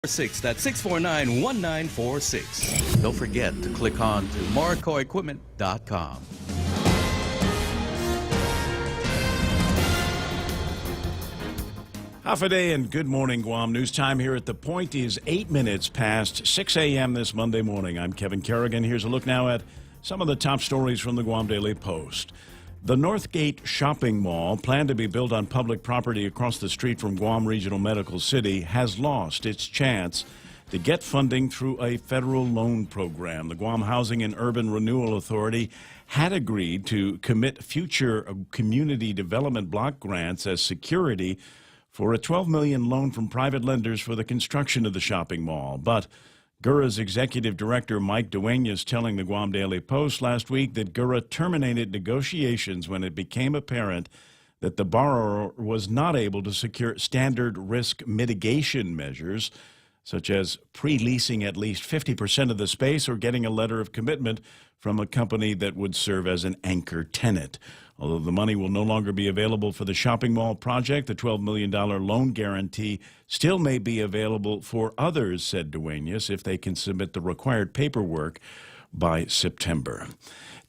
That's 649-1946. Don't forget to click on to MarcoEquipment.com. Half a day and good morning, Guam. News time here at The Point is 8 minutes past 6 a.m. this Monday morning. I'm Kevin Kerrigan. Here's a look now at some of the top stories from the Guam Daily Post. The Northgate Shopping Mall, planned to be built on public property across the street from Guam Regional Medical City, has lost its chance to get funding through a federal loan program. The Guam Housing and Urban Renewal Authority had agreed to commit future community development block grants as security for a $12 million loan from private lenders for the construction of the shopping mall. But GURA's executive director, Mike Duenas, telling the Guam Daily Post last week that GURA terminated negotiations when it became apparent that the borrower was not able to secure standard risk mitigation measures, such as pre-leasing at least 50% of the space or getting a letter of commitment from a company that would serve as an anchor tenant. Although the money will no longer be available for the shopping mall project, the $12 million loan guarantee still may be available for others, said Duenas, if they can submit the required paperwork by September.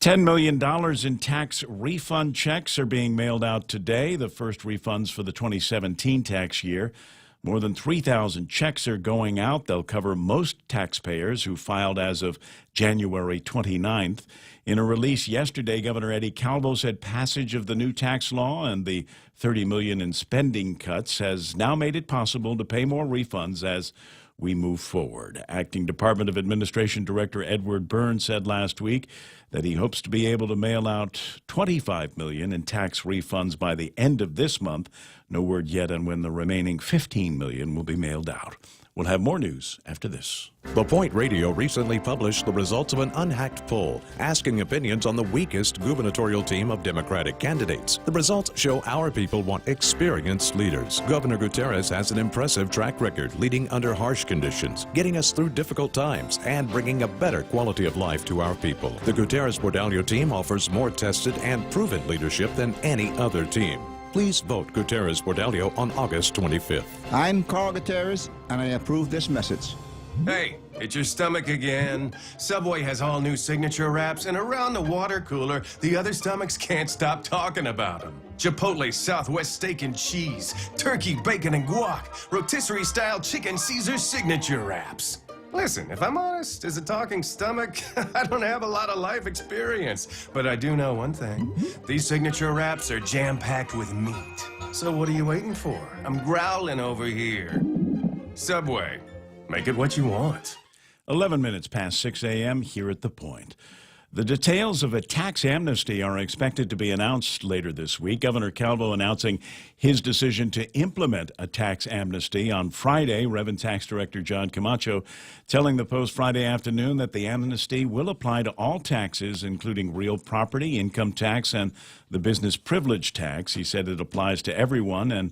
$10 million in tax refund checks are being mailed out today, the first refunds for the 2017 tax year. More than 3,000 checks are going out. They'll cover most taxpayers who filed as of January 29th. In a release yesterday, Governor Eddie Calvo said passage of the new tax law and the $30 million in spending cuts has now made it possible to pay more refunds as we move forward. Acting Department of Administration Director Edward Burns said last week that he hopes to be able to mail out $25 million in tax refunds by the end of this month. No word yet on when the remaining $15 million will be mailed out. We'll have more news after this. The Point Radio recently published the results of an unhacked poll asking opinions on the weakest gubernatorial team of Democratic candidates. The results show our people want experienced leaders. Governor Gutierrez has an impressive track record leading under harsh conditions, getting us through difficult times, and bringing a better quality of life to our people. The Gutierrez-Bordallo team offers more tested and proven leadership than any other team. Please vote Gutierrez-Bordallo on August 25th. I'm Carl Gutierrez, and I approve this message. Hey, it's your stomach again. Subway has all new signature wraps, and around the water cooler, the other stomachs can't stop talking about them. Chipotle Southwest steak and cheese, turkey, bacon, and guac, rotisserie-style chicken Caesar signature wraps. Listen, if I'm honest, as a talking stomach, I don't have a lot of life experience. But I do know one thing. These signature wraps are jam-packed with meat. So what are you waiting for? I'm growling over here. Subway, make it what you want. 11 minutes past 6 a.m. here at The Point. The details of a tax amnesty are expected to be announced later this week. Governor Calvo announcing his decision to implement a tax amnesty on Friday. Revenue Tax Director John Camacho telling the Post Friday afternoon that the amnesty will apply to all taxes, including real property, income tax, and the business privilege tax. He said it applies to everyone, and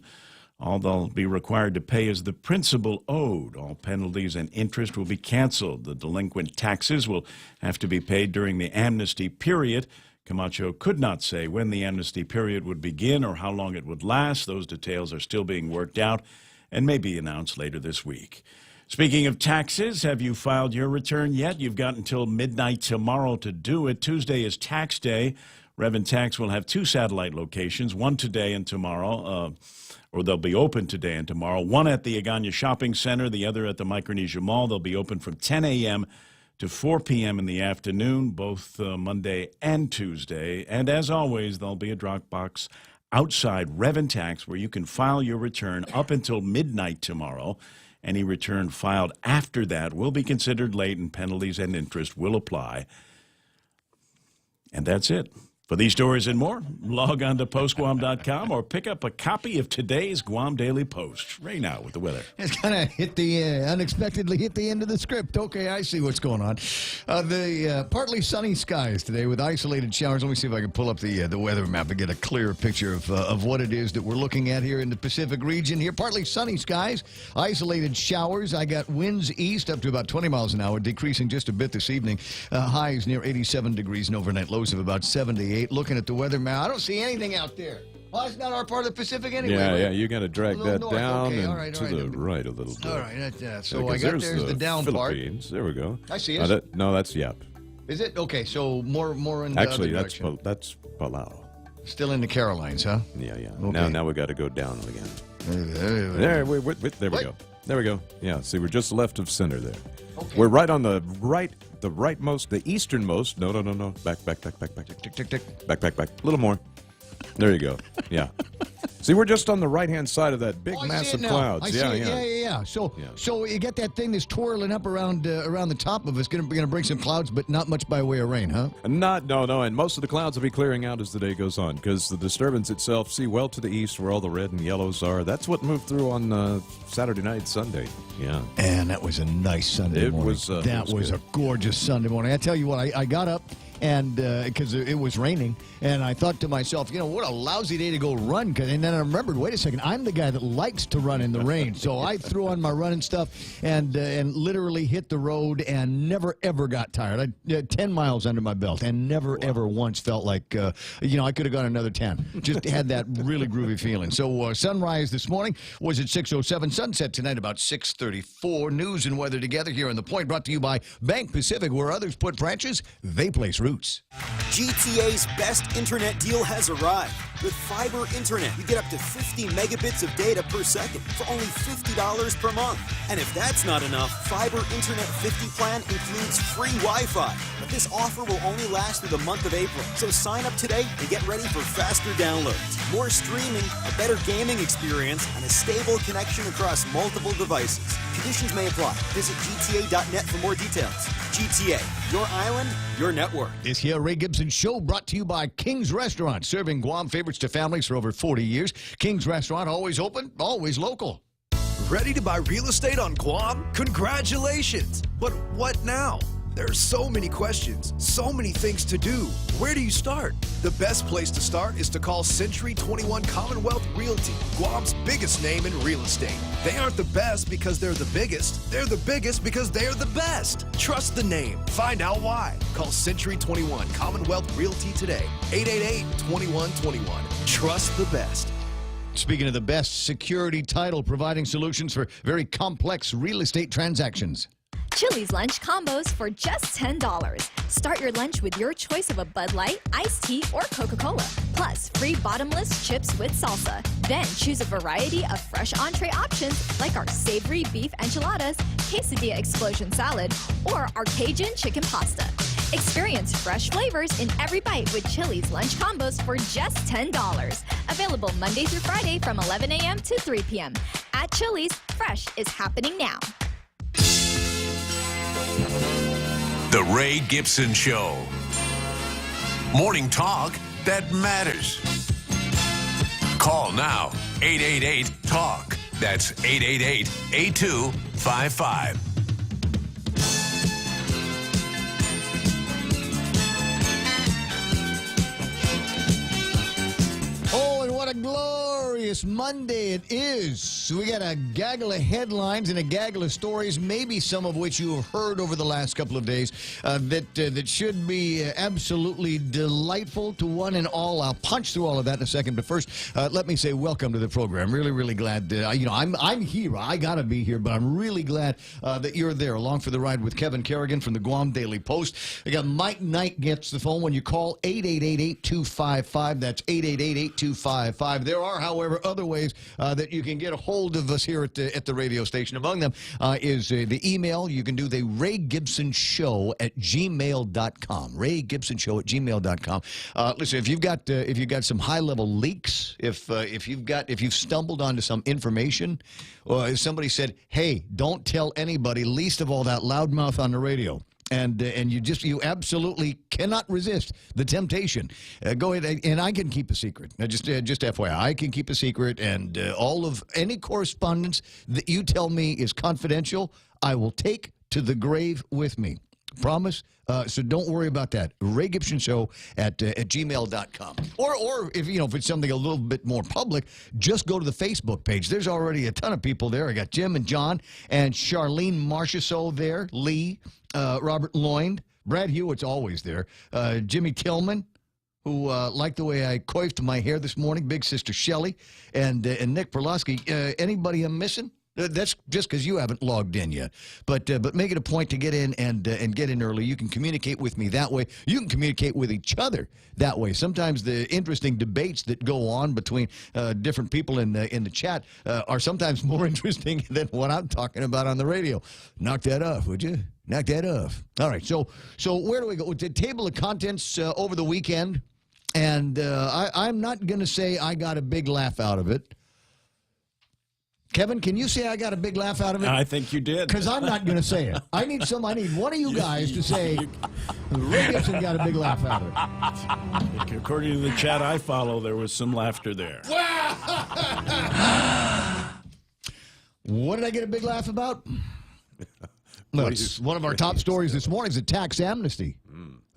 all they'll be required to pay is the principal owed. All penalties and interest will be canceled. The delinquent taxes will have to be paid during the amnesty period. Camacho could not say when the amnesty period would begin or how long it would last. Those details are still being worked out and may be announced later this week. Speaking of taxes, have you filed your return yet? You've got until midnight tomorrow to do it. Tuesday is tax day. Revenue Tax will have two satellite locations, one today and tomorrow, or they'll be open today and tomorrow. One at the Agana Shopping Center, the other at the Micronesia Mall. They'll be open from 10 a.m. to 4 p.m. in the afternoon, both Monday and Tuesday. And as always, there'll be a drop box outside Revenue Tax where you can file your return up until midnight tomorrow. Any return filed after that will be considered late, and penalties and interest will apply. And that's it. For these stories and more, log on to postguam.com or pick up a copy of today's Guam Daily Post. Ray now with the weather. It's kind of unexpectedly hit the end of the script. Okay, I see what's going on. The partly sunny skies today with isolated showers. Let me see if I can pull up the weather map and get a clearer picture of what it is that we're looking at here in the Pacific region. Here, partly sunny skies, isolated showers. I got winds east up to about 20 miles an hour, decreasing just a bit this evening. Highs near 87 degrees and overnight lows of about 78. Looking at the weather map, I don't see anything out there. Well, it's not our part of the Pacific anyway. Yeah, right? yeah, you got to drag A little that north. down Okay, and all right, to all right. the right a little bit. All right, so I Because got there's the down part. Philippines. There we go. I see Now it. no, that's Yap. Is it? Okay, so more in the Actually, other that's direction. that's Palau. Still in the Carolines, huh? Yeah, yeah. Okay. Now we got to go down again. There There we What? go. There we go. Yeah. See, we're just left of center there. Okay. We're right on the rightmost, the easternmost. No. Back. Tick, tick, tick. Back. A little more. There you go. Yeah. See, we're just on the right-hand side of that big, Oh, I see massive it now. clouds. I see yeah, it. yeah. Yeah. So, Yeah. so you get that thing that's twirling up around the top of us. Going to bring some clouds, but not much by way of rain, huh? No, and most of the clouds will be clearing out as the day goes on because the disturbance itself, see, well to the east where all the red and yellows are, that's what moved through on Saturday night, Sunday. Yeah. And that was a nice Sunday It morning. was, that it was was a good. gorgeous Sunday morning. I tell you what, I got up and because it was raining, and I thought to myself, what a lousy day to go run. And then I remembered, wait a second, I'm the guy that likes to run in the rain. So I threw on my running stuff and literally hit the road and never ever got tired. I 10 miles under my belt and never ever once felt like I could have gone another 10. Just had that really groovy feeling. So sunrise this morning was at 6:07. Sunset tonight about 6:34. News and weather together here on The Point, brought to you by Bank Pacific. Where others put branches, they place roots. GTA's best internet deal has arrived. With fiber internet, you get up to 50 megabits of data per second for only $50 per month. And if that's not enough, Fiber Internet 50 plan includes free Wi-Fi. But this offer will only last through the month of April. So sign up today and get ready for faster downloads, more streaming, a better gaming experience, and a stable connection across multiple devices. Conditions may apply. Visit GTA.net for more details. GTA, your island, your network. This here Ray Gibson Show brought to you by King's Restaurant, serving Guam favorites to families for over 40 years. King's Restaurant, always open, always local. Ready to buy real estate on Guam? Congratulations! But what now? There's so many questions, so many things to do. Where do you start? The best place to start is to call Century 21 Commonwealth Realty, Guam's biggest name in real estate. They aren't the best because they're the biggest. They're the biggest because they're the best. Trust the name. Find out why. Call Century 21 Commonwealth Realty today. 888-2121. Trust the best. Speaking of the best, Security Title, providing solutions for very complex real estate transactions. Chili's lunch combos for just $10. Start your lunch with your choice of a Bud Light, iced tea, or Coca-Cola. Plus, free bottomless chips with salsa. Then choose a variety of fresh entree options like our savory beef enchiladas, quesadilla explosion salad, or our Cajun chicken pasta. Experience fresh flavors in every bite with Chili's lunch combos for just $10. Available Monday through Friday from 11 a.m. to 3 p.m. At Chili's, fresh is happening now. The Ray Gibson Show. Morning talk that matters. Call now, 888-TALK. That's 888-8255. Oh, and what a glorious Monday it is. So we got a gaggle of headlines and a gaggle of stories, maybe some of which you have heard over the last couple of days, that should be absolutely delightful to one and all. I'll punch through all of that in a second, but first, let me say welcome to the program. Really, really glad. I'm here. I got to be here, but I'm really glad that you're there, along for the ride with Kevin Kerrigan from the Guam Daily Post. I got Mike Knight gets the phone when you call 888-8255. That's 888-8255. There are, however, other ways that you can get a hold of us here at the radio station. Among them is the email. You can do the Ray Gibson Show at gmail.com. Ray Gibson Show at gmail.com. Listen, if you've got some high level leaks, if you've stumbled onto some information, or if somebody said, hey, don't tell anybody, least of all that loudmouth on the radio. And you absolutely cannot resist the temptation. Go ahead, and I can keep a secret. Now, just FYI, I can keep a secret, and all of any correspondence that you tell me is confidential, I will take to the grave with me. Promise? So don't worry about that. Ray Gibson Show at gmail.com. Or if it's something a little bit more public, just go to the Facebook page. There's already a ton of people there. I got Jim and John and Charlene Marchessault there, Lee, Robert Lloyd, Brad Hewitt's always there, Jimmy Tillman, who liked the way I coiffed my hair this morning, Big Sister Shelley, and Nick Perlosky. Anybody I'm missing? That's just because you haven't logged in yet. But make it a point to get in and get in early. You can communicate with me that way. You can communicate with each other that way. Sometimes the interesting debates that go on between different people in the chat are sometimes more interesting than what I'm talking about on the radio. Knock that off, would you? Knock that off. All right. So where do we go? The table of contents over the weekend, and I'm not going to say I got a big laugh out of it. Kevin, can you say I got a big laugh out of it? I think you did. Because I'm not going to say it. I need one of you guys to say Ray Gibson got a big laugh out of it. According to the chat I follow, there was some laughter there. What did I get a big laugh about? Well, it's one of our top stories this morning is a tax amnesty.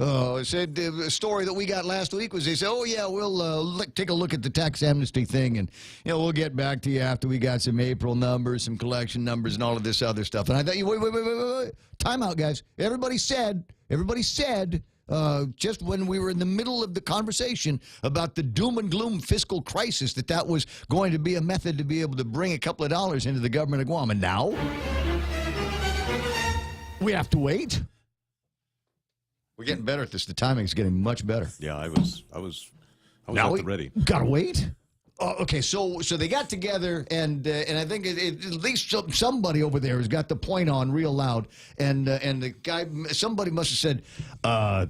It said the story that we got last week was they said, oh, yeah, we'll take a look at the tax amnesty thing, and we'll get back to you after we got some April numbers, some collection numbers, and all of this other stuff. And I thought, wait. Time out, guys. Everybody said, just when we were in the middle of the conversation about the doom and gloom fiscal crisis, that was going to be a method to be able to bring a couple of dollars into the government of Guam. And now we have to wait. We're getting better at this. The timing's getting much better. Yeah, I was at the ready. Gotta wait. Okay, so they got together, and I think at least somebody over there has got the point on real loud, and the guy, somebody must have said,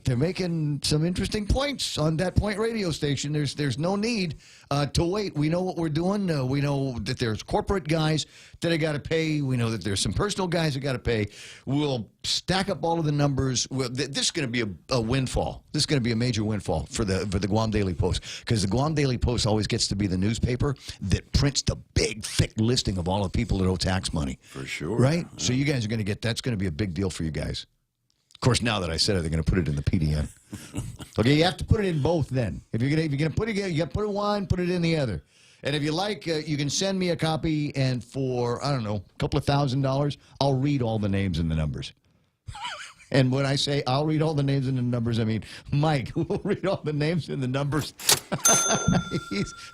they're making some interesting points on that point radio station. There's no need to wait. We know what we're doing. We know that there's corporate guys that I got to pay. We know that there's some personal guys that got to pay. We'll stack up all of the numbers. This is going to be a windfall. This is going to be a major windfall for the Guam Daily Post, because the Guam Daily Post always gets to be the newspaper that prints the big, thick listing of all the people that owe tax money. For sure. Right? Yeah. So you guys are going to get, that's going to be a big deal for you guys. Of course, now that I said it, they're going to put it in the PDN. Okay, you have to put it in both then. If you're going to put it, you got to put it in one, put it in the other. And if you like, you can send me a copy, and for, I don't know, a couple of $1,000, I'll read all the names and the numbers. And when I say I'll read all the names and the numbers, I mean Mike will read all the names and the numbers.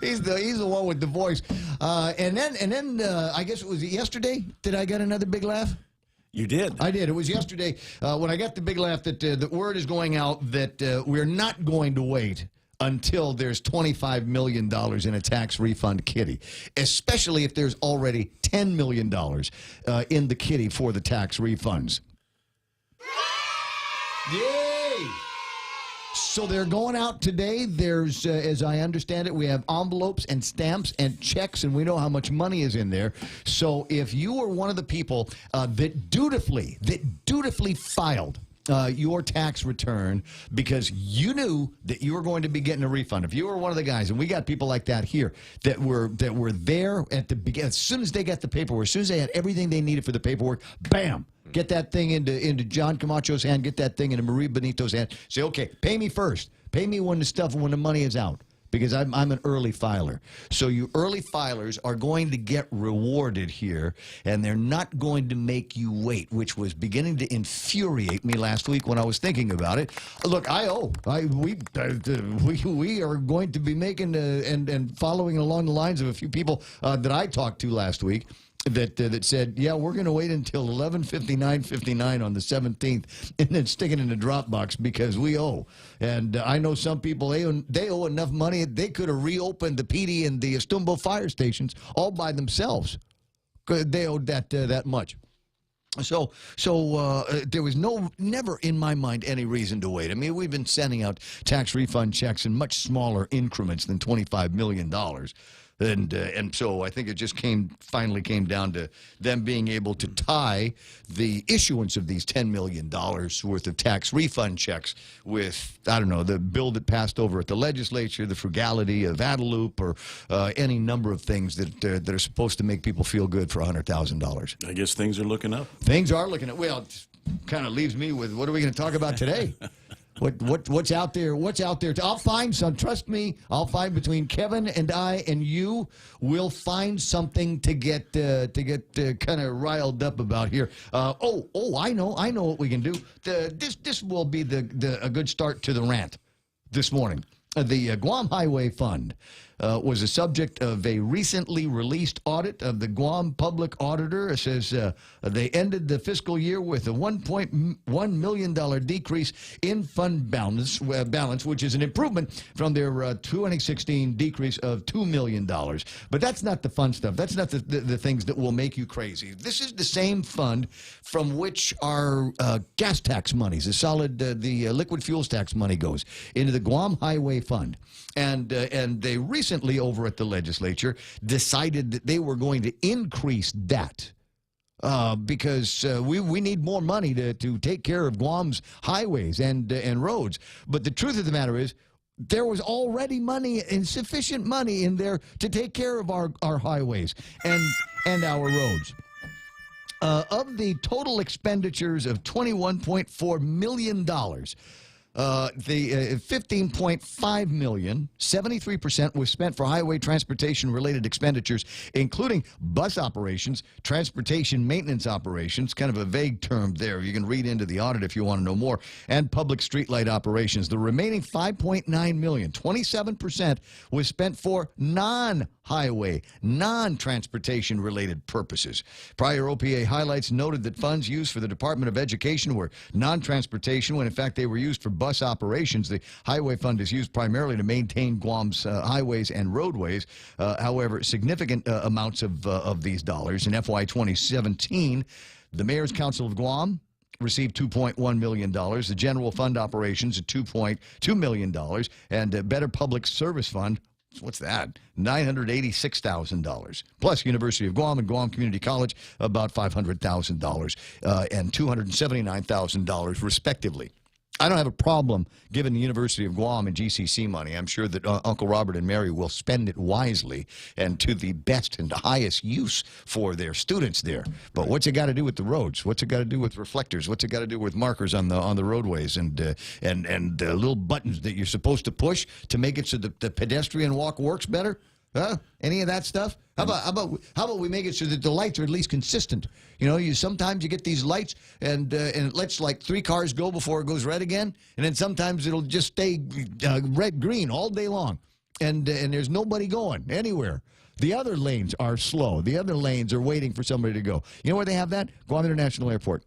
he's the one with the voice. And then I guess it was yesterday that I got another big laugh. You did. I did. It was yesterday when I got the big laugh that the word is going out that we're not going to wait until there's $25 million in a tax refund kitty, especially if there's already $10 million in the kitty for the tax refunds. Yay! So they're going out today. There's, as I understand it, we have envelopes and stamps and checks, and we know how much money is in there. So if you were one of the people that dutifully filed your tax return because you knew that you were going to be getting a refund, if you were one of the guys, and we got people like that here that were there at the beginning, as soon as they got the paperwork, as soon as they had everything they needed for the paperwork, bam, get that thing into John Camacho's hand, get that thing into Marie Benito's hand, say, okay, pay me first, pay me when the money is out. Because I'm an early filer. So you early filers are going to get rewarded here, and they're not going to make you wait, which was beginning to infuriate me last week when I was thinking about it. Look, we are going to be making and following along the lines of a few people that I talked to last week. That said, yeah, we're going to wait until 11:59:59 on the 17th and then stick it in the Dropbox because we owe. And I know some people, they owe enough money, they could have reopened the PD and the Estumbo fire stations all by themselves. They owed that much. So there was never in my mind any reason to wait. I mean, we've been sending out tax refund checks in much smaller increments than $25 million. And so I think it just finally came down to them being able to tie the issuance of these $10 million worth of tax refund checks with, I don't know, the bill that passed over at the legislature, the frugality of Adelup, or any number of things that are supposed to make people feel good for $100,000. I guess things are looking up. Things are looking up. Well, it kind of leaves me with, what are we going to talk about today? What's out there? What's out there? I'll find some. Trust me. I'll find between Kevin and I and you. We'll find something to get kind of riled up about here. I know what we can do. This will be a good start to the rant this morning. The Guam Highway Fund was the subject of a recently released audit of the Guam Public Auditor. It says they ended the fiscal year with a $1.1 million decrease in fund balance, which is an improvement from their 2016 decrease of $2 million. But that's not the fun stuff. That's not the things that will make you crazy. This is the same fund from which our gas tax monies, the liquid fuels tax money goes into the Guam Highway Fund. And they recently, over at the legislature, decided that they were going to increase that because we need more money to take care of Guam's highways and roads. But the truth of the matter is, there was already money, insufficient money in there to take care of our highways and our roads. Of the total expenditures of $21.4 million, the $15.5 million, 73% was spent for highway transportation-related expenditures, including bus operations, transportation maintenance operations, kind of a vague term there. You can read into the audit if you want to know more, and public streetlight operations. The remaining $5.9 million, 27%, was spent for non-highway, non-transportation-related purposes. Prior OPA highlights noted that funds used for the Department of Education were non-transportation, when in fact they were used for bus operations. The Highway Fund is used primarily to maintain Guam's highways and roadways. However, significant amounts of these dollars in FY 2017, the Mayor's Council of Guam received $2.1 million. The General Fund operations at $2.2 million. And Better Public Service Fund, what's that? $986,000. Plus University of Guam and Guam Community College, about $500,000 and $279,000 respectively. I don't have a problem giving the University of Guam and GCC money. I'm sure that Uncle Robert and Mary will spend it wisely and to the best and highest use for their students there. But what's it got to do with the roads? What's it got to do with reflectors? What's it got to do with markers on the roadways and little buttons that you're supposed to push to make it so the pedestrian walk works better? Huh? Any of that stuff? How about we make it so that the lights are at least consistent? You know, sometimes you get these lights and it lets like 3 cars go before it goes red again, and then sometimes it'll just stay red green all day long, and there's nobody going anywhere. The other lanes are slow. The other lanes are waiting for somebody to go. You know where they have that? Guam International Airport.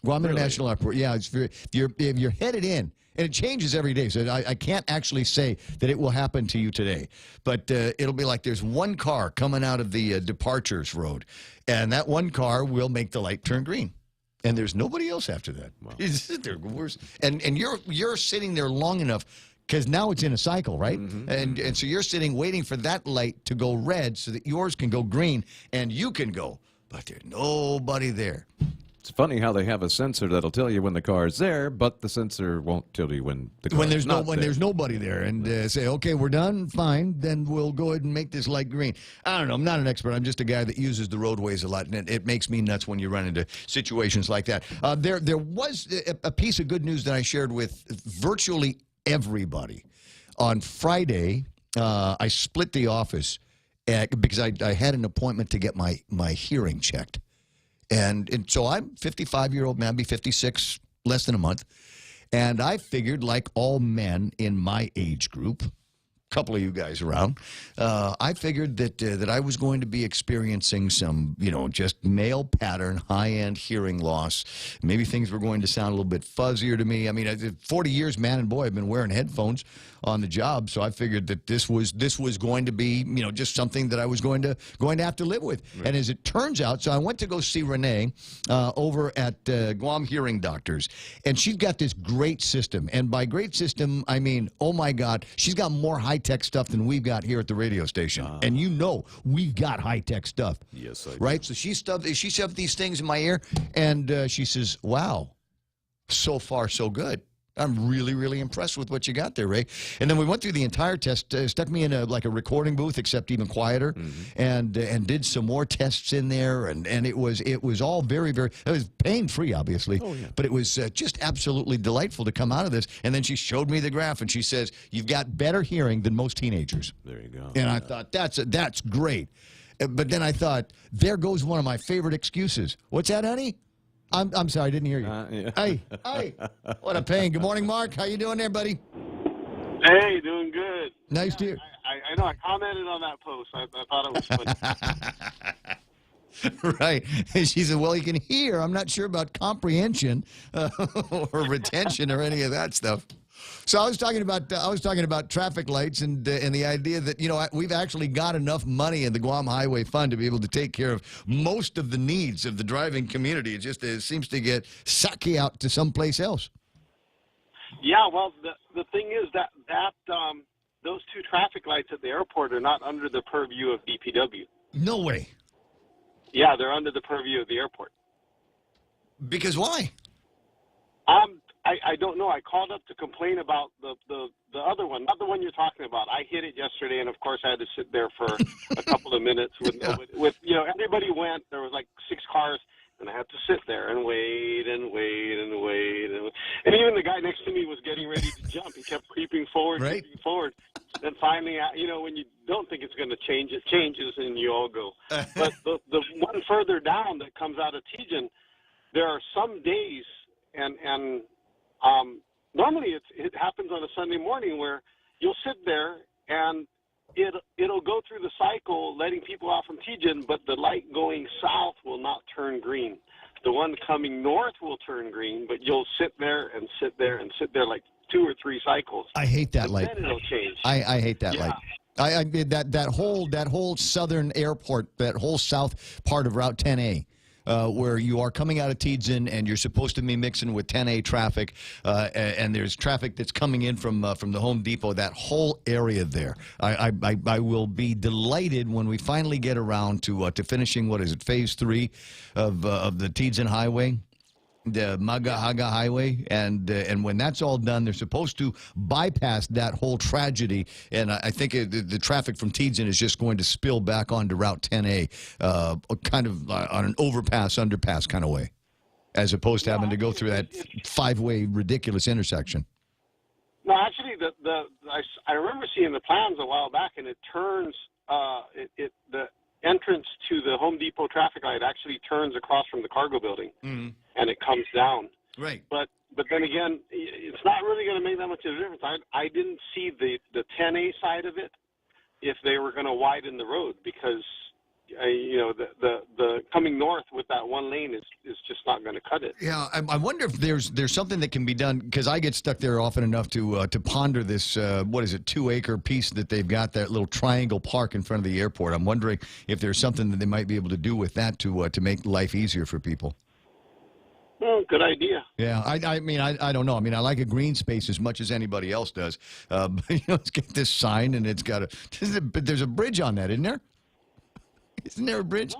Guam International Airport. Yeah, if you're headed in. And it changes every day, so I can't actually say that it will happen to you today. But it'll be like there's one car coming out of the departures road, and that one car will make the light turn green. And there's nobody else after that. Wow. And you're sitting there long enough, because now it's in a cycle, right? Mm-hmm. And so you're sitting waiting for that light to go red so that yours can go green and you can go. But there's nobody there. It's funny how they have a sensor that'll tell you when the car is there, but the sensor won't tell you when the car is not there. When there's nobody there, and say, okay, we're done, fine, then we'll go ahead and make this light green. I don't know. I'm not an expert. I'm just a guy that uses the roadways a lot, and it makes me nuts when you run into situations like that. There was a piece of good news that I shared with virtually everybody. On Friday, I split the office because I had an appointment to get my hearing checked. And so I'm 55-year-old man, I'll be 56 less than a month. And I figured, like all men in my age group, a couple of you guys around, I figured that I was going to be experiencing some, just male pattern, high-end hearing loss. Maybe things were going to sound a little bit fuzzier to me. I mean, 40 years, man and boy, I've been wearing headphones on the job, so I figured that this was going to be, just something that I was going to have to live with. Right. And as it turns out, so I went to go see Renee over at Guam Hearing Doctors, and she's got this great system. And by great system, I mean, oh my God, she's got more high-tech stuff than we've got here at the radio station. And we've got high-tech stuff. Yes, I do. Right? So she shoved these things in my ear, and she says, wow, so far so good. I'm really, really impressed with what you got there, Ray. And then we went through the entire test, stuck me in a recording booth, except even quieter, and did some more tests in there, and it was all very, very, it was pain-free, obviously, but it was just absolutely delightful to come out of this. And then she showed me the graph, and she says, you've got better hearing than most teenagers. There you go. And I thought, that's great. But then I thought, there goes one of my favorite excuses. What's that, honey? I'm sorry, I didn't hear you. Yeah. Hey, what a pain. Good morning, Mark. How you doing there, buddy? Hey, doing good. Nice to hear. I know I commented on that post. I thought it was funny. Right. She said, well, you can hear. I'm not sure about comprehension or retention or any of that stuff. So I was talking about traffic lights and the idea that, you know, we've actually got enough money in the Guam Highway Fund to be able to take care of most of the needs of the driving community. It just seems to get sucky out to someplace else. Yeah, well, the thing is that those two traffic lights at the airport are not under the purview of DPW. No way. Yeah, they're under the purview of the airport. Because why? I don't know. I called up to complain about the other one, not the one you're talking about. I hit it yesterday, and of course I had to sit there for a couple of minutes with you know, everybody went. There was like 6 cars, and I had to sit there and wait and wait and wait. And even the guy next to me was getting ready to jump. He kept creeping forward, creeping forward. And finally, you know, when you don't think it's going to change, it changes, and you all go. But the one further down that comes out of Tejan, there are some days, and normally it happens on a Sunday morning where you'll sit there and it'll go through the cycle letting people out from Tejan, but the light going south will not turn green. The one coming north will turn green, but you'll sit there and sit there and sit there like 2 or 3 cycles. I hate that light. Then it'll change. I hate that light. I that whole southern airport, that whole south part of Route 10A. Where you are coming out of Tejan and you're supposed to be mixing with 10A traffic, and there's traffic that's coming in from the Home Depot. That whole area there, I will be delighted when we finally get around to finishing, what is it, Phase 3 of the Tejan Highway, the Magahaga Highway, and when that's all done, they're supposed to bypass that whole tragedy, and I think the traffic from Tejan is just going to spill back onto Route 10A, kind of on an underpass kind of way, as opposed to having to go through that 5-way ridiculous intersection. No, actually, I remember seeing the plans a while back, and it turns the entrance to the Home Depot traffic light actually turns across from the cargo building, and it comes down. Right. But then again, it's not really going to make that much of a difference. I didn't see the 10A side of it if they were going to widen the road, because you know, the coming north with that one lane is just not going to cut it. Yeah, I wonder if there's something that can be done, because I get stuck there often enough to ponder this, what is it, 2-acre piece that they've got, that little triangle park in front of the airport. I'm wondering if there's something that they might be able to do with that to make life easier for people. Well, good idea. Yeah, I mean, I don't know. I mean, I like a green space as much as anybody else does. But, you know, it's got this sign, and it's got but there's a bridge on that, isn't there? Isn't there a bridge?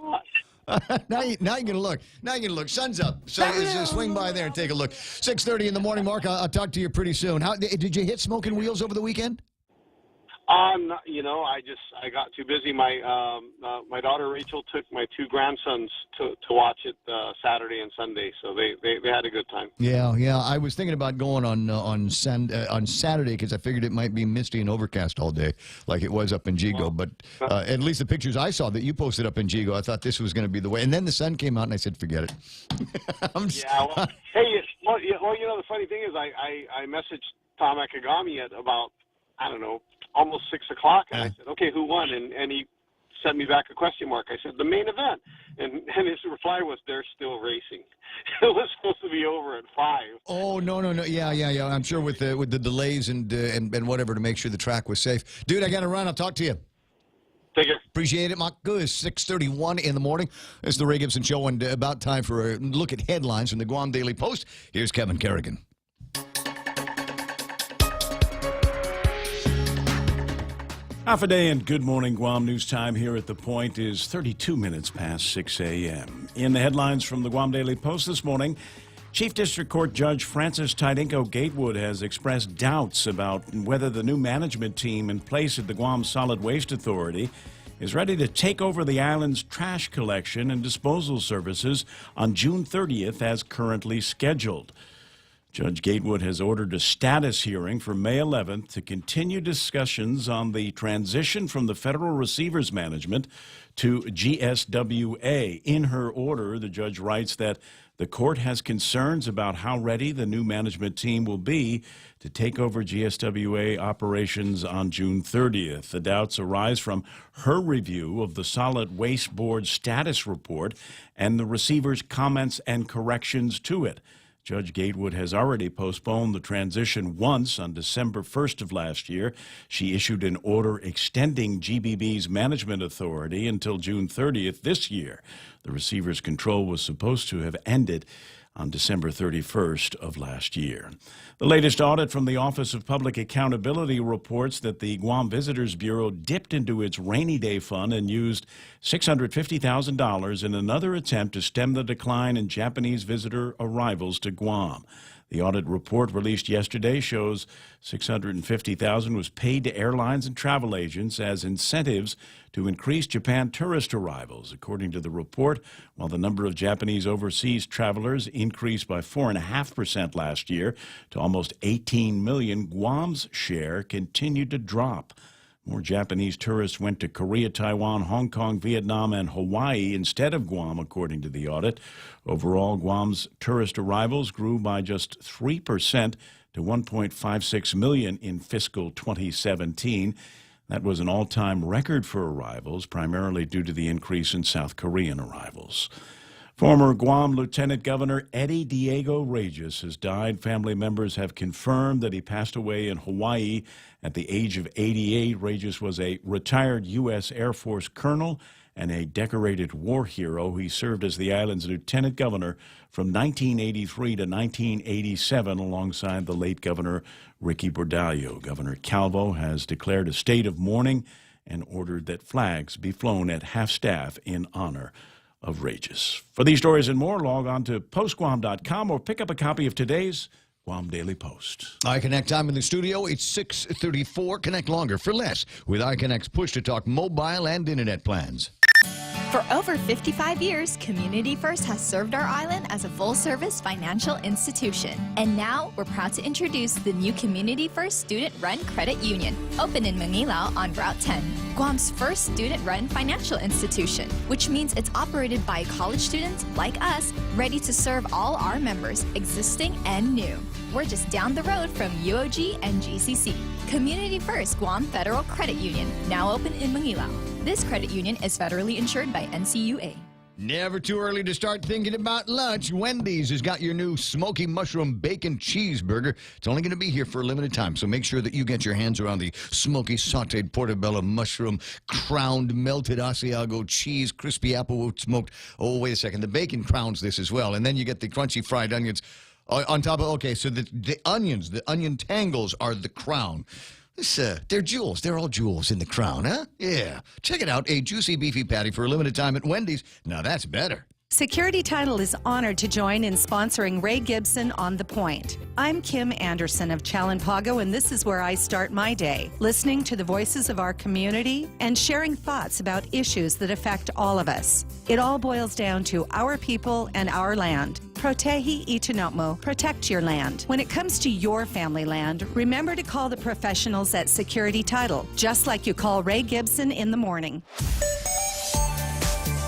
Now you're gonna look. Now you're gonna look. Sun's up, so swing by there and take a look. 6:30 in the morning, Mark. I'll talk to you pretty soon. How did you hit Smoking Wheels over the weekend? You know, I got too busy. My daughter Rachel took my 2 grandsons to watch it Saturday and Sunday, so they had a good time. Yeah. I was thinking about going on Saturday because I figured it might be misty and overcast all day, like it was up in Jigo. But at least the pictures I saw that you posted up in Jigo, I thought this was going to be the way. And then the sun came out, and I said, "Forget it." Well, hey, well, you know, the funny thing is, I messaged Tom Akagami at about, I don't know, almost 6 o'clock, and I said, "Okay, who won?" And he sent me back a question mark. I said, "The main event," and his reply was, "They're still racing." It was supposed to be over at 5. Oh no! Yeah. I'm sure with the delays and whatever to make sure the track was safe. Dude, I got to run. I'll talk to you. Take care. Appreciate it, Mark. Good. It's 6:31 in the morning. It's the Ray Gibson Show, and about time for a look at headlines from the Guam Daily Post. Here's Kevin Kerrigan. Half a day and good morning, Guam. News time here at The Point is 32 minutes past 6 a.m. In the headlines from the Guam Daily Post this morning, Chief District Court Judge Francis Tydinko Gatewood has expressed doubts about whether the new management team in place at the Guam Solid Waste Authority is ready to take over the island's trash collection and disposal services on June 30th as currently scheduled. Judge Gatewood has ordered a status hearing for May 11th to continue discussions on the transition from the Federal Receivers Management to GSWA. In her order, the judge writes that The court has concerns about how ready the new management team will be to take over GSWA operations on June 30th. The doubts arise from her review of the Solid Waste Board status report and the receiver's comments and corrections to it. Judge Gatewood has already postponed the transition once on December 1st of last year. She issued an order extending GBB's management authority until June 30th this year. The receiver's control was supposed to have ended on December 31st of last year. The latest audit from the Office of Public Accountability reports that the Guam Visitors Bureau dipped into its rainy day fund and used $650,000 in another attempt to stem the decline in Japanese visitor arrivals to Guam. The audit report released yesterday shows $650,000 was paid to airlines and travel agents as incentives to increase Japan tourist arrivals. According to the report, while the number of Japanese overseas travelers increased by 4.5% last year to almost 18 million, Guam's share continued to drop. More Japanese tourists went to Korea, Taiwan, Hong Kong, Vietnam, and Hawaii instead of Guam, according to the audit. Overall, Guam's tourist arrivals grew by just 3% to 1.56 million in fiscal 2017. That was an all-time record for arrivals, primarily due to the increase in South Korean arrivals. Former Guam Lieutenant Governor Eddie Diego Regis has died. Family members have confirmed that he passed away in Hawaii at the age of 88. Regis was a retired U.S. Air Force colonel and a decorated war hero. He served as the island's lieutenant governor from 1983 to 1987 alongside the late Governor Ricky Bordallo. Governor Calvo has declared a state of mourning and ordered that flags be flown at half-staff in honor of Regis. For these stories and more, log on to postguam.com or pick up a copy of today's Guam Daily Post. iConnect time in the studio. It's 6:34. Connect longer for less with iConnect's push-to-talk mobile and internet plans. For over 55 years, Community First has served our island as a full-service financial institution. And now, we're proud to introduce the new Community First Student-Run Credit Union, open in Mangilao on Route 10. Guam's first student-run financial institution, which means it's operated by college students like us, ready to serve all our members, existing and new. We're just down the road from UOG and GCC. Community First Guam Federal Credit Union, now open in Mangilao. This credit union is federally insured by NCUA. Never too early to start thinking about lunch. Wendy's has got your new smoky mushroom bacon cheeseburger. It's only going to be here for a limited time, so make sure that you get your hands around the smoky sauteed portobello mushroom, crowned melted Asiago cheese, crispy applewood smoked. Oh, wait a second. The bacon crowns this as well. And then you get the crunchy fried onions on top of, okay, so the onions, the onion tangles are the crown. They're jewels. They're all jewels in the crown, huh? Yeah. Check it out. A juicy, beefy patty for a limited time at Wendy's. Now that's better. Security Title is honored to join in sponsoring Ray Gibson on The Point. I'm Kim Anderson of Chalanpago, and this is where I start my day, listening to the voices of our community and sharing thoughts about issues that affect all of us. It all boils down to our people and our land. Protehi Itinotmo, protect your land. When it comes to your family land, remember to call the professionals at Security Title, just like you call Ray Gibson in the morning.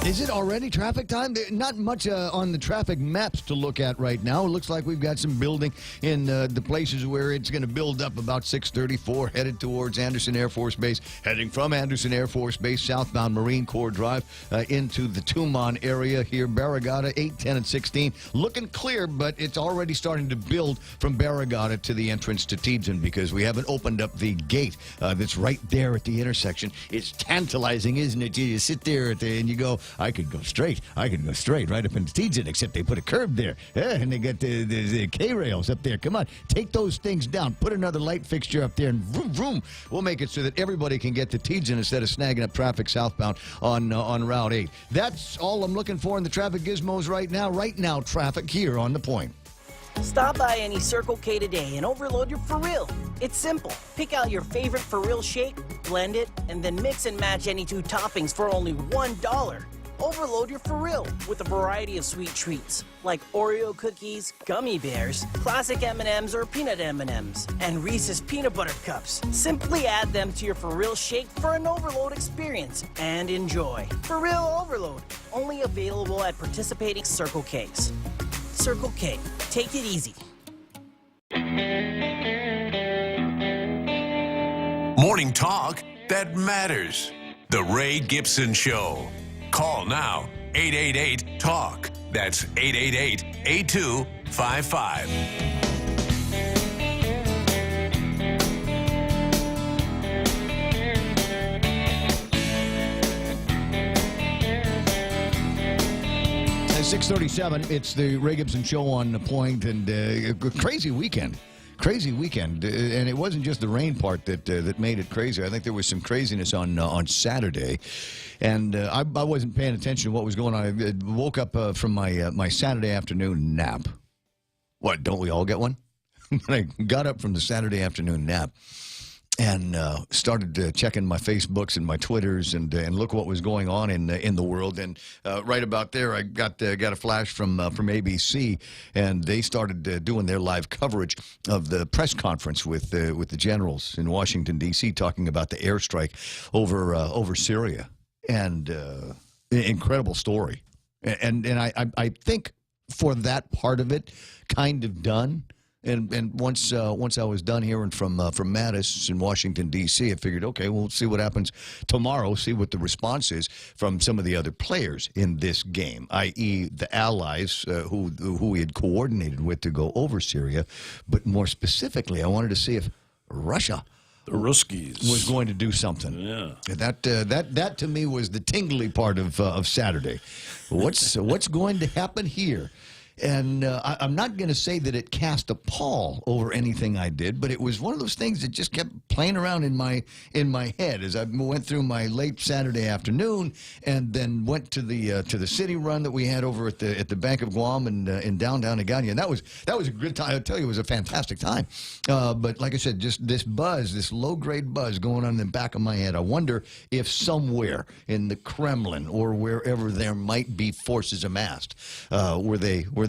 Is it already traffic time? Not much on the traffic maps to look at right now. It looks like we've got some building in the places where it's going to build up about 634, headed towards Anderson Air Force Base, heading from Anderson Air Force Base, southbound Marine Corps Drive, into the Tumon area here, Barragata, 8, 10, and 16. Looking clear, but it's already starting to build from Barragata to the entrance to Teebsen because we haven't opened up the gate that's right there at the intersection. It's tantalizing, isn't it? You sit there and you go, I could go straight. I could go straight right up into Teebsen, except they put a curb there. Yeah, and they got the K-rails up there. Come on, take those things down. Put another light fixture up there, and vroom, vroom. We'll make it so that everybody can get to Teebsen instead of snagging up traffic southbound on Route 8. That's all I'm looking for in the traffic gizmos right now. Right now, traffic here on The Point. Stop by any Circle K today and overload your For Real. It's simple. Pick out your favorite For Real shake, blend it, and then mix and match any 2 toppings for only $1. Overload your For Real with a variety of sweet treats like Oreo cookies, gummy bears, classic M&Ms or peanut M&Ms, and Reese's peanut butter cups. Simply add them to your For Real shake for an overload experience and enjoy. For Real Overload, only available at participating Circle Ks. Circle K. Take it easy. Morning talk that matters. The Ray Gibson Show. Call now. 888-TALK. That's 888-8255. At 6:37, it's the Ray Gibson Show on the point, and a crazy weekend. Crazy weekend, and it wasn't just the rain part that made it crazy. I think there was some craziness on Saturday, and I wasn't paying attention to what was going on. I woke up from my Saturday afternoon nap. What? Don't we all get one? I got up from the Saturday afternoon nap and started checking my Facebooks and my Twitters and look what was going on in the world. And right about there, I got a flash from ABC, and they started doing their live coverage of the press conference with the generals in Washington D.C. talking about the airstrike over Syria, and incredible story. And I think for that part of it, kind of done. And once I was done hearing from Mattis in Washington, D.C., I figured, okay, we'll see what happens tomorrow, see what the response is from some of the other players in this game, i.e. the allies who we had coordinated with to go over Syria. But more specifically, I wanted to see if Russia, the Ruskies, was going to do something. Yeah, that to me was the tingly part of Saturday. What's going to happen here? And I'm not going to say that it cast a pall over anything I did, but it was one of those things that just kept playing around in my head as I went through my late Saturday afternoon, and then went to the city run that we had over at the Bank of Guam and in downtown Agana. And that was a good time. I tell you, it was a fantastic time. But like I said, just this buzz, this low grade buzz going on in the back of my head. I wonder if somewhere in the Kremlin or wherever there might be forces amassed, were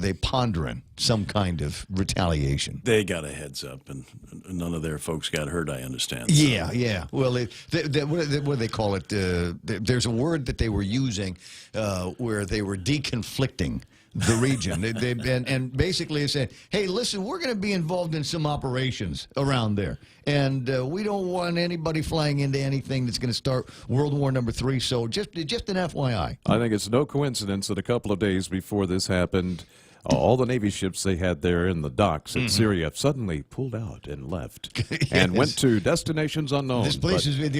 they pondering some kind of retaliation? They got a heads up, and none of their folks got hurt, I understand. Yeah. Well, what do they call it? There's a word that they were using where they were deconflicting the region. and basically said, hey, listen, we're going to be involved in some operations around there, and we don't want anybody flying into anything that's going to start World War III. So just an FYI. I think it's no coincidence that a couple of days before this happened, all the Navy ships they had there in the docks in Syria suddenly pulled out and left and went to destinations unknown. This place is they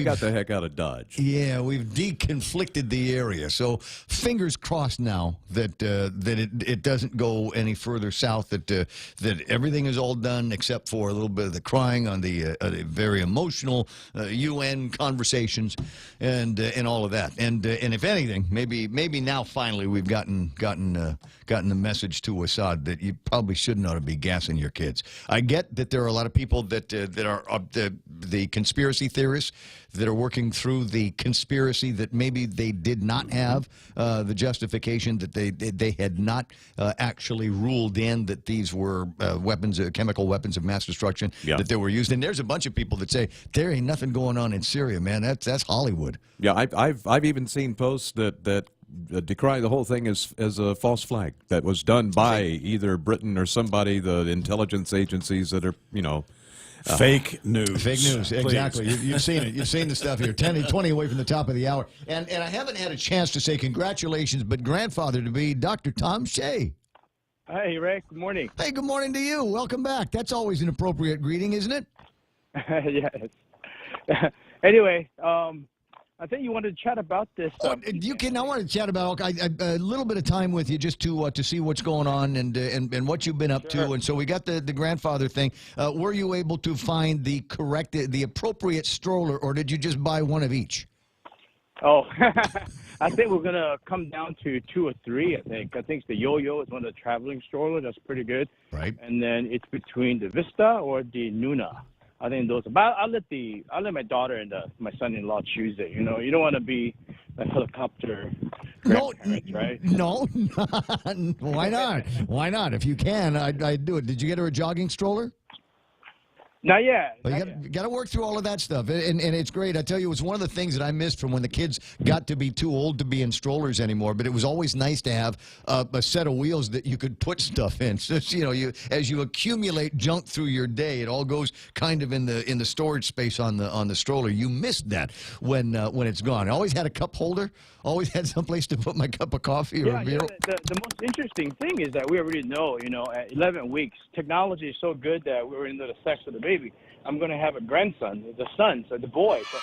got the heck out of Dodge. Yeah, we've deconflicted the area. So fingers crossed now that it doesn't go any further south. That everything is all done except for a little bit of the crying on the very emotional UN conversations and all of that. And if anything, maybe now finally we've gotten the message to Assad that you probably shouldn't ought to be gassing your kids. I get that there are a lot of people that are the conspiracy theorists that are working through the conspiracy that maybe they did not have the justification, that they had not actually ruled in that these were weapons, chemical weapons of mass destruction that they were used. And there's a bunch of people that say there ain't nothing going on in Syria, man. That's Hollywood. Yeah, I've even seen posts that decry the whole thing as a false flag that was done by either Britain or somebody, the intelligence agencies that are, fake news. Fake news, exactly. You've seen it. You've seen the stuff here. 20 away from the top of the hour. And I haven't had a chance to say congratulations, but grandfather to be Dr. Tom Shea. Hey, Ray. Good morning. Hey, good morning to you. Welcome back. That's always an appropriate greeting, isn't it? Yes. Anyway, I think you wanted to chat about this. You can. I want to chat about a little bit of time with you just to see what's going on and what you've been up to. And so we got the grandfather thing. Were you able to find the appropriate stroller, or did you just buy one of each? Oh, I think we're gonna come down to 2 or 3. I think the Yo-Yo is one of the traveling stroller. That's pretty good. Right. And then it's between the Vista or the Nuna. I think those. But I'll let my daughter and my son-in-law choose it. You don't want to be a helicopter grandparents, right? No. Why not? Why not? If you can, I'd do it. Did you get her a jogging stroller? Not yet. Well, you got to work through all of that stuff, and it's great. I tell you, it was one of the things that I missed from when the kids got to be too old to be in strollers anymore. But it was always nice to have a set of wheels that you could put stuff in. So as you accumulate junk through your day, it all goes kind of in the storage space on the stroller. You missed that when it's gone. I always had a cup holder. Always had someplace to put my cup of coffee or beer. The most interesting thing is that we already know, at 11 weeks, technology is so good that we're into the sex of the baby. I'm going to have a grandson, the son, so the boy. So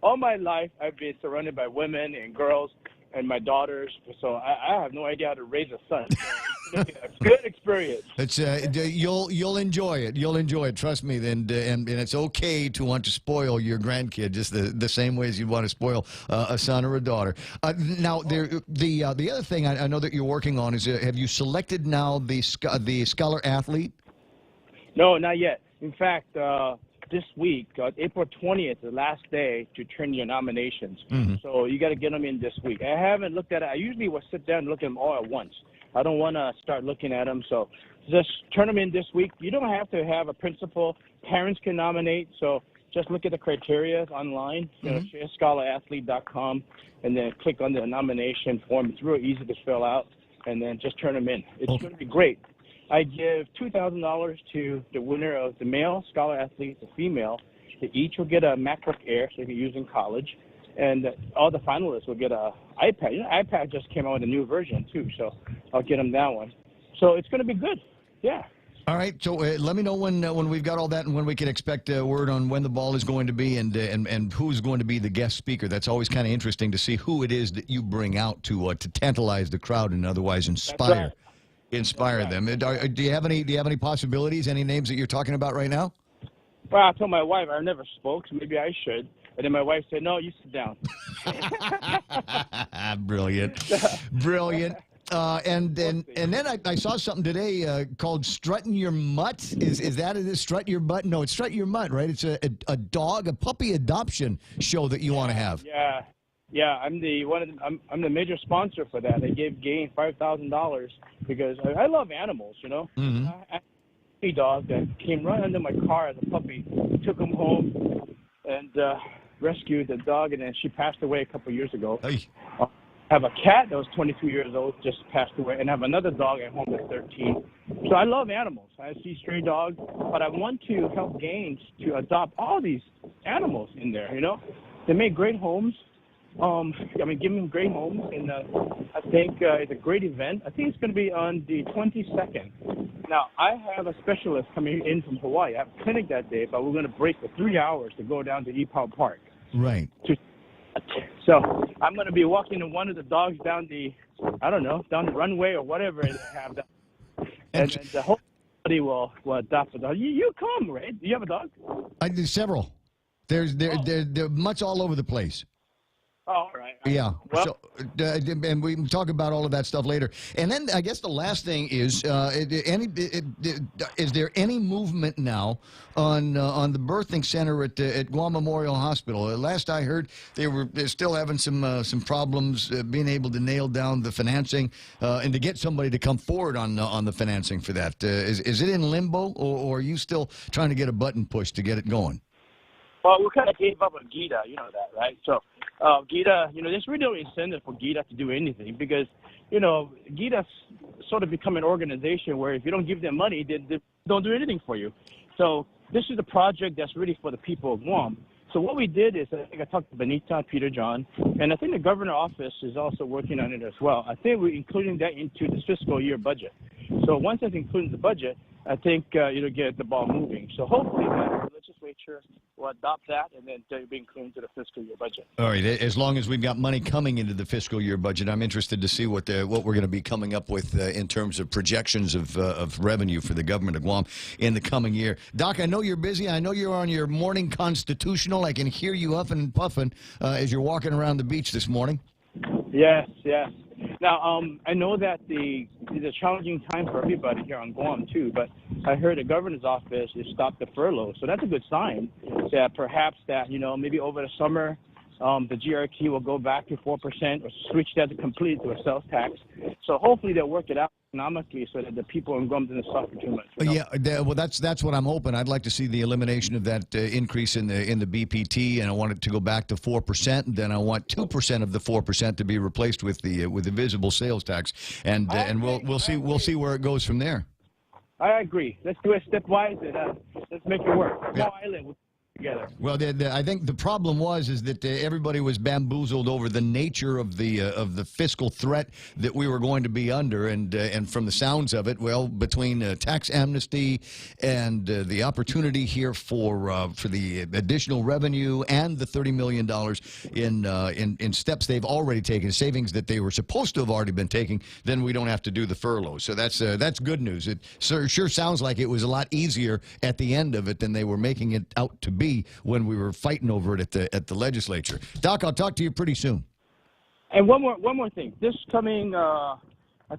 all my life, I've been surrounded by women and girls and my daughters. So I have no idea how to raise a son. So it's a good experience. It's you'll enjoy it. You'll enjoy it. Trust me. And it's okay to want to spoil your grandkid just the same way as you'd want to spoil a son or a daughter. Now, the other thing I know that you're working on is have you selected now the Scholar Athlete? No, not yet. In fact, this week, April 20th, the last day to turn your nominations. Mm-hmm. So you got to get them in this week. I haven't looked at it. I usually will sit down and look at them all at once. I don't want to start looking at them. So just turn them in this week. You don't have to have a principal. Parents can nominate. So just look at the criteria online, scholarathlete.com, and then click on the nomination form. It's real easy to fill out, and then just turn them in. It's going to be great. I give $2,000 to the winner of the male Scholar Athlete, the female. They each will get a MacBook Air, so they can use in college. And all the finalists will get a iPad. iPad just came out with a new version, too, so I'll get them that one. So it's going to be good. Yeah. All right. So let me know when we've got all that and when we can expect word on when the ball is going to be and who's going to be the guest speaker. That's always kind of interesting to see who it is that you bring out to tantalize the crowd and otherwise inspire them. Do you have any possibilities? Any names that you're talking about right now? Well, I told my wife I never spoke, so maybe I should. And then my wife said, "No, you sit down." Brilliant. And then I saw something today called Strutting Your Mutt. Is that it? Is Strut Your Butt? No, it's Strut Your Mutt, right? It's a puppy adoption show that you want to have. Yeah. I'm the major sponsor for that. They gave Gain $5,000 because I love animals. Mm-hmm. I had a dog that came right under my car as a puppy. Took him home and rescued the dog, and then she passed away a couple of years ago. Hey. I have a cat that was 22 years old, just passed away, and I have another dog at home that's 13. So I love animals. I see stray dogs, but I want to help Gaines to adopt all these animals in there, They make great homes. Give them great homes, and I think it's a great event. I think it's going to be on the 22nd. Now, I have a specialist coming in from Hawaii. I have a clinic that day, but we're going to break for 3 hours to go down to Epau Park. Right. So I'm going to be walking one of the dogs down the runway or whatever they have. And then the whole body will adopt a dog. You come, right? Do you have a dog? I do several. They're mutts all over the place. Oh, all right. Yeah. Well, so, and we can talk about all of that stuff later. And then I guess the last thing is, is there any movement now on the birthing center at Guam Memorial Hospital? Last I heard, they're still having some problems being able to nail down the financing and to get somebody to come forward on the financing for that. Is it in limbo, or are you still trying to get a button pushed to get it going? Well, we kind of gave up on GITA, you know that, right? So GITA, there's really no incentive for GITA to do anything because, GITA's sort of become an organization where if you don't give them money, they don't do anything for you. So this is a project that's really for the people of Guam. So what we did is, I think I talked to Benita, Peter John, and I think the governor's office is also working on it as well. I think we're including that into the fiscal year budget. So once that's included in the budget, I think it'll get the ball moving. So hopefully the legislature will adopt that and then it'll be included into the fiscal year budget. All right. As long as we've got money coming into the fiscal year budget, I'm interested to see what we're going to be coming up with in terms of projections of revenue for the government of Guam in the coming year. Doc, I know you're busy. I know you're on your morning constitutional. I can hear you huffing and puffing as you're walking around the beach this morning. Yes. Now, I know that it's a challenging time for everybody here on Guam, too, but I heard the governor's office has stopped the furlough. So that's a good sign that perhaps that, maybe over the summer, the GRT will go back to 4% or switch that completely to a sales tax. So hopefully they'll work it out. economically so that the people in Guam didn't suffer too much. Well, that's what I'm hoping. I'd like to see the elimination of that increase in the BPT, and I want it to go back to 4%. And then I want 2% of the 4% to be replaced with the visible sales tax, and we'll see where it goes from there. I agree. Let's do it stepwise, and let's make it work. Small island together. Well, I think the problem is that everybody was bamboozled over the nature of the fiscal threat that we were going to be under, and from the sounds of it, well, between tax amnesty and the opportunity here for the additional revenue and the $30 million in steps they've already taken, savings that they were supposed to have already been taking, then we don't have to do the furlough. So that's good news. It sure sounds like it was a lot easier at the end of it than they were making it out to be when we were fighting over it at the legislature. Doc, I'll talk to you pretty soon. And one more thing. This coming, I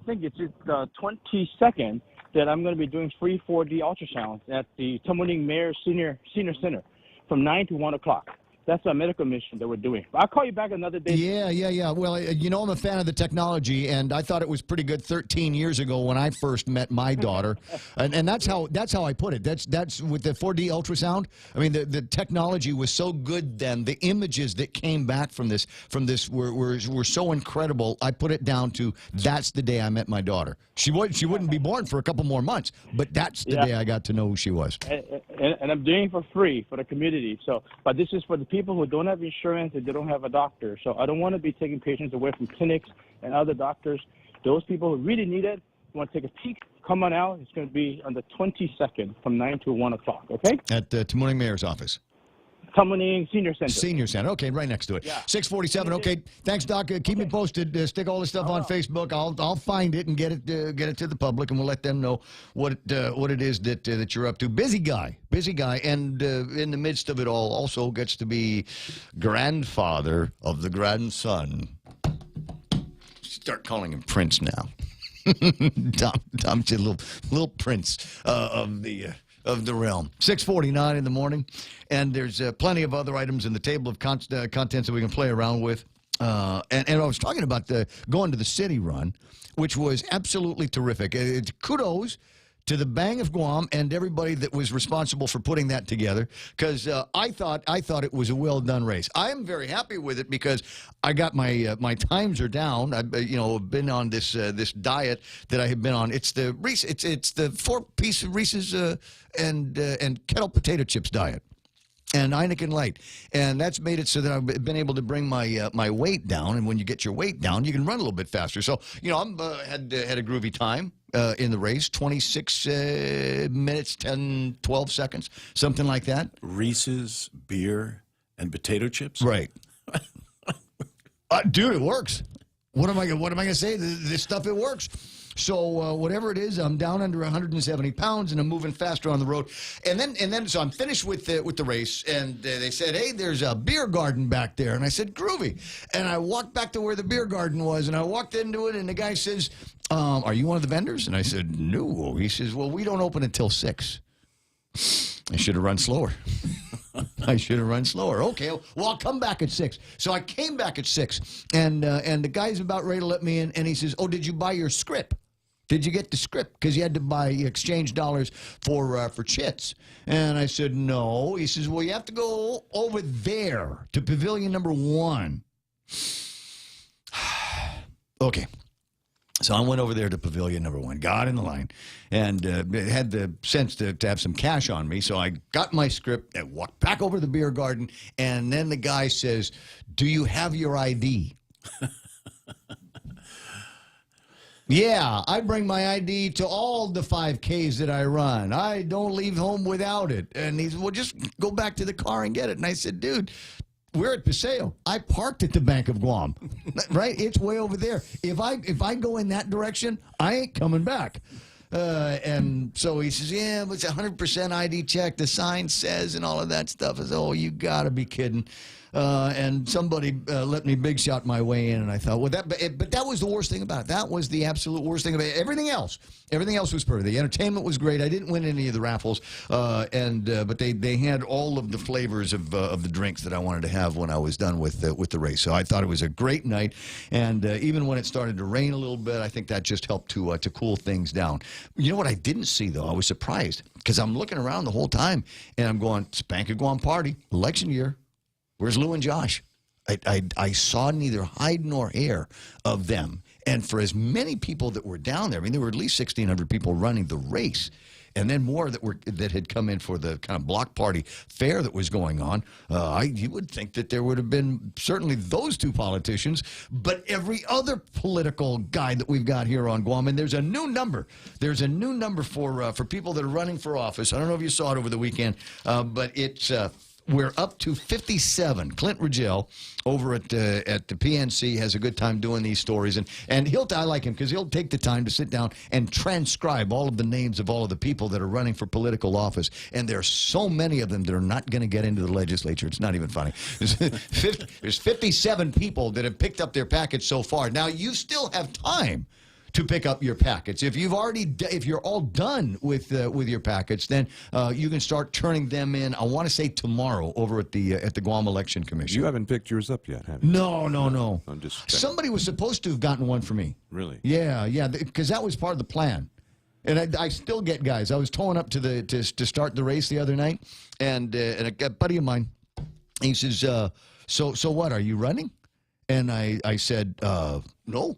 think it's the 22nd that I'm going to be doing free 4D ultrasounds at the Tamuning Mayor Senior Center from 9 to 1 o'clock. That's a medical mission that we're doing. I'll call you back another day. Yeah. Well, I'm a fan of the technology, and I thought it was pretty good 13 years ago when I first met my daughter, and that's how I put it. That's with the 4D ultrasound. I mean, the technology was so good then. The images that came back from this were so incredible. I put it down to that's the day I met my daughter. She wouldn't be born for a couple more months, but that's the day I got to know who she was. And I'm doing it for free for the community. So, but this is for the people who don't have insurance and they don't have a doctor. So I don't want to be taking patients away from clinics and other doctors. Those people who really need it want to take a peek, come on out. It's going to be on the 22nd from 9 to 1 o'clock, okay? At the Tamuning Mayor's office. Tamuning Senior Center. Senior Center. Okay, right next to it. Yeah. 647. Okay, thanks, Doc. Keep me posted. Stick all this stuff on Facebook. I'll find it and get it to the public, and we'll let them know what it is that you're up to. Busy guy, and in the midst of it all, also gets to be grandfather of the grandson. Start calling him Prince now. Tom's a little prince of the realm. 6:49 in the morning, and there's plenty of other items in the table of contents that we can play around with. And I was talking about going to the city run, which was absolutely terrific. Kudos to the Bang of Guam and everybody that was responsible for putting that together, because I thought it was a well done race. I am very happy with it because I got my times are down. I've been on this diet that I have been on. It's the Reese. It's the 4-piece Reese's and kettle potato chips diet. And Heineken Light, and that's made it so that I've been able to bring my weight down. And when you get your weight down, you can run a little bit faster. So I'm had a groovy time in the race, 26 minutes, 12 seconds, something like that. Reese's, beer, and potato chips. Right, dude, it works. What am I going to say? This stuff, it works. So whatever it is, I'm down under 170 pounds, and I'm moving faster on the road. And then, so I'm finished with the race, and they said, "Hey, there's a beer garden back there." And I said, "Groovy." And I walked back to where the beer garden was, and I walked into it, and the guy says, "Are you one of the vendors?" And I said, "No." He says, "Well, we don't open until 6." I should have run slower. Okay, well, I'll come back at 6. So I came back at 6, and the guy's about ready to let me in, and he says, "Oh, did you buy your script? Did you get the script? Because you had to exchange dollars for chits." And I said, "No." He says, "Well, you have to go over there to pavilion number 1. Okay. So I went over there to pavilion number 1, got in the line, and had the sense to have some cash on me. So I got my script and walked back over to the beer garden, and then the guy says, "Do you have your ID?" Yeah, I bring my ID to all the 5Ks that I run. I don't leave home without it. And he said, "Well, just go back to the car and get it." And I said, "Dude, we're at Paseo. I parked at the Bank of Guam, right? It's way over there. If I go in that direction, I ain't coming back." And so he says, "Yeah, but it's 100% ID check. The sign says," and all of that stuff. I said, "Oh, you got to be kidding." and somebody let me big shot my way in, and I thought, well, but that was the worst thing about it. That was the absolute worst thing about it. Everything else was perfect. The entertainment was great. I didn't win any of the raffles, but they had all of the flavors of the drinks that I wanted to have when I was done with the race. So I thought it was a great night, and even when it started to rain a little bit, I think that just helped to cool things down. You know what I didn't see, though? I was surprised because I'm looking around the whole time, and I'm going, Spank a Guam party, election year. Where's Lou and Josh? I saw neither hide nor hair of them. And for as many people that were down there, I mean, there were at least 1,600 people running the race, and then more that had come in for the kind of block party fair that was going on. You would think that there would have been certainly those two politicians, but every other political guy that we've got here on Guam. And there's a new number. There's a new number for people that are running for office. I don't know if you saw it over the weekend, but it's we're up to 57. Clint Rigel over at the PNC has a good time doing these stories, and I like him because he'll take the time to sit down and transcribe all of the names of all of the people that are running for political office. And there's so many of them that are not going to get into the legislature. It's not even funny. There's 57 people that have picked up their package so far. Now you still have time to pick up your packets. If you're all done with your packets, then you can start turning them in. I want to say tomorrow over at the Guam Election Commission. You haven't picked yours up yet, have you? No. I'm just checking. Somebody was supposed to have gotten one for me. Really? Yeah, because that was part of the plan. And I still get guys. I was towing up to start the race the other night, and a buddy of mine, he says, "So what? Are you running?" And I said, "No."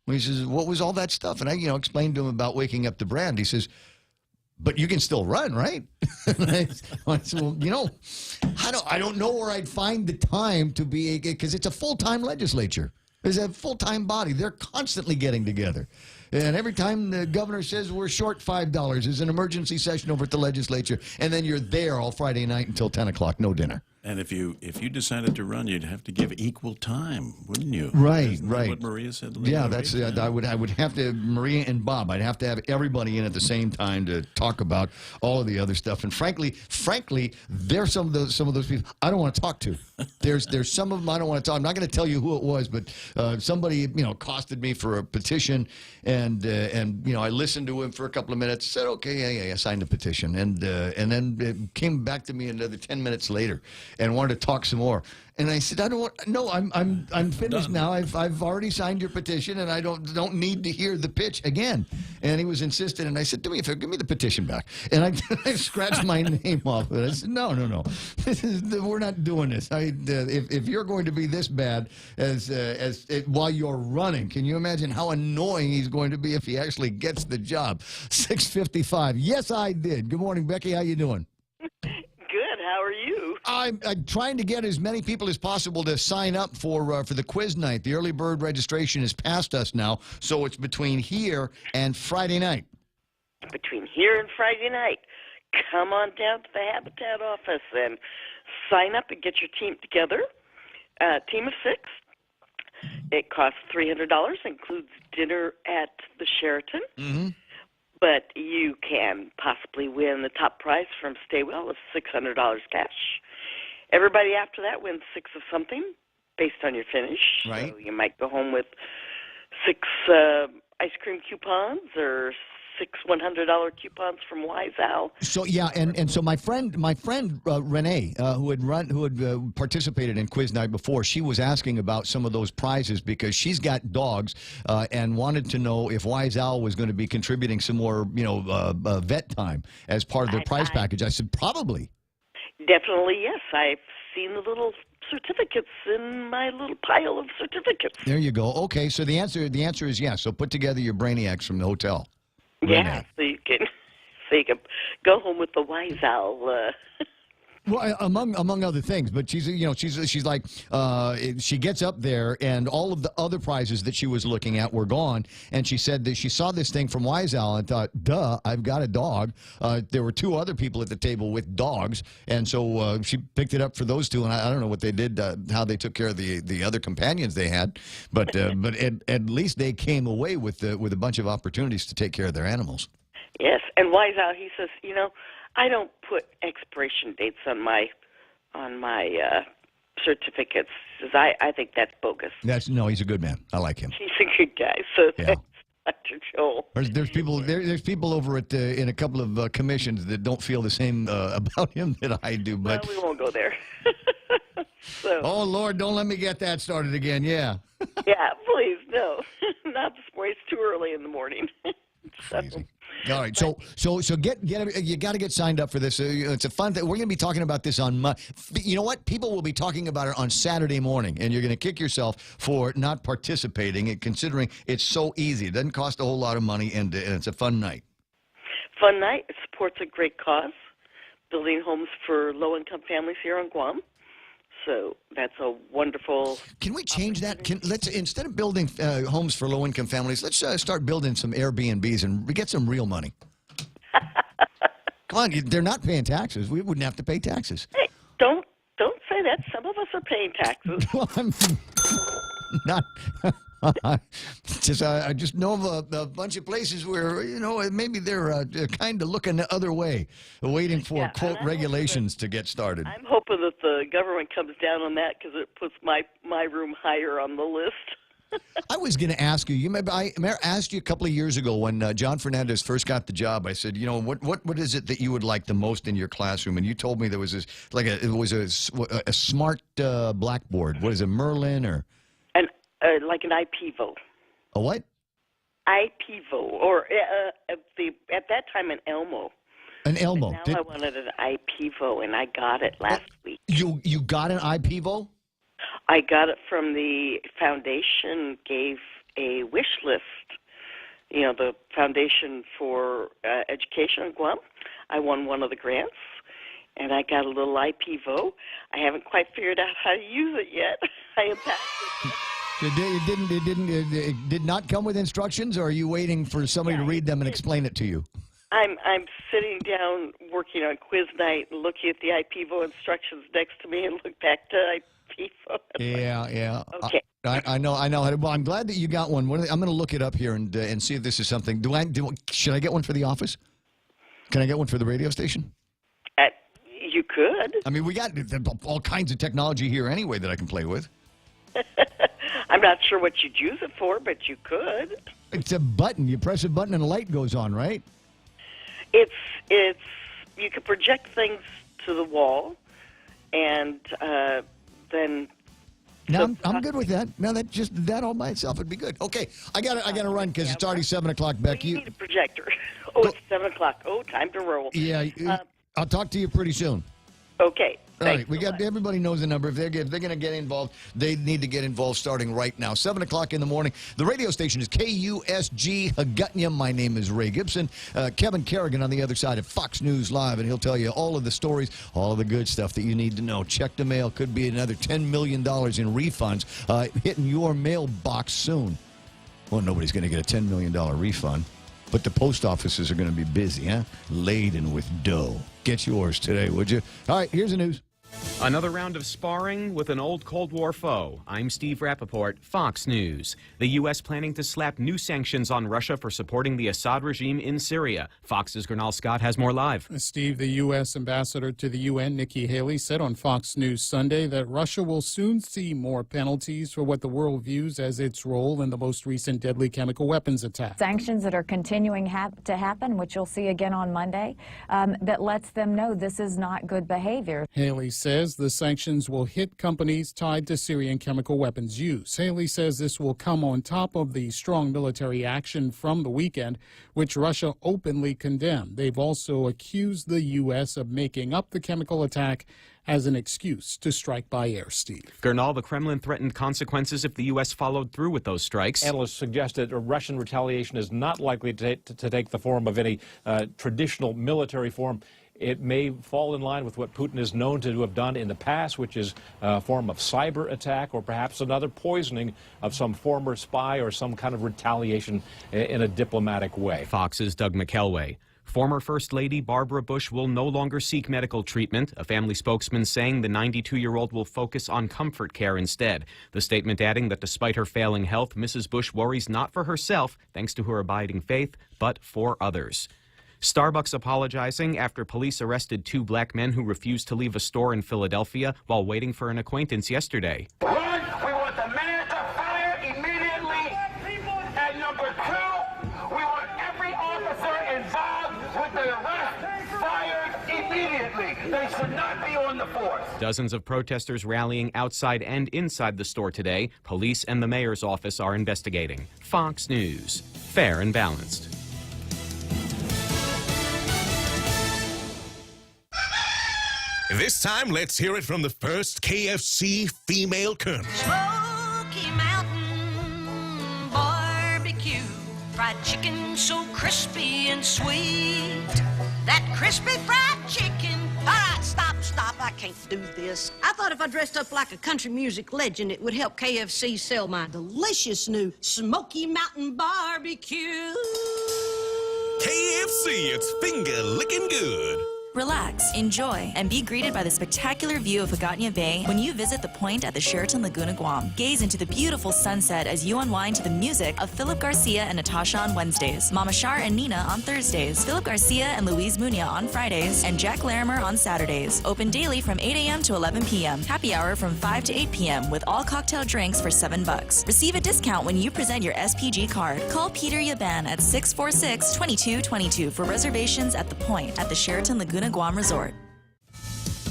He says, "What was all that stuff?" And I, explained to him about waking up the brand. He says, "But you can still run, right?" I said, "Well, I don't know where I'd find the time to be, because it's a full-time legislature. It's a full-time body. They're constantly getting together. And every time the governor says we're short $5, there's an emergency session over at the legislature, and then you're there all Friday night until 10 o'clock, no dinner." And if you decided to run, you'd have to give equal time, wouldn't you? Right. What Maria said. Yeah, that's. I would have to Maria and Bob. I'd have to have everybody in at the same time to talk about all of the other stuff. And frankly, there's some of those people I don't want to talk to. There's some of them I don't want to talk. I'm not going to tell you who it was, but somebody accosted me for a petition, and I listened to him for a couple of minutes. Said okay, yeah, I signed the petition, and then it came back to me another 10 minutes later and wanted to talk some more. And I said, I'm finished now. I've already signed your petition, and I don't need to hear the pitch again. And he was insistent, and I said, do me a favor, give me the petition back. And I scratched my name off of it. I said, no. We're not doing this. If you're going to be this bad as while you're running, can you imagine how annoying he's going to be if he actually gets the job? 6:55. Yes, I did. Good morning, Becky. How you doing? Good. How are you? I'm trying to get as many people as possible to sign up for the quiz night. The early bird registration is past us now, so it's between here and Friday night. Between here and Friday night, come on down to the Habitat office and sign up and get your team together. Team of 6. It costs $300, includes dinner at the Sheraton. Mm-hmm. But you can possibly win the top prize from Staywell of $600 cash. Everybody after that wins 6 of something based on your finish. Right. So you might go home with 6 ice cream coupons or 6 $100 coupons from Wise Owl. So yeah, and so my friend Renee, who had participated in quiz night before, she was asking about some of those prizes because she's got dogs and wanted to know if Wise Owl was going to be contributing some more, vet time as part of their prize package. I said probably. Definitely yes. I've seen the little certificates in my little pile of certificates. There you go. Okay, so the answer is yes. So put together your brainiacs from the hotel. Yeah, so you can go home with the Wise Owl. Well, among other things, but she's like she gets up there and all of the other prizes that she was looking at were gone, and she said that she saw this thing from Wise Owl and thought, duh, I've got a dog. There were 2 other people at the table with dogs, and so she picked it up for those 2, and I don't know what they did, how they took care of the other companions they had, but at least they came away with a bunch of opportunities to take care of their animals. Yes, and Wise Owl, he says, I don't put expiration dates on my certificates. 'Cause I think that's bogus. No, he's a good man. I like him. He's a good guy. So Yeah. thanks, Dr. Joel. There's people over at in a couple of commissions that don't feel the same about him that I do. But Well, we won't go there. So, oh Lord, don't let me get that started again. Yeah. yeah, please, no. Not this morning. It's too early in the morning. So, All right, so get you got to get signed up for this. It's a fun thing. We're going to be talking about this on you know what? People will be talking about it on Saturday morning, and you're going to kick yourself for not participating, and considering it's so easy. It doesn't cost a whole lot of money, and it's a fun night. fun night. It supports a great cause, building homes for low-income families here on Guam. So that's a wonderful. Can we change that? Let's instead of building homes for low-income families, let's start building some Airbnbs and get some real money. Come on, they're not paying taxes. We wouldn't have to pay taxes. Hey, don't say that. Some of us are paying taxes. Well, I'm not. I just know of a bunch of places where, maybe they're kind of looking the other way, waiting for, quote, regulations to get started. I'm hoping that the government comes down on that because it puts my room higher on the list. I was going to ask you. You remember I asked you a couple of years ago when John Fernandez first got the job. I said, what is it that you would like the most in your classroom? And you told me there was this a smart blackboard. What is it, Merlin or? Like an IPVO. A what? IPVO, or at that time an Elmo. An Elmo. But now I wanted an IPVO, and I got it last week. You got an IPVO? I got it from the foundation. Gave a wish list. The Foundation for Education in Guam. I won one of the grants, and I got a little IPVO. I haven't quite figured out how to use it yet. I am passionate. It did not come with instructions, or are you waiting for somebody to read them and explain it to you? I'm sitting down working on quiz night and looking at the IPVO instructions next to me and look back to IPVO. Yeah. Okay. I know. Well, I'm glad that you got one. I'm going to look it up here and see if this is something. Should I get one for the office? Can I get one for the radio station? You could. I mean, we got all kinds of technology here anyway that I can play with. I'm not sure what you'd use it for, but you could. It's a button. You press a button and a light goes on, right? It's you can project things to the wall, and then. No, I'm good with that. No, that all by itself would be good. Okay, I got to run because it's already 7 o'clock, Beck. You need a projector. Oh, it's 7 o'clock. Oh, time to roll. Yeah, I'll talk to you pretty soon. Okay. All right, everybody knows the number. If they're going to get involved, they need to get involved starting right now. 7 o'clock in the morning. The radio station is KUSG Hagutnya. My name is Ray Gibson. Kevin Kerrigan on the other side of Fox News Live, and he'll tell you all of the stories, all of the good stuff that you need to know. Check the mail. Could be another $10 million in refunds hitting your mailbox soon. Well, nobody's going to get a $10 million refund, but the post offices are going to be busy, huh? Laden with dough. Get yours today, would you? All right, here's the news. Another round of sparring with an old Cold War foe. I'm Steve Rappaport, Fox News. The U.S. planning to slap new sanctions on Russia for supporting the Assad regime in Syria. Fox's Gernal Scott has more live. Steve, the U.S. ambassador to the UN, Nikki Haley, said on Fox News Sunday that Russia will soon see more penalties for what the world views as its role in the most recent deadly chemical weapons attack. Sanctions that are continuing to happen, which you'll see again on Monday, that lets them know this is not good behavior. Haley says the sanctions will hit companies tied to Syrian chemical weapons use. Haley says this will come on top of the strong military action from the weekend, which Russia openly condemned. They've also accused the U.S. of making up the chemical attack as an excuse to strike by air, Steve. Gernal, the Kremlin threatened consequences if the U.S. followed through with those strikes. Analysts suggest that Russian retaliation is not likely to take the form of any traditional military form. It may fall in line with what Putin is known to have done in the past, which is a form of cyber attack or perhaps another poisoning of some former spy or some kind of retaliation in a diplomatic way. Fox's Doug McKelway. Former First Lady Barbara Bush will no longer seek medical treatment, a family spokesman saying the 92-year-old will focus on comfort care instead. The statement adding that despite her failing health, Mrs. Bush worries not for herself, thanks to her abiding faith, but for others. Starbucks apologizing after police arrested 2 black men who refused to leave a store in Philadelphia while waiting for an acquaintance yesterday. One, we want the man to fire immediately. And number 2, we want every officer involved with the arrest fired immediately. They should not be on the force. Dozens of protesters rallying outside and inside the store today. Police and the mayor's office are investigating. Fox News. Fair and balanced. This time, let's hear it from the first KFC female colonel. Smoky Mountain Barbecue. Fried chicken so crispy and sweet. That crispy fried chicken. All right, stop. I can't do this. I thought if I dressed up like a country music legend, it would help KFC sell my delicious new Smoky Mountain Barbecue. KFC, it's finger licking good. Relax, enjoy, and be greeted by the spectacular view of Hagåtña Bay when you visit the Point at the Sheraton Laguna Guam. Gaze into the beautiful sunset as you unwind to the music of Philip Garcia and Natasha on Wednesdays, Mama Shar and Nina on Thursdays, Philip Garcia and Luis Muña on Fridays, and Jack Larimer on Saturdays. Open daily from 8 a.m. to 11 p.m. Happy hour from 5 to 8 p.m. with all cocktail drinks for $7. Receive a discount when you present your SPG card. Call Peter Yaban at 646-2222 for reservations at the Point at the Sheraton Laguna Guam Resort.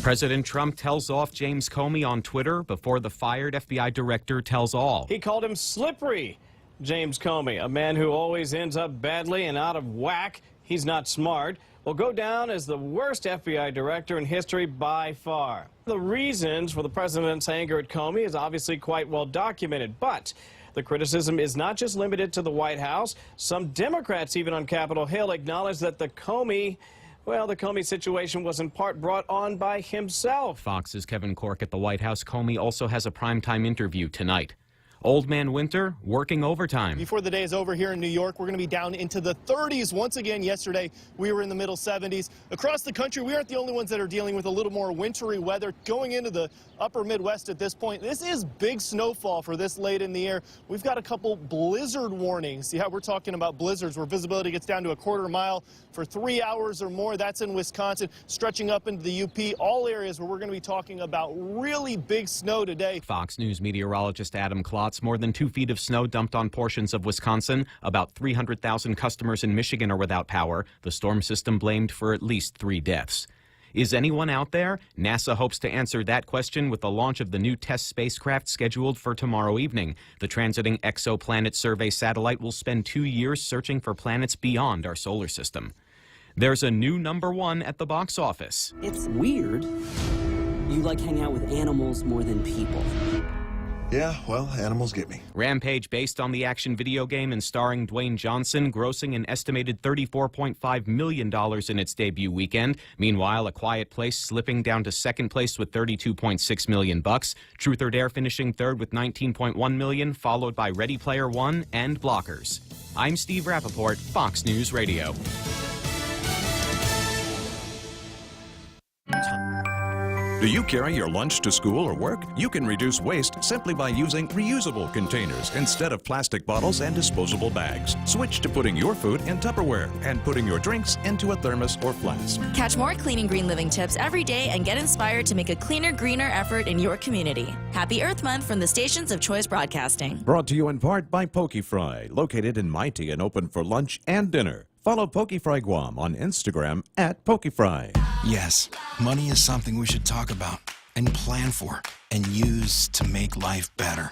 President Trump tells off James Comey on Twitter before the fired FBI director tells all. He called him slippery. James Comey, a man who always ends up badly and out of whack. He's not smart. Will go down as the worst FBI director in history by far. The reasons for the president's anger at Comey is obviously quite well documented, but the criticism is not just limited to the White House. Some Democrats, even on Capitol Hill, acknowledge that the Comey situation was in part brought on by himself. Fox's Kevin Corke at the White House. Comey also has a primetime interview tonight. Old Man Winter working overtime. Before the day is over here in New York, we're going to be down into the 30s once again. Yesterday, we were in the middle 70s. Across the country, we aren't the only ones that are dealing with a little more wintry weather going into the upper Midwest at this point. This is big snowfall for this late in the year. We've got a couple blizzard warnings. Yeah, we're talking about blizzards where visibility gets down to a quarter mile for 3 hours or more. That's in Wisconsin, stretching up into the UP, all areas where we're going to be talking about really big snow today. Fox News meteorologist Adam Klotz. More than 2 feet of snow dumped on portions of Wisconsin. About 300,000 customers in Michigan are without power. The storm system blamed for at least 3 deaths. Is anyone out there? NASA hopes to answer that question with the launch of the new test spacecraft scheduled for tomorrow evening. The transiting Exoplanet Survey satellite will spend 2 years searching for planets beyond our solar system. There's a new #1 at the box office. It's weird. You like hang out with animals more than people. Yeah, well, animals get me. Rampage, based on the action video game and starring Dwayne Johnson, grossing an estimated $34.5 million in its debut weekend. Meanwhile, A Quiet Place slipping down to second place with $32.6 million. Truth or Dare finishing third with $19.1 million, followed by Ready Player One and Blockers. I'm Steve Rappaport, Fox News Radio. Do you carry your lunch to school or work? You can reduce waste simply by using reusable containers instead of plastic bottles and disposable bags. Switch to putting your food in Tupperware and putting your drinks into a thermos or flask. Catch more clean and green living tips every day and get inspired to make a cleaner, greener effort in your community. Happy Earth Month from the stations of Choice Broadcasting. Brought to you in part by PokeFry, located in Mighty and open for lunch and dinner. Follow PokeFry Guam on Instagram at PokeFry. Yes, money is something we should talk about and plan for and use to make life better.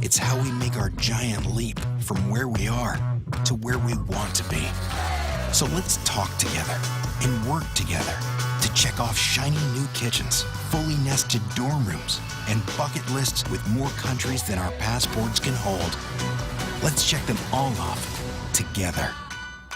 It's how we make our giant leap from where we are to where we want to be. So let's talk together and work together to check off shiny new kitchens, fully nested dorm rooms, and bucket lists with more countries than our passports can hold. Let's check them all off together.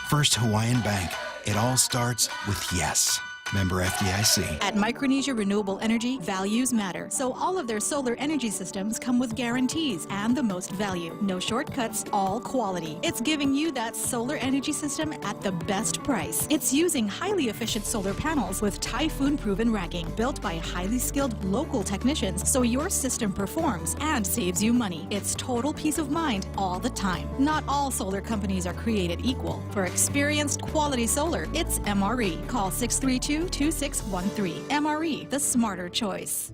First Hawaiian Bank. It all starts with yes. Member FDIC. At Micronesia Renewable Energy, values matter. So all of their solar energy systems come with guarantees and the most value. No shortcuts, all quality. It's giving you that solar energy system at the best price. It's using highly efficient solar panels with typhoon-proven racking, built by highly skilled local technicians, so your system performs and saves you money. It's total peace of mind all the time. Not all solar companies are created equal. For experienced quality solar, it's MRE. Call 632-2613. MRE, the smarter choice.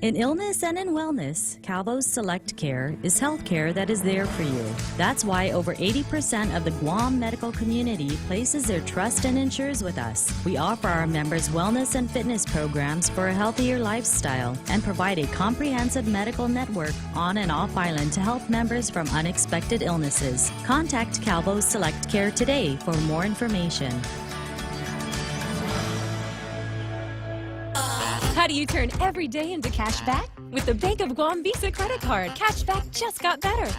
In illness and in wellness, Calvo's Select Care is health care that is there for you. That's why over 80% of the Guam medical community places their trust and insures with us. We offer our members wellness and fitness programs for a healthier lifestyle and provide a comprehensive medical network on and off island to help members from unexpected illnesses. Contact Calvo's Select Care today for more information. How do you turn every day into cash back? With the Bank of Guam Visa credit card, cash back just got better.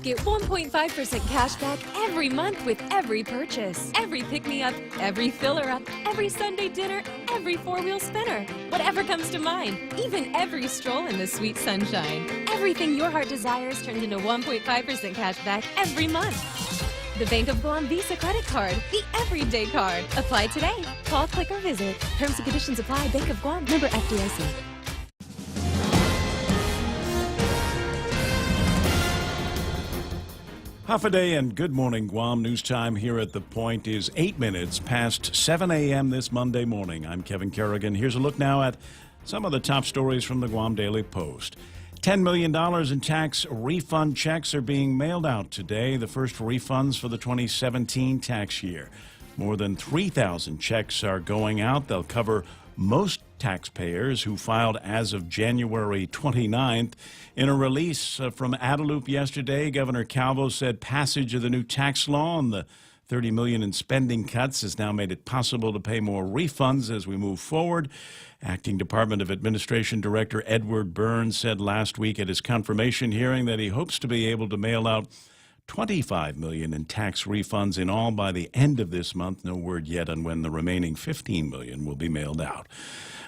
Get 1.5% cash back every month with every purchase. Every pick-me-up, every filler-up, every Sunday dinner, every four-wheel spinner. Whatever comes to mind, even every stroll in the sweet sunshine. Everything your heart desires turns into 1.5% cash back every month. The Bank of Guam Visa credit card, the everyday card. Apply today. Call, click, or visit. Terms and conditions apply. Bank of Guam, member FDIC. Half a day and good morning, Guam. News time here at The Point is 8 minutes past 7 a.m. this Monday morning. I'm Kevin Kerrigan. Here's a look now at some of the top stories from the Guam Daily Post. $10 million in tax refund checks are being mailed out today, the first refunds for the 2017 tax year. More than 3,000 checks are going out. They'll cover most taxpayers who filed as of January 29th. In a release from Adelup yesterday, Governor Calvo said passage of the new tax law and the $30 million in spending cuts has now made it possible to pay more refunds as we move forward. Acting Department of Administration Director Edward Burns said last week at his confirmation hearing that he hopes to be able to mail out $25 million in tax refunds in all by the end of this month. No word yet on when the remaining $15 million will be mailed out.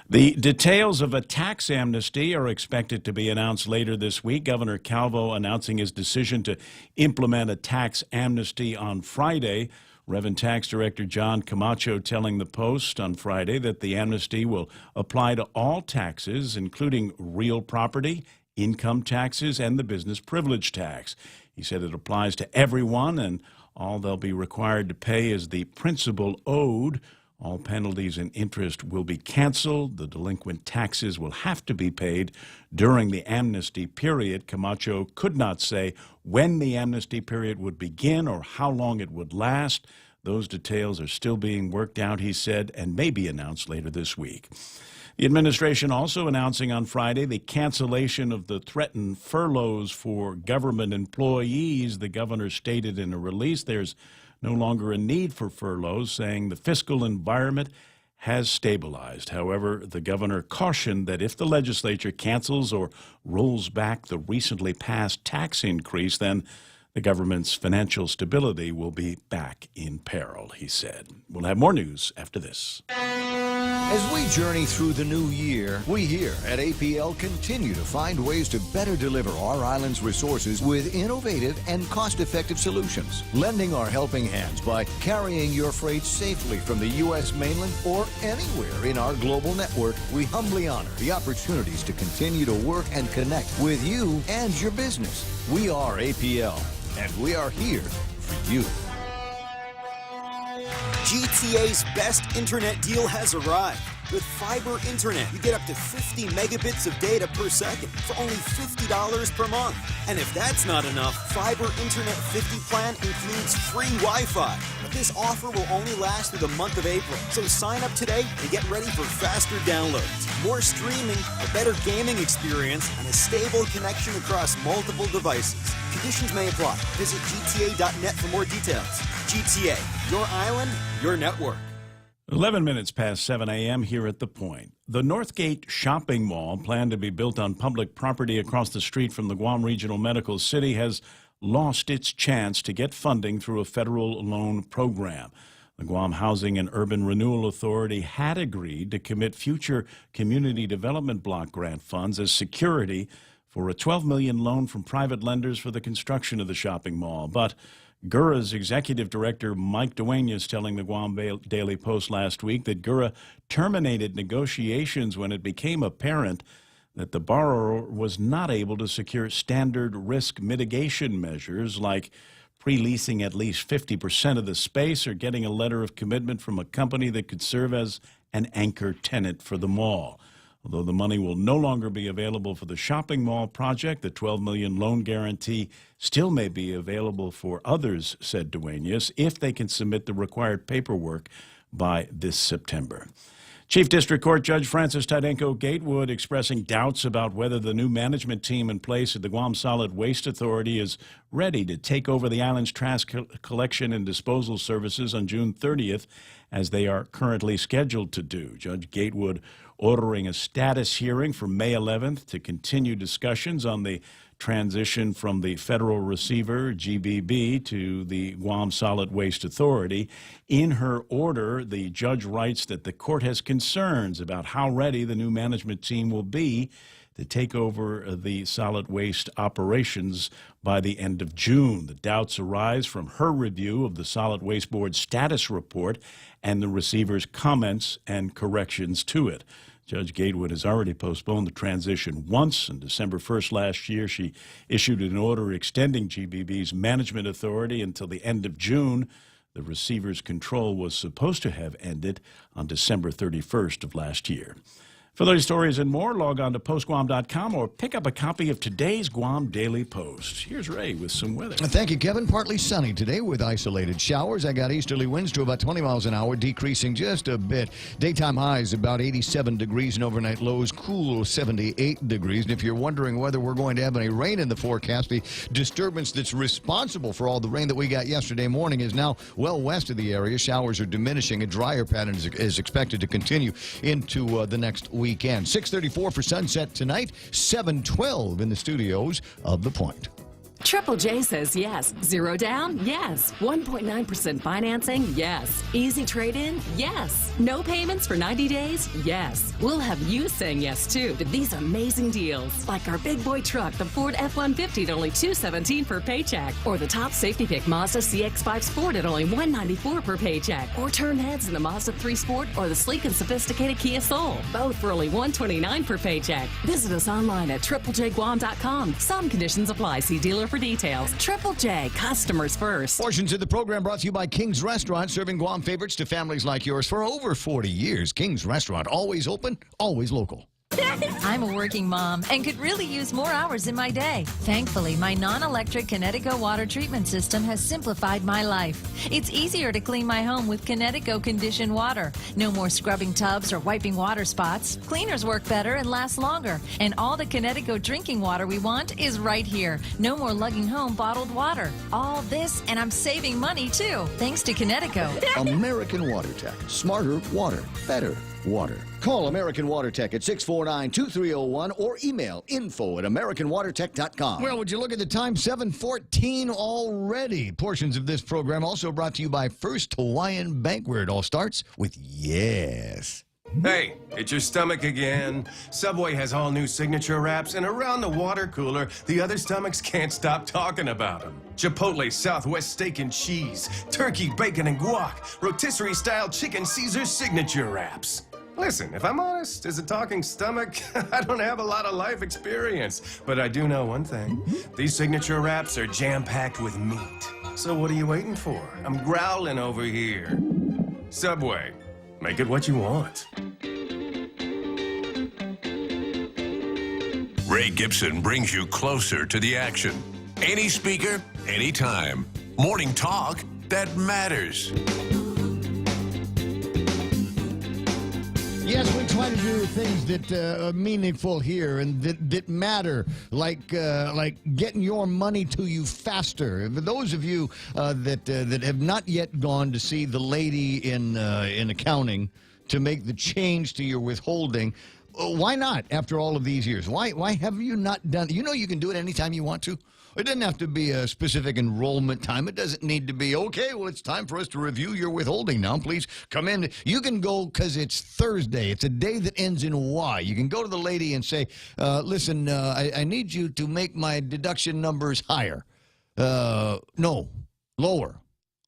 The details of a tax amnesty are expected to be announced later this week. Governor Calvo announcing his decision to implement a tax amnesty on Friday. Reverend Tax Director John Camacho telling the Post on Friday that the amnesty will apply to all taxes, including real property, income taxes, and the business privilege tax. He said it applies to everyone, and all they'll be required to pay is the principal owed. All penalties and interest will be canceled. The delinquent taxes will have to be paid during the amnesty period. Camacho could not say when the amnesty period would begin or how long it would last. Those details are still being worked out, he said, and may be announced later this week. The administration also announcing on Friday the cancellation of the threatened furloughs for government employees. The governor stated in a release there's no longer a need for furloughs, saying the fiscal environment has stabilized. However, the governor cautioned that if the legislature cancels or rolls back the recently passed tax increase, then the government's financial stability will be back in peril, he said. We'll have more news after this. As we journey through the new year, we here at APL continue to find ways to better deliver our island's resources with innovative and cost-effective solutions, lending our helping hands by carrying your freight safely from the U.S. mainland or anywhere in our global network. We humbly honor the opportunities to continue to work and connect with you and your business. We are APL, and we are here for you. GTA's best internet deal has arrived. With fiber internet, you get up to 50 megabits of data per second for only $50 per month. And if that's not enough, Fiber Internet 50 plan includes free Wi-Fi. But this offer will only last through the month of April. So sign up today and get ready for faster downloads, more streaming, a better gaming experience, and a stable connection across multiple devices. Conditions may apply. Visit gta.net for more details. GTA, your island, your network. 11 minutes past 7 a.m. here at The Point. The Northgate Shopping Mall, planned to be built on public property across the street from the Guam Regional Medical City, has lost its chance to get funding through a federal loan program. The Guam Housing and Urban Renewal Authority had agreed to commit future community development block grant funds as security for a $12 million loan from private lenders for the construction of the shopping mall. But GURA's executive director, Mike Duenas, telling the Guam Daily Post last week that GURA terminated negotiations when it became apparent that the borrower was not able to secure standard risk mitigation measures like pre-leasing at least 50% of the space or getting a letter of commitment from a company that could serve as an anchor tenant for the mall. Although the money will no longer be available for the shopping mall project, the $12 million loan guarantee still may be available for others, said Duenas, if they can submit the required paperwork by this September. Chief District Court Judge Francis Tydenko Gatewood expressing doubts about whether the new management team in place at the Guam Solid Waste Authority is ready to take over the island's trash collection and disposal services on June 30th, as they are currently scheduled to do. Judge Gatewood ordering a status hearing for May 11th to continue discussions on the transition from the federal receiver, GBB, to the Guam Solid Waste Authority. In her order, the judge writes that the court has concerns about how ready the new management team will be to take over the solid waste operations by the end of June. The doubts arise from her review of the Solid Waste Board status report and the receiver's comments and corrections to it. Judge Gatewood has already postponed the transition once. On December 1st last year, she issued an order extending GBB's management authority until the end of June. The receiver's control was supposed to have ended on December 31st of last year. For those stories and more, log on to postguam.com or pick up a copy of today's Guam Daily Post. Here's Ray with some weather. Thank you, Kevin. Partly sunny today with isolated showers. I got easterly winds to about 20 miles an hour, decreasing just a bit. Daytime highs about 87 degrees and overnight lows cool 78 degrees. And if you're wondering whether we're going to have any rain in the forecast, the disturbance that's responsible for all the rain that we got yesterday morning is now well west of the area. Showers are diminishing. A drier pattern is expected to continue into the next weekend. 6:34 for sunset tonight, 7:12 in the studios of The Point. Triple J says yes. Zero down? Yes. 1.9% financing? Yes. Easy trade-in? Yes. No payments for 90 days? Yes. We'll have you saying yes, too, to these amazing deals. Like our big boy truck, the Ford F-150 at only $217 per paycheck. Or the top safety pick Mazda CX-5 Sport at only $194 per paycheck. Or turn heads in the Mazda 3 Sport or the sleek and sophisticated Kia Soul. Both for only $129 per paycheck. Visit us online at triplejguam.com. Some conditions apply. See dealer for details. Triple J, customers first. Portions of the program brought to you by King's Restaurant, serving Guam favorites to families like yours for over 40 years. King's Restaurant, always open, always local. I'm a working mom and could really use more hours in my day. Thankfully, my non-electric Connecticut water treatment system has simplified my life. It's easier to clean my home with Connecticut conditioned water. No more scrubbing tubs or wiping water spots. Cleaners work better and last longer. And all the Connecticut drinking water we want is right here. No more lugging home bottled water. All this, and I'm saving money too, thanks to Connecticut. American Water Tech. Smarter water. Better water. Call American Water Tech at 649-2301 or email info@americanwatertech.com. Well, would you look at the time? 7:14 already. Portions of this program also brought to you by First Hawaiian Bank, where it all starts with yes. Hey, it's your stomach again. Subway has all new signature wraps, and around the water cooler, the other stomachs can't stop talking about them. Chipotle Southwest Steak and Cheese, Turkey, Bacon, and Guac, Rotisserie-style Chicken Caesar signature wraps. Listen, if I'm honest, as a talking stomach, I don't have a lot of life experience. But I do know one thing. These signature wraps are jam-packed with meat. So what are you waiting for? I'm growling over here. Subway, make it what you want. Ray Gibson brings you closer to the action. Any speaker, anytime. Morning talk that matters. Yes, we try to do things that are meaningful here and that matter, like getting your money to you faster. For those of you that have not yet gone to see the lady in accounting to make the change to your withholding, Why not after all of these years? Why have you not done? You know you can do it anytime you want to. It doesn't have to be a specific enrollment time. It doesn't need to be, okay, well, it's time for us to review your withholding now. Please come in. You can go because it's Thursday. It's a day that ends in Y. You can go to the lady and say, listen, I need you to make my deduction numbers higher. No, lower.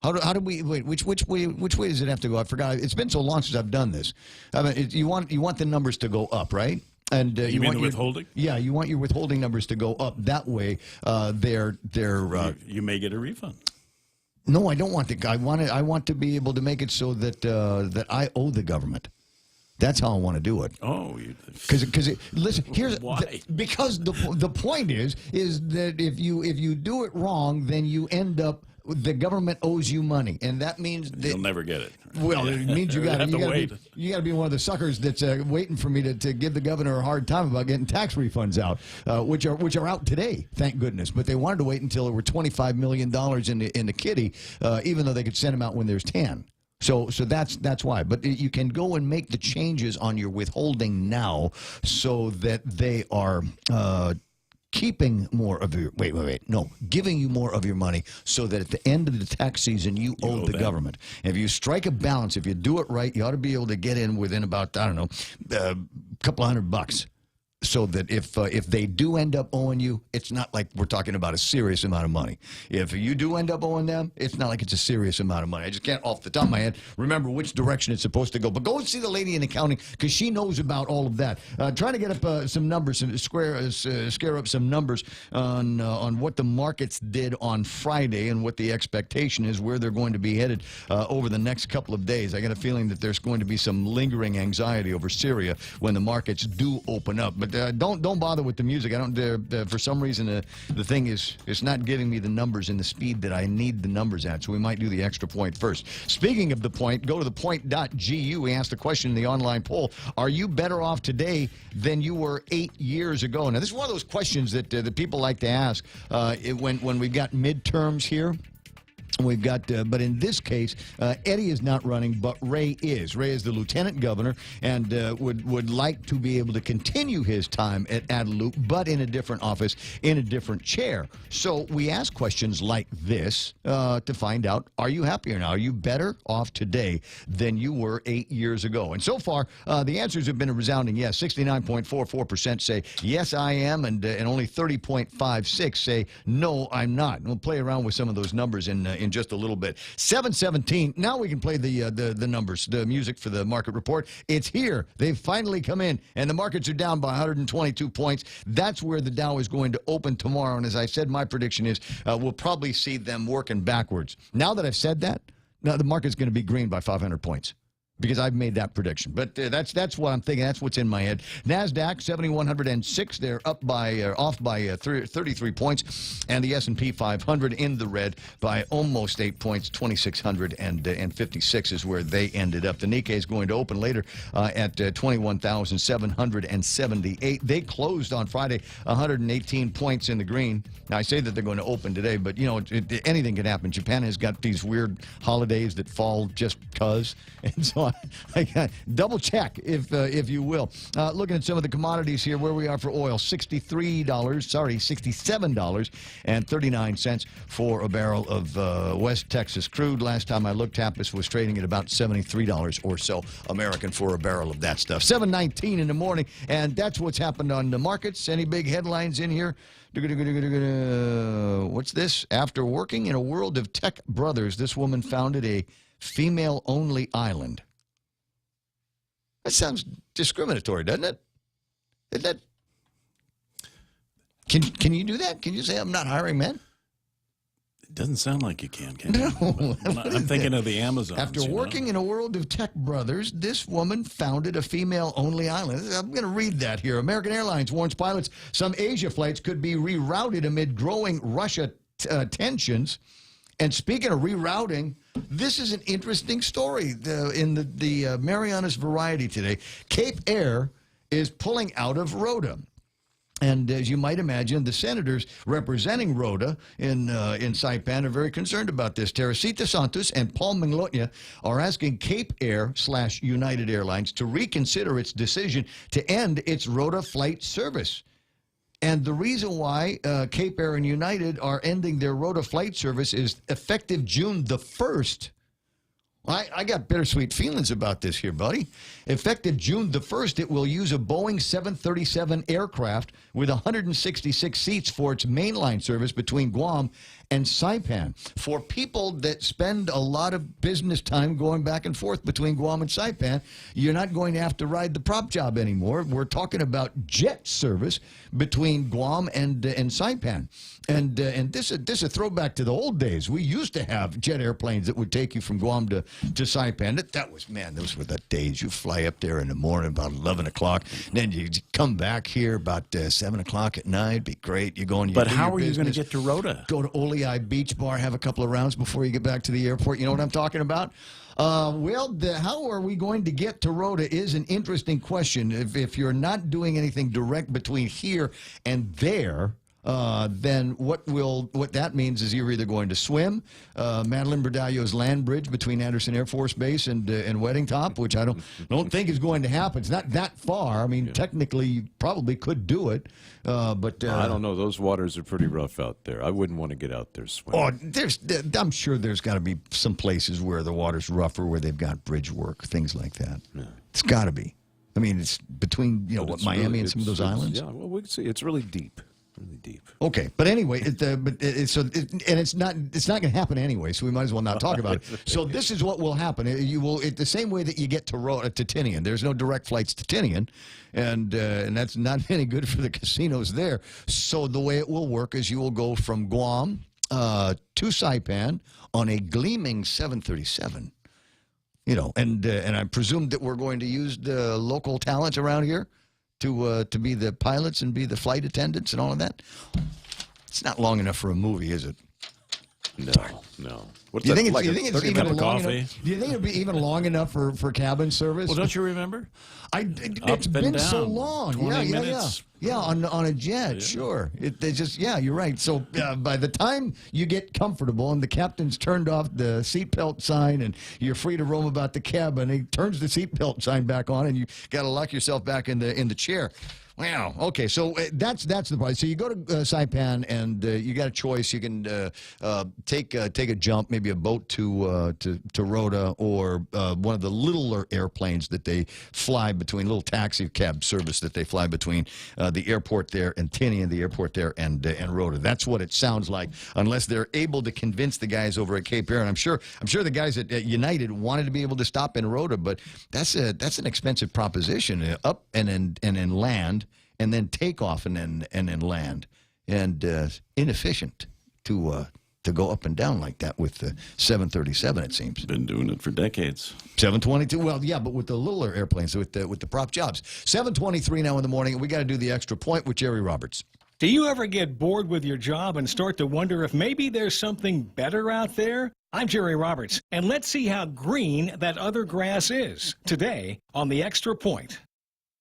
How do we wait? Which way does it have to go? I forgot. It's been so long since I've done this. I mean, you want the numbers to go up, right? And you mean the withholding? Yeah, you want your withholding numbers to go up. That way, you may get a refund. No, I don't want the. I want to be able to make it so that that I owe the government. That's how I want to do it. Oh, because listen, here's why? Because the point is that if you do it wrong, then you end up. The government owes you money, and that means that you'll never get it. Well, it means you got to wait. You got to be one of the suckers that's waiting for me to give the governor a hard time about getting tax refunds out, which are out today, thank goodness. But they wanted to wait until there were $25 million in the kitty, even though they could send them out when there's 10. So that's why. But you can go and make the changes on your withholding now, so that they are. Keeping more of your giving you more of your money, so that at the end of the tax season you owe the government. And if you strike a balance, if you do it right, you ought to be able to get in within about a couple $100, so that if they do end up owing you, it's not like we're talking about a serious amount of money. If you do end up owing them, it's not like it's a serious amount of money. I just can't, off the top of my head, remember which direction it's supposed to go. But go and see the lady in accounting, because she knows about all of that. Trying to get up some numbers, scare up some numbers on what the markets did on Friday and what the expectation is, where they're going to be headed over the next couple of days. I got a feeling that there's going to be some lingering anxiety over Syria when the markets do open up. But don't bother with the music. I don't. For some reason, the thing is, it's not giving me the numbers in the speed that I need the numbers at. So we might do the extra point first. Speaking of the point, go to the point.gu. We asked the question in the online poll: are you better off today than you were 8 years ago? Now, this is one of those questions that people like to ask when we've got midterms here. We've got, but in this case, Eddie is not running, but Ray is. Ray is the lieutenant governor and would like to be able to continue his time at Adelup, but in a different office, in a different chair. So we ask questions like this to find out, are you happier now? Are you better off today than you were 8 years ago? And so far, the answers have been a resounding yes. 69.44% say, yes, I am, and only 30.56 say, no, I'm not. And we'll play around with some of those numbers in just a little bit. 7:17. Now we can play the numbers, the music for the market report. It's here. They've finally come in, and the markets are down by 122 points. That's where the Dow is going to open tomorrow. And as I said, my prediction is we'll probably see them working backwards. Now that I've said that, now the market's going to be green by 500 points. Because I've made that prediction. But that's what I'm thinking. That's what's in my head. NASDAQ, 7,106. They're off by 33 points. And the S&P 500 in the red by almost 8 points. 2,656 is where they ended up. The Nikkei is going to open later at 21,778. They closed on Friday 118 points in the green. Now, I say that they're going to open today, but, anything can happen. Japan has got these weird holidays that fall just because. And so I got double check if you will. Looking at some of the commodities here, where we are for oil, $67.39 for a barrel of West Texas crude. Last time I looked, Tapis was trading at about $73 or so American for a barrel of that stuff. 7:19 in the morning, and that's what's happened on the markets. Any big headlines in here? What's this? After working in a world of tech brothers, this woman founded a female-only island. That sounds discriminatory, doesn't it? Isn't that? Can you do that? Can you say I'm not hiring men? It doesn't sound like you can you? No. I'm thinking of the Amazons. After working in a world of tech brothers, this woman founded a female-only island. I'm going to read that here. American Airlines warns pilots some Asia flights could be rerouted amid growing Russia tensions. And speaking of rerouting, this is an interesting story in the Marianas Variety today. Cape Air is pulling out of Rota. And as you might imagine, the senators representing Rhoda in Saipan are very concerned about this. Teresita Santos and Paul Manglotnya are asking Cape Air / United Airlines to reconsider its decision to end its Rhoda flight service. And the reason why Cape Air and United are ending their Rhoda flight service is effective June the 1st. I got bittersweet feelings about this here, buddy. Effective June the 1st, it will use a Boeing 737 aircraft with 166 seats for its mainline service between Guam and Saipan. For people that spend a lot of business time going back and forth between Guam and Saipan, you're not going to have to ride the prop job anymore. We're talking about jet service between Guam and Saipan. And this is a throwback to the old days. We used to have jet airplanes that would take you from Guam to Saipan. Those were the days. You fly up there in the morning about 11 o'clock. Then you come back here about 7 o'clock at night. Be great. You go and you But do how your are you going to business. get to Rhoda? Go to Oleai Beach Bar, have a couple of rounds before you get back to the airport. You know what I'm talking about? How are we going to get to Rhoda is an interesting question. If you're not doing anything direct between here and there, then what that means is you're either going to swim Madeline Berdallo's land bridge between Anderson Air Force Base and Wedding Top, which I don't think is going to happen. It's not that far. I mean, technically, you probably could do it, but I don't know. Those waters are pretty rough out there. I wouldn't want to get out there swimming. Oh, I'm sure there's got to be some places where the water's rougher, where they've got bridge work, things like that. Yeah. It's got to be. I mean, it's between Miami and some of those islands. Yeah, well, we can see it's really deep. Really deep. Okay, but anyway, it's not going to happen anyway, so we might as well not talk about it. So this is what will happen. You will the same way that you get to Tinian. There's no direct flights to Tinian, and that's not any good for the casinos there. So the way it will work is you will go from Guam to Saipan on a gleaming 737. And I presume that we're going to use the local talent around here to be the pilots and be the flight attendants and all of that. It's not long enough for a movie, is it? No. Do you think it's even long enough? Do you think it'd be even long enough for cabin service? Well, don't you remember? It's been so long. 20 minutes. Yeah, on a jet, sure. You're right. So by the time you get comfortable and the captain's turned off the seatbelt sign and you're free to roam about the cabin, he turns the seatbelt sign back on and you got to lock yourself back in the chair. Wow. Okay. So that's the part. So you go to Saipan and you got a choice. You can take a jump, maybe a boat to Rhoda, or one of the littler airplanes that they fly between, little taxi cab service that they fly between the airport there and Tinian, the airport there and Rhoda. That's what it sounds like, unless they're able to convince the guys over at Cape Air. And I'm sure the guys at United wanted to be able to stop in Rhoda, but that's an expensive proposition. Up and then land. And then take off and then land, and inefficient to go up and down like that with the 737. It seems been doing it for decades. 722. Well, yeah, but with the littler airplanes, with the prop jobs. 7:23 now in the morning, and we got to do the extra point with Jerry Roberts. Do you ever get bored with your job and start to wonder if maybe there's something better out there? I'm Jerry Roberts, and let's see how green that other grass is today on the Extra Point.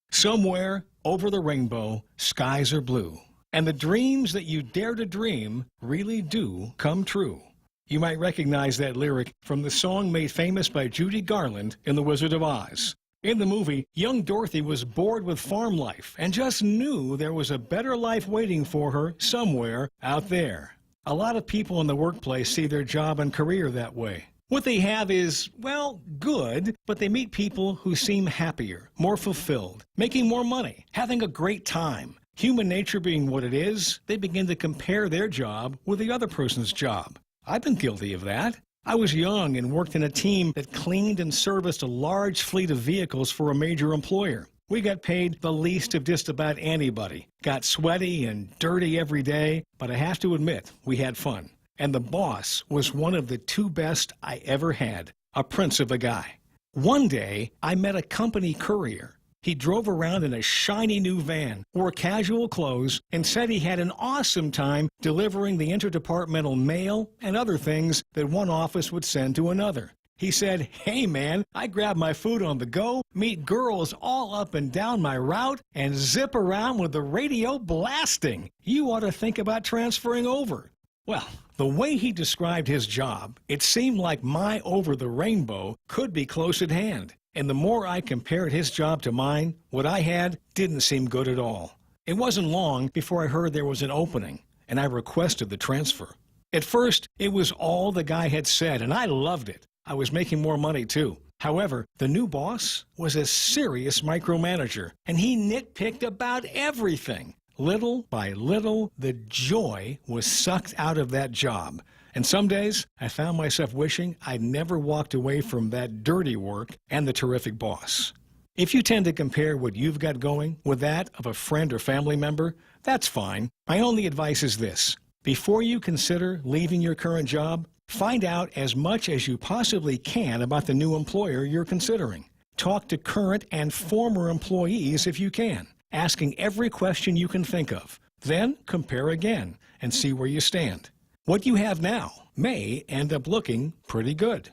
Somewhere over the rainbow, skies are blue, and the dreams that you dare to dream really do come true. You might recognize that lyric from the song made famous by Judy Garland in The Wizard of Oz. In the movie, young Dorothy was bored with farm life and just knew there was a better life waiting for her somewhere out there. A lot of people in the workplace see their job and career that way. What they have is, well, good, but they meet people who seem happier, more fulfilled, making more money, having a great time. Human nature being what it is, they begin to compare their job with the other person's job. I've been guilty of that. I was young and worked in a team that cleaned and serviced a large fleet of vehicles for a major employer. We got paid the least of just about anybody, got sweaty and dirty every day, but I have to admit, we had fun. And the boss was one of the two best I ever had, a prince of a guy. One day, I met a company courier. He drove around in a shiny new van, wore casual clothes, and said he had an awesome time delivering the interdepartmental mail and other things that one office would send to another. He said, "Hey man, I grab my food on the go, meet girls all up and down my route, and zip around with the radio blasting. You ought to think about transferring over." Well, the way he described his job, it seemed like my over the rainbow could be close at hand. And the more I compared his job to mine, what I had didn't seem good at all. It wasn't long before I heard there was an opening, and I requested the transfer. At first, it was all the guy had said, and I loved it. I was making more money, too. However, the new boss was a serious micromanager, and he nitpicked about everything. Little by little, the joy was sucked out of that job. And some days, I found myself wishing I'd never walked away from that dirty work and the terrific boss. If you tend to compare what you've got going with that of a friend or family member, that's fine. My only advice is this. Before you consider leaving your current job, find out as much as you possibly can about the new employer you're considering. Talk to current and former employees if you can, asking every question you can think of. Then compare again and see where you stand. What you have now may end up looking pretty good.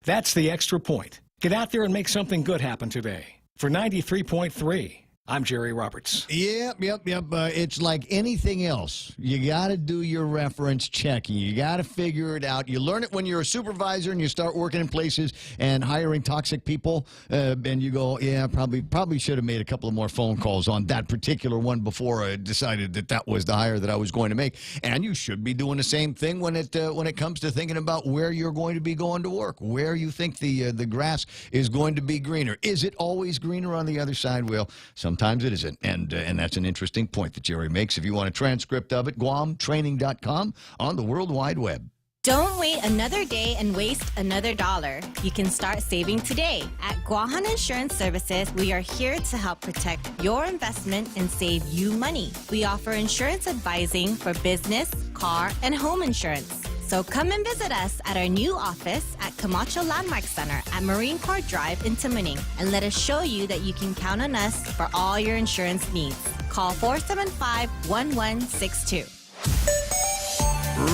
That's the Extra Point. Get out there and make something good happen today. For 93.3, I'm Jerry Roberts. Yep. It's like anything else. You got to do your reference checking. You got to figure it out. You learn it when you're a supervisor and you start working in places and hiring toxic people, and you go, yeah, probably should have made a couple of more phone calls on that particular one before I decided that was the hire that I was going to make. And you should be doing the same thing when it comes to thinking about where you're going to be going to work, where you think the grass is going to be greener. Is it always greener on the other side? Well, sometimes it isn't, and that's an interesting point that Jerry makes. If you want a transcript of it, GuamTraining.com on the World Wide Web. Don't wait another day and waste another dollar. You can start saving today. At Guahan Insurance Services, we are here to help protect your investment and save you money. We offer insurance advising for business, car, and home insurance. So come and visit us at our new office at Camacho Landmark Center at Marine Corps Drive in Tamuning, and let us show you that you can count on us for all your insurance needs. Call 475-1162.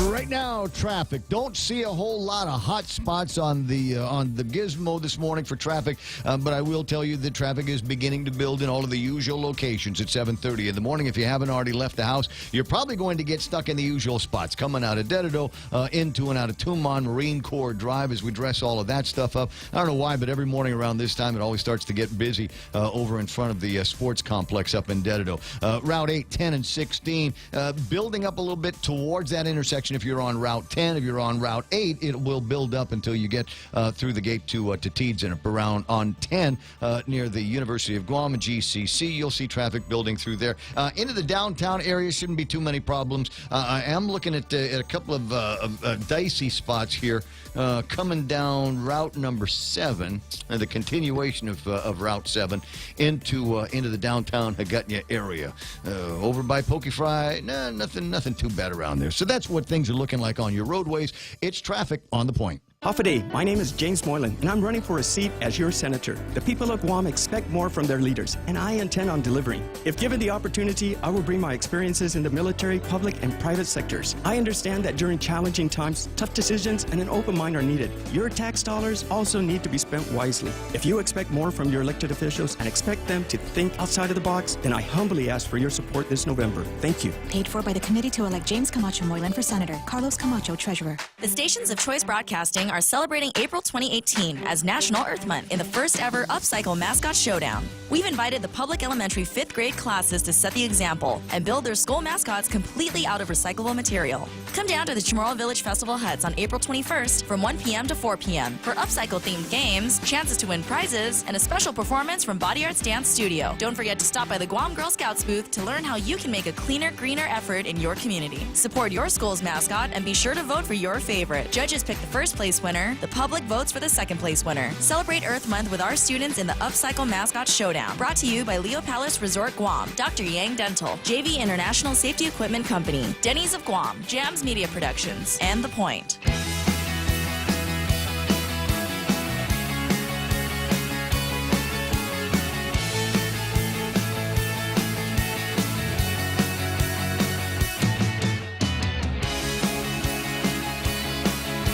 Right now, traffic. Don't see a whole lot of hot spots on the gizmo this morning for traffic, but I will tell you that traffic is beginning to build in all of the usual locations at 7:30 in the morning. If you haven't already left the house, you're probably going to get stuck in the usual spots, coming out of Dededo, into and out of Tumon, Marine Corps Drive, as we dress all of that stuff up. I don't know why, but every morning around this time, it always starts to get busy over in front of the sports complex up in Dededo. Route 8, 10, and 16, building up a little bit towards that intersection. If you're on Route 10, if you're on Route 8, it will build up until you get through the gate to Teeds and up around on 10 near the University of Guam and GCC. You'll see traffic building through there. Into the downtown area shouldn't be too many problems. I am looking at a couple of dicey spots here coming down Route number 7, the continuation of Route 7 into the downtown Hagåtña area. Over by Pokey Fry, nothing too bad around there. So that's what things are looking like on your roadways. It's traffic on the point. Hafaday, my name is James Moylan, and I'm running for a seat as your senator. The people of Guam expect more from their leaders, and I intend on delivering. If given the opportunity, I will bring my experiences in the military, public, and private sectors. I understand that during challenging times, tough decisions and an open mind are needed. Your tax dollars also need to be spent wisely. If you expect more from your elected officials and expect them to think outside of the box, then I humbly ask for your support this November. Thank you. Paid for by the committee to elect James Camacho Moylan for Senator, Carlos Camacho, Treasurer. The stations of Choice Broadcasting are celebrating April 2018 as National Earth Month in the first ever Upcycle Mascot Showdown. We've invited the public elementary 5th grade classes to set the example and build their school mascots completely out of recyclable material. Come down to the Chamorro Village Festival Huts on April 21st from 1 p.m. to 4 p.m. for upcycle-themed games, chances to win prizes, and a special performance from Body Arts Dance Studio. Don't forget to stop by the Guam Girl Scouts booth to learn how you can make a cleaner, greener effort in your community. Support your school's mascot and be sure to vote for your favorite. Judges pick the first place winner. The public votes for the second place winner. Celebrate Earth Month with our students in the Upcycle Mascot Showdown. Brought to you by Leo Palace Resort Guam, Dr. Yang Dental, JV International Safety Equipment Company, Denny's of Guam, Jams Media Productions, and The Point.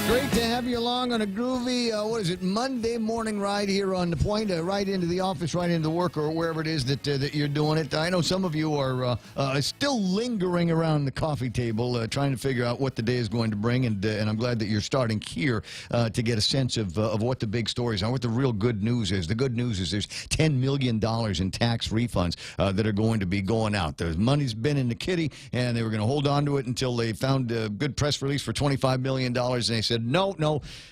Great to have you along. along on a groovy, Monday morning ride here on The Point, right into the office, right into work, or wherever it is that you're doing it. I know some of you are still lingering around the coffee table, trying to figure out what the day is going to bring, and I'm glad that you're starting here to get a sense of what the big stories are, what the real good news is. The good news is there's $10 million in tax refunds that are going to be going out. The money's been in the kitty, and they were going to hold on to it until they found a good press release for $25 million, and they said, no,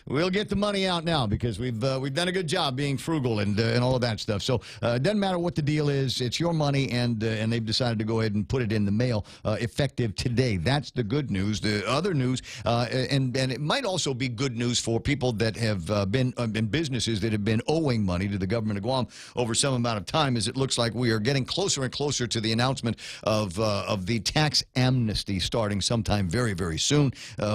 we'll get the money out now because we've done a good job being frugal and all of that stuff. So it doesn't matter what the deal is. It's your money, and they've decided to go ahead and put it in the mail effective today. That's the good news. The other news, and it might also be good news for people that have been in businesses that have been owing money to the government of Guam over some amount of time, is it looks like we are getting closer and closer to the announcement of the tax amnesty starting sometime very, very soon.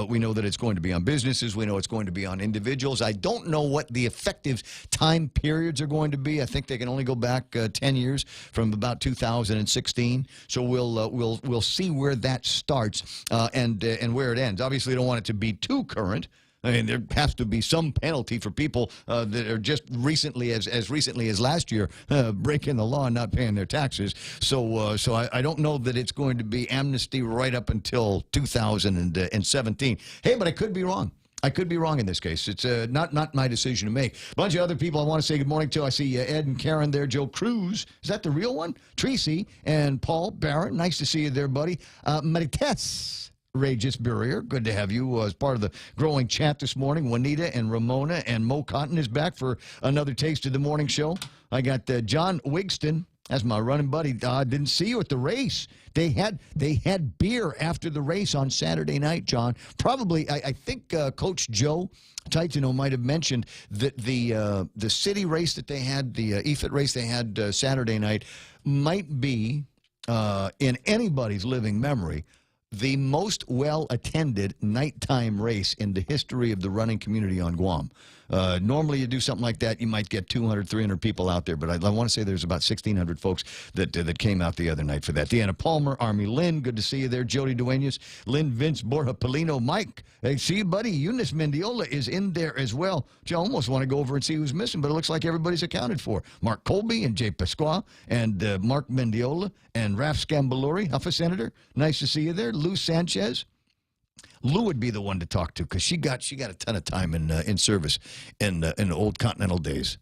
We know that it's going to be on businesses. We know it's going to be on individuals. I don't know what the effective time periods are going to be. I think they can only go back 10 years from about 2016. So we'll see where that starts and where it ends. Obviously, you don't want it to be too current. I mean, there has to be some penalty for people that are just recently, as recently as last year, breaking the law and not paying their taxes. So I don't know that it's going to be amnesty right up until 2017. Hey, but I could be wrong. I could be wrong in this case. It's not my decision to make. A bunch of other people I want to say good morning to. I see Ed and Karen there. Joe Cruz. Is that the real one? Tracy and Paul Barrett. Nice to see you there, buddy. Marites. Regis Burrier, good to have you as part of the growing chat this morning. Juanita and Ramona and Mo Cotton is back for another taste of the morning show. I got John Wigston. That's my running buddy. Didn't see you at the race. They had beer after the race on Saturday night, John. Probably, I think Coach Joe Titano might have mentioned that the city race that they had, the EFIT race they had Saturday night, might be, in anybody's living memory, the most well-attended nighttime race in the history of the running community on Guam. Normally, you do something like that, you might get 200, 300 people out there, but I want to say there's about 1,600 folks that came out the other night for that. Deanna Palmer, Army Lynn, good to see you there. Jody Duenas, Lynn Vince, Borja Polino, Mike. Hey, see you, buddy. Eunice Mendiola is in there as well. I almost want to go over and see who's missing, but it looks like everybody's accounted for. Mark Colby and Jay Pasqua and Mark Mendiola and Raf Scambaluri, Huffa Senator. Nice to see you there. Lou Sanchez. Lou would be the one to talk to because she got a ton of time in service in the old Continental days.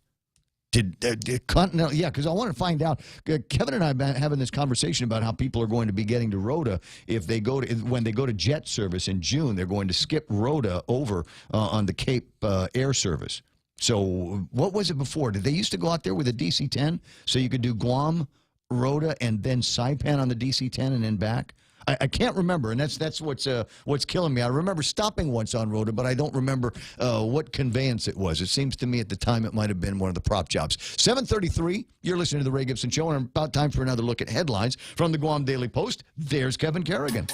Did Continental? Yeah, because I want to find out. Kevin and I have been having this conversation about how people are going to be getting to Rhoda if they when they go to jet service in June. They're going to skip Rhoda over on the Cape Air service. So what was it before? Did they used to go out there with a DC-10 so you could do Guam, Rhoda, and then Saipan on the DC-10 and then back? I can't remember, and that's what's killing me. I remember stopping once on Rhoda, but I don't remember what conveyance it was. It seems to me at the time it might have been one of the prop jobs. 7:33, you're listening to The Ray Gibson Show, and about time for another look at headlines from the Guam Daily Post. There's Kevin Kerrigan.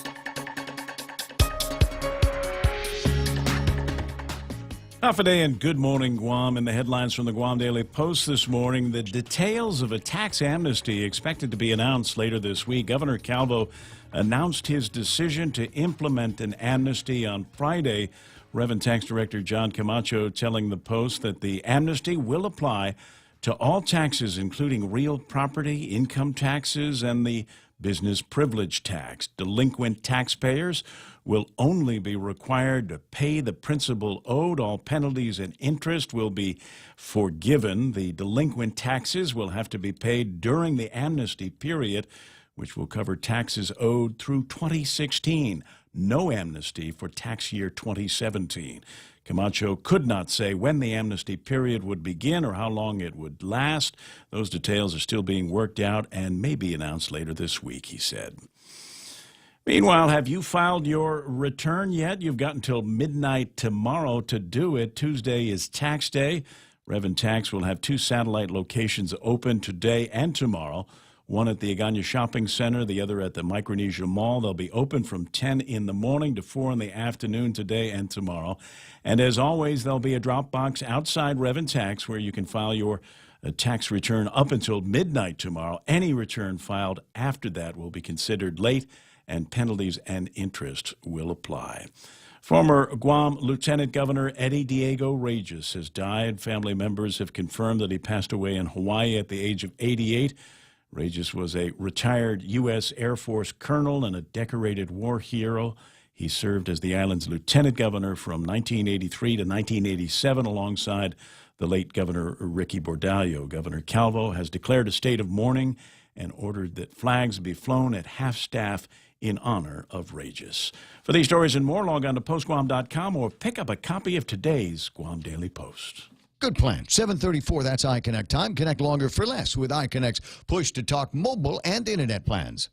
Half a day and good morning, Guam. And the headlines from the Guam Daily Post this morning. The details of a tax amnesty expected to be announced later this week. Governor Calvo announced his decision to implement an amnesty on Friday. Reverend Tax Director John Camacho telling the Post that the amnesty will apply to all taxes, including real property, income taxes, and the business privilege tax. Delinquent taxpayers will only be required to pay the principal owed. All penalties and interest will be forgiven. The delinquent taxes will have to be paid during the amnesty period, which will cover taxes owed through 2016. No amnesty for tax year 2017. Camacho could not say when the amnesty period would begin or how long it would last. Those details are still being worked out and may be announced later this week, he said. Meanwhile, have you filed your return yet? You've got until midnight tomorrow to do it. Tuesday is tax day. Reverend Tax will have 2 satellite locations open today and tomorrow. One at the Agana Shopping Center, the other at the Micronesia Mall. They'll be open from 10 in the morning to 4 in the afternoon today and tomorrow. And as always, there'll be a drop box outside Reverend Tax where you can file your tax return up until midnight tomorrow. Any return filed after that will be considered late, and penalties and interest will apply. Former Guam Lieutenant Governor Eddie Diego Regis has died. Family members have confirmed that he passed away in Hawaii at the age of 88. Regis was a retired U.S. Air Force colonel and a decorated war hero. He served as the island's lieutenant governor from 1983 to 1987 alongside the late Governor Ricky Bordallo. Governor Calvo has declared a state of mourning and ordered that flags be flown at half-staff in honor of Regis. For these stories and more, log on to postguam.com or pick up a copy of today's Guam Daily Post. Good plan. 7:34, that's iConnect time. Connect longer for less with iConnect's push-to-talk mobile and internet plans.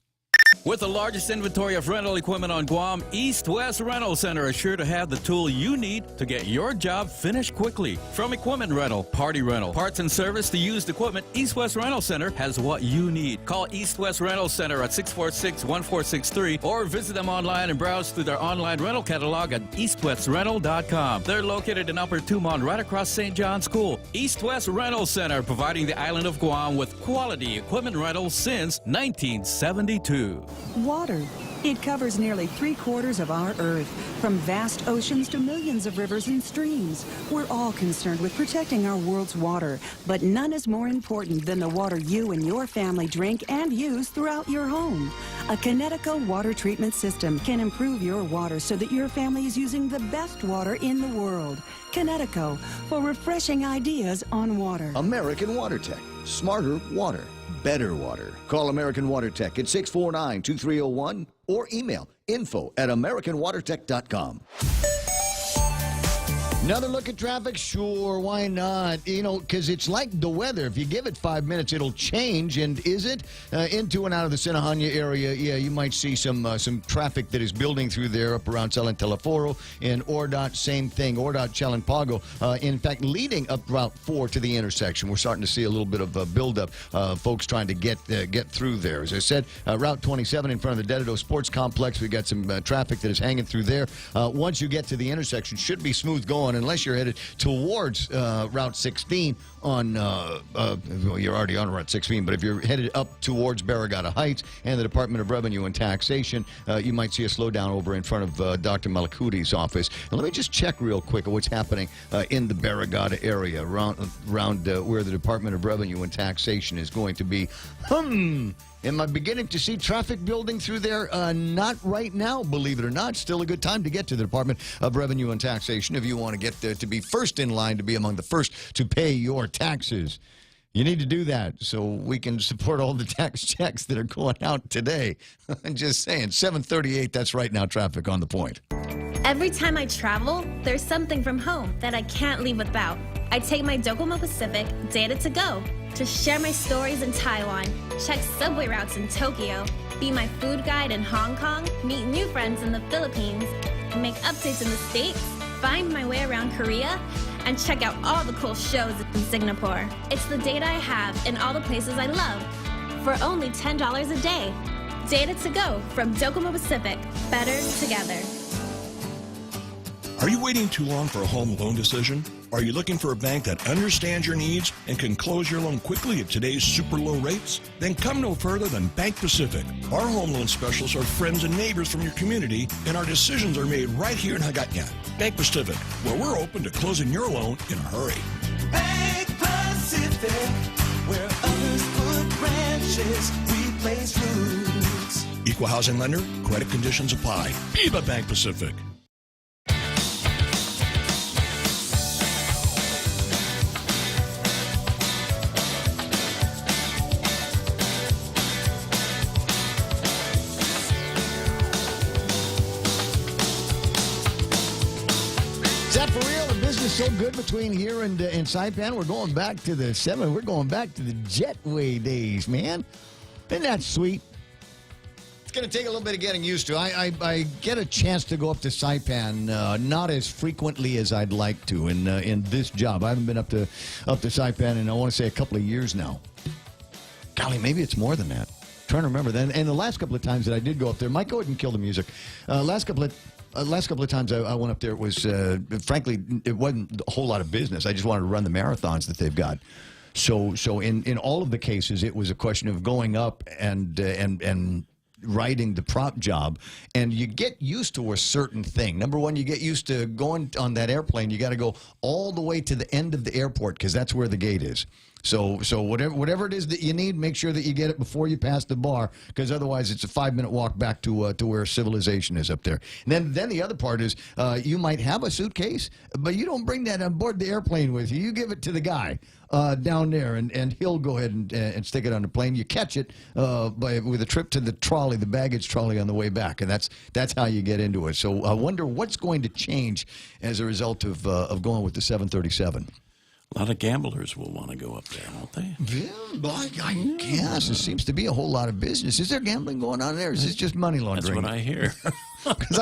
With the largest inventory of rental equipment on Guam, East West Rental Center is sure to have the tool you need to get your job finished quickly. From equipment rental, party rental, parts and service to used equipment, East West Rental Center has what you need. Call East West Rental Center at 646-1463 or visit them online and browse through their online rental catalog at eastwestrental.com. They're located in Upper Tumon, right across St. John's School. East West Rental Center, providing the island of Guam with quality equipment rentals since 1972. Water. It covers nearly 3/4 of our Earth, from vast oceans to millions of rivers and streams. We're all concerned with protecting our world's water, but none is more important than the water you and your family drink and use throughout your home. A Connecticut water treatment system can improve your water so that your family is using the best water in the world. Connecticut, for refreshing ideas on water. American Water Tech. Smarter water. Better water. Call American Water Tech at 649-2301 or email info@americanwatertech.com. Another look at traffic? Sure, why not? You know, because it's like the weather. If you give it 5 minutes, it'll change. And is it? Into and out of the Sinahanya area, yeah, you might see some traffic that is building through there up around San Teleforo. And Ordot, same thing. Ordot, Chalanpago. In fact, leading up Route 4 to the intersection, we're starting to see a little bit of a buildup. Folks trying to get through there. As I said, Route 27 in front of the Dededo Sports Complex, we got some traffic that is hanging through there. Once you get to the intersection, should be smooth going. Unless you're headed towards Route 16 on, well, you're already on Route 16, but if you're headed up towards Barragata Heights and the Department of Revenue and Taxation, you might see a slowdown over in front of Dr. Malakuti's office. And let me just check real quick what's happening in the Barragata area around where the Department of Revenue and Taxation is going to be. Am I beginning to see traffic building through there? Not right now, believe it or not. Still a good time to get to the Department of Revenue and Taxation if you want to get there to be first in line to be among the first to pay your taxes. You need to do that so we can support all the tax checks that are going out today. I'm just saying, 7:38, that's right now traffic on the point. Every time I travel, there's something from home that I can't leave without. I take my Docomo Pacific Data to Go to share my stories in Taiwan, check subway routes in Tokyo, be my food guide in Hong Kong, meet new friends in the Philippines, make updates in the States, find my way around Korea, and check out all the cool shows in Singapore. It's the data I have in all the places I love for only $10 a day. Data to Go from Docomo Pacific. Better together. Are you waiting too long for a home loan decision? Are you looking for a bank that understands your needs and can close your loan quickly at today's super low rates? Then come no further than Bank Pacific. Our home loan specialists are friends and neighbors from your community, and our decisions are made right here in Hagåtña. Bank Pacific, where we're open to closing your loan in a hurry. Bank Pacific, where others put branches, we place roots. Equal housing lender, credit conditions apply. Viva Bank Pacific. Is that for real? The business so good between here and Saipan? We're going back to the We're going back to the Jetway days, man. Isn't that sweet? It's going to take a little bit of getting used to. I get a chance to go up to Saipan not as frequently as I'd like to in this job. I haven't been up to Saipan in, I want to say, a couple of years now. Golly, maybe it's more than that. I'm trying to remember then. And the last couple of times that I did go up there, Mike, go ahead and kill the music. Last couple of times I went up there, it was, frankly, it wasn't a whole lot of business. I just wanted to run the marathons that they've got. So in all of the cases, it was a question of going up and riding the prop job, and you get used to a certain thing. Number one, you get used to going on that airplane. You got to go all the way to the end of the airport because that's where the gate is. So whatever it is that you need, make sure that you get it before you pass the bar, because otherwise it's a 5-minute walk back to where civilization is up there. And then the other part is you might have a suitcase, but you don't bring that on board the airplane with you. You give it to the guy down there, and he'll go ahead and stick it on the plane. You catch it with a trip to the trolley, the baggage trolley on the way back, and that's how you get into it. So I wonder what's going to change as a result of going with the 737. A lot of gamblers will want to go up there, won't they? Yeah, I guess. There seems to be a whole lot of business. Is there gambling going on there? Or is this just money laundering? That's what I hear. Because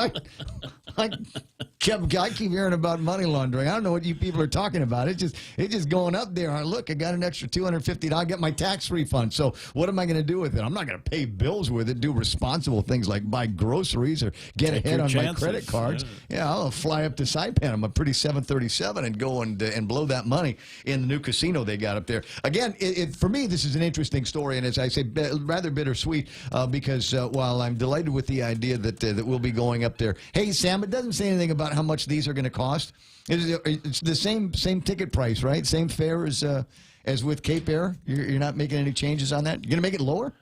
I keep hearing about money laundering. I don't know what you people are talking about. It's just going up there. Look, I got an extra $250. I'll get my tax refund. So what am I going to do with it? I'm not going to pay bills with it, do responsible things like buy groceries or get ahead on my credit cards. Yeah, I'll fly up to Saipan on my pretty 737 and go and blow that money in the new casino they got up there. Again, for me, this is an interesting story, and as I say, rather bittersweet because while I'm delighted with the idea that we'll be going up there. Hey, Sam, it doesn't say anything about how much these are going to cost. It's the same ticket price, right? Same fare as with Cape Air. You're not making any changes on that. You're going to make it lower?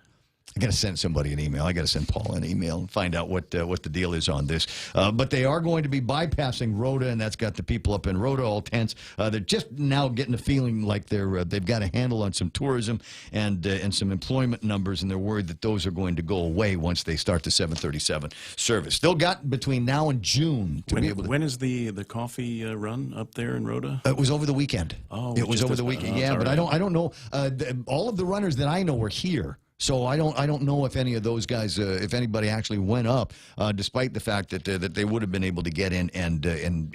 I got to send somebody an email. I got to send Paul an email and find out what the deal is on this. But they are going to be bypassing Rhoda, and that's got the people up in Rhoda all tense. They're just now getting a feeling like they've got a handle on some tourism and some employment numbers, and they're worried that those are going to go away once they start the 737 service. Still got between now and June to be able to. When is the coffee run up there in Rhoda? It was over the weekend. Oh, it was over the weekend. Yeah, but right. I don't know. All of the runners that I know were here. So I don't know if any of those guys, if anybody actually went up, despite the fact that they would have been able to get in and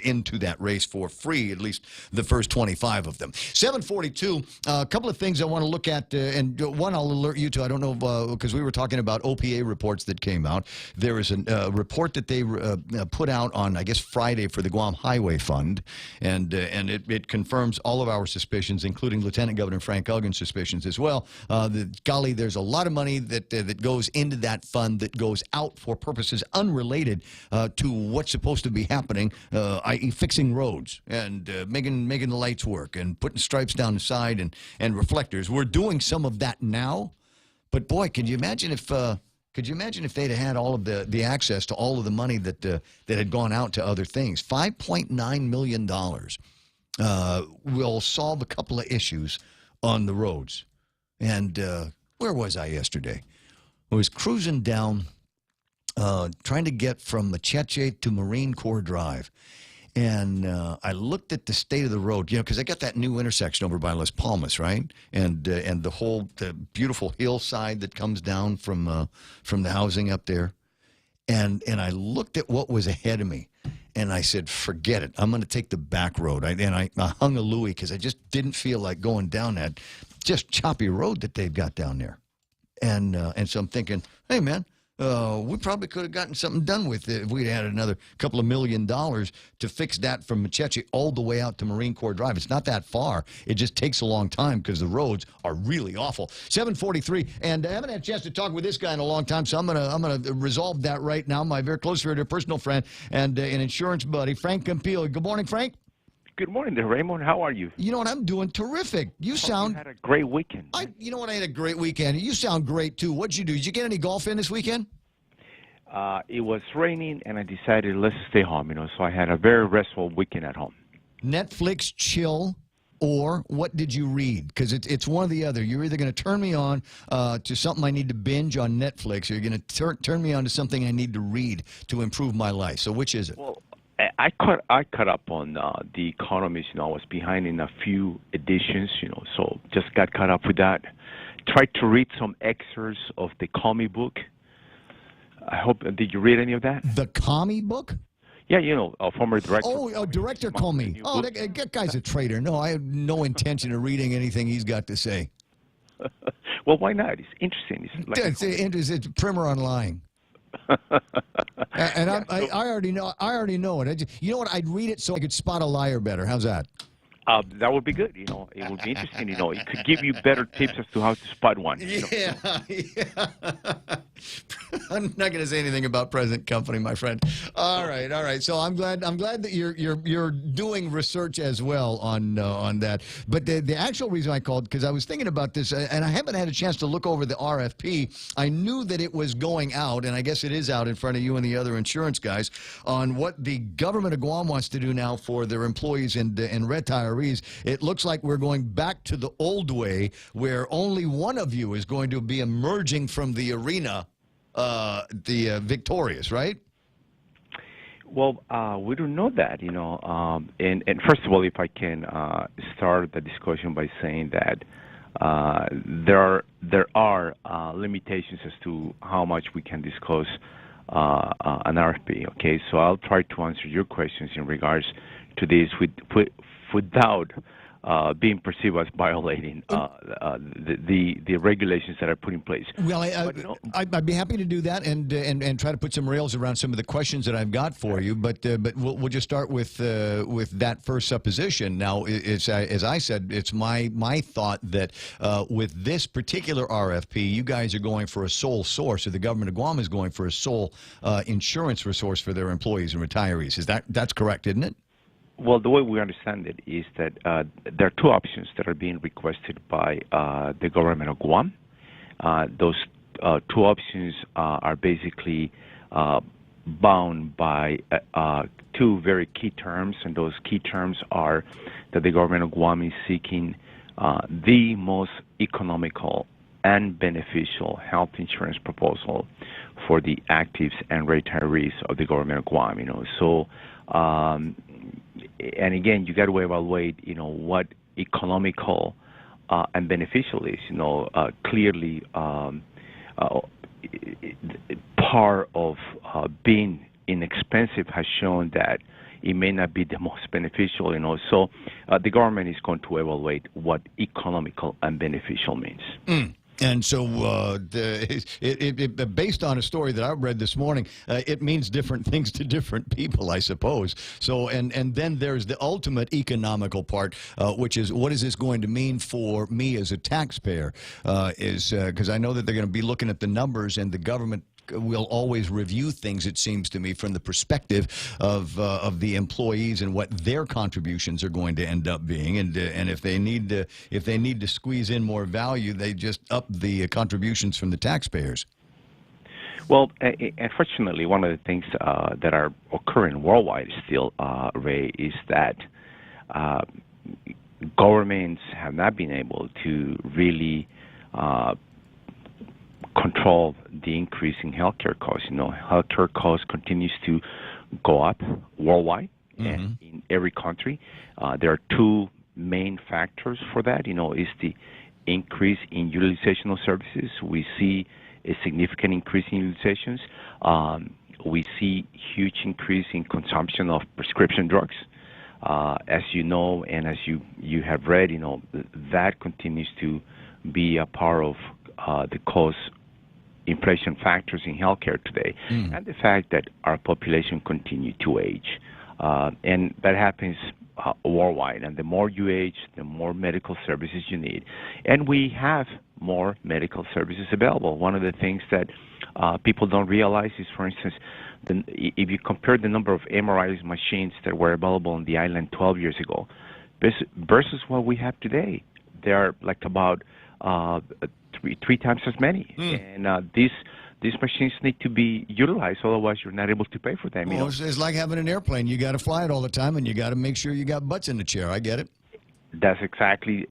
into that race for free, at least the first 25 of them. 742. A couple of things I want to look at, and one I'll alert you to. I don't know because we were talking about OPA reports that came out. There is a report that they put out on, I guess, Friday for the Guam Highway Fund, and it confirms all of our suspicions, including Lieutenant Governor Frank Elgin's suspicions as well. Golly, there's a lot of money that goes into that fund that goes out for purposes unrelated to what's supposed to be happening, i.e. fixing roads and making the lights work and putting stripes down the side and reflectors. We're doing some of that now, but boy, could you imagine if they'd had all of the access to all of the money that had gone out to other things? $5.9 million will solve a couple of issues on the roads. And where was I yesterday? I was cruising down, trying to get from Macheche to Marine Corps Drive. And I looked at the state of the road, because I got that new intersection over by Las Palmas, right? And the beautiful hillside that comes down from the housing up there. And I looked at what was ahead of me. And I said, forget it. I'm going to take the back road. I hung a Louie because I just didn't feel like going down that just choppy road that they've got down there. And so I'm thinking, hey, man, we probably could have gotten something done with it if we'd had another couple of $1 million to fix that from Macheche all the way out to Marine Corps Drive. It's not that far. It just takes a long time because the roads are really awful. 743, and I haven't had a chance to talk with this guy in a long time, so I'm gonna resolve that right now. My very close friend, personal friend, and an insurance buddy, Frank Campillo. Good morning, Frank. Good morning there, Raymond. How are you? You know what? I'm doing terrific. You had a great weekend. You know what? I had a great weekend. You sound great, too. What'd you do? Did you get any golf in this weekend? It was raining, and I decided let's stay home, so I had a very restful weekend at home. Netflix, chill, or what did you read? Because it's one or the other. You're either going to turn me on to something I need to binge on Netflix, or you're going to turn me on to something I need to read to improve my life. So which is it? Well, I caught up on The Economist. I was behind in a few editions, so just got caught up with that. Tried to read some excerpts of the Comey book. I hope, did you read any of that? The Comey book? Yeah, a former director. Oh, Director Comey. Oh, that guy's a traitor. No, I have no intention of reading anything he's got to say. Well, why not? It's interesting. It's a primer on lying. And I already know it. You know what? I'd read it so I could spot a liar better. How's that? That would be good. It would be interesting. It could give you better tips as to how to spot one. Yeah. I'm not going to say anything about present company, my friend. All right. So I'm glad that you're doing research as well on that. But the actual reason I called, because I was thinking about this, and I haven't had a chance to look over the RFP. I knew that it was going out, and I guess it is out in front of you and the other insurance guys, on what the government of Guam wants to do now for their employees and retirees. It looks like we're going back to the old way, where only one of you is going to be emerging from the arena victorious, right? Well, we don't know that, and first of all, if I can start the discussion by saying that there are limitations as to how much we can discuss an RFP. Okay, so I'll try to answer your questions in regards to this without being perceived as violating the regulations that are put in place. Well, I'd be happy to do that and try to put some rails around some of the questions that I've got for you. But we'll just start with that first supposition. Now, as I said, it's my thought that with this particular RFP, you guys are going for a sole source, or the government of Guam is going for a sole insurance resource for their employees and retirees. That's correct, isn't it? Well, the way we understand it is that there are two options that are being requested by the government of Guam. Those two options are basically bound by two very key terms, and those key terms are that the government of Guam is seeking the most economical and beneficial health insurance proposal for the actives and retirees of the government of Guam. So. And again, you got to evaluate, what economical and beneficial is. Clearly, part of being inexpensive has shown that it may not be the most beneficial. So the government is going to evaluate what economical and beneficial means. And so, based on a story that I read this morning, it means different things to different people, I suppose. So, and then there's the ultimate economical part, which is what is this going to mean for me as a taxpayer? Because I know that they're going to be looking at the numbers, and the government will always review things, it seems to me, from the perspective of the employees and what their contributions are going to end up being, and if they need to squeeze in more value, they just up the contributions from the taxpayers. Well, unfortunately, one of the things that are occurring worldwide still, Ray, is that governments have not been able to really control the increase in healthcare costs. Healthcare costs continues to go up worldwide and in every country. There are two main factors for that. Is the increase in utilization of services. We see a significant increase in utilizations. We see huge increase in consumption of prescription drugs. As you know, and as you have read, that continues to be a part of the cost inflation factors in healthcare today, and the fact that our population continues to age. And that happens worldwide. And the more you age, the more medical services you need. And we have more medical services available. One of the things that people don't realize is, for instance, if you compare the number of MRI machines that were available on the island 12 years ago versus what we have today, they are like about three times as many. And these machines need to be utilized, otherwise you're not able to pay for them. Well, it's like having an airplane. You got to fly it all the time, and you got to make sure you got butts in the chair. I get it. That's exactly,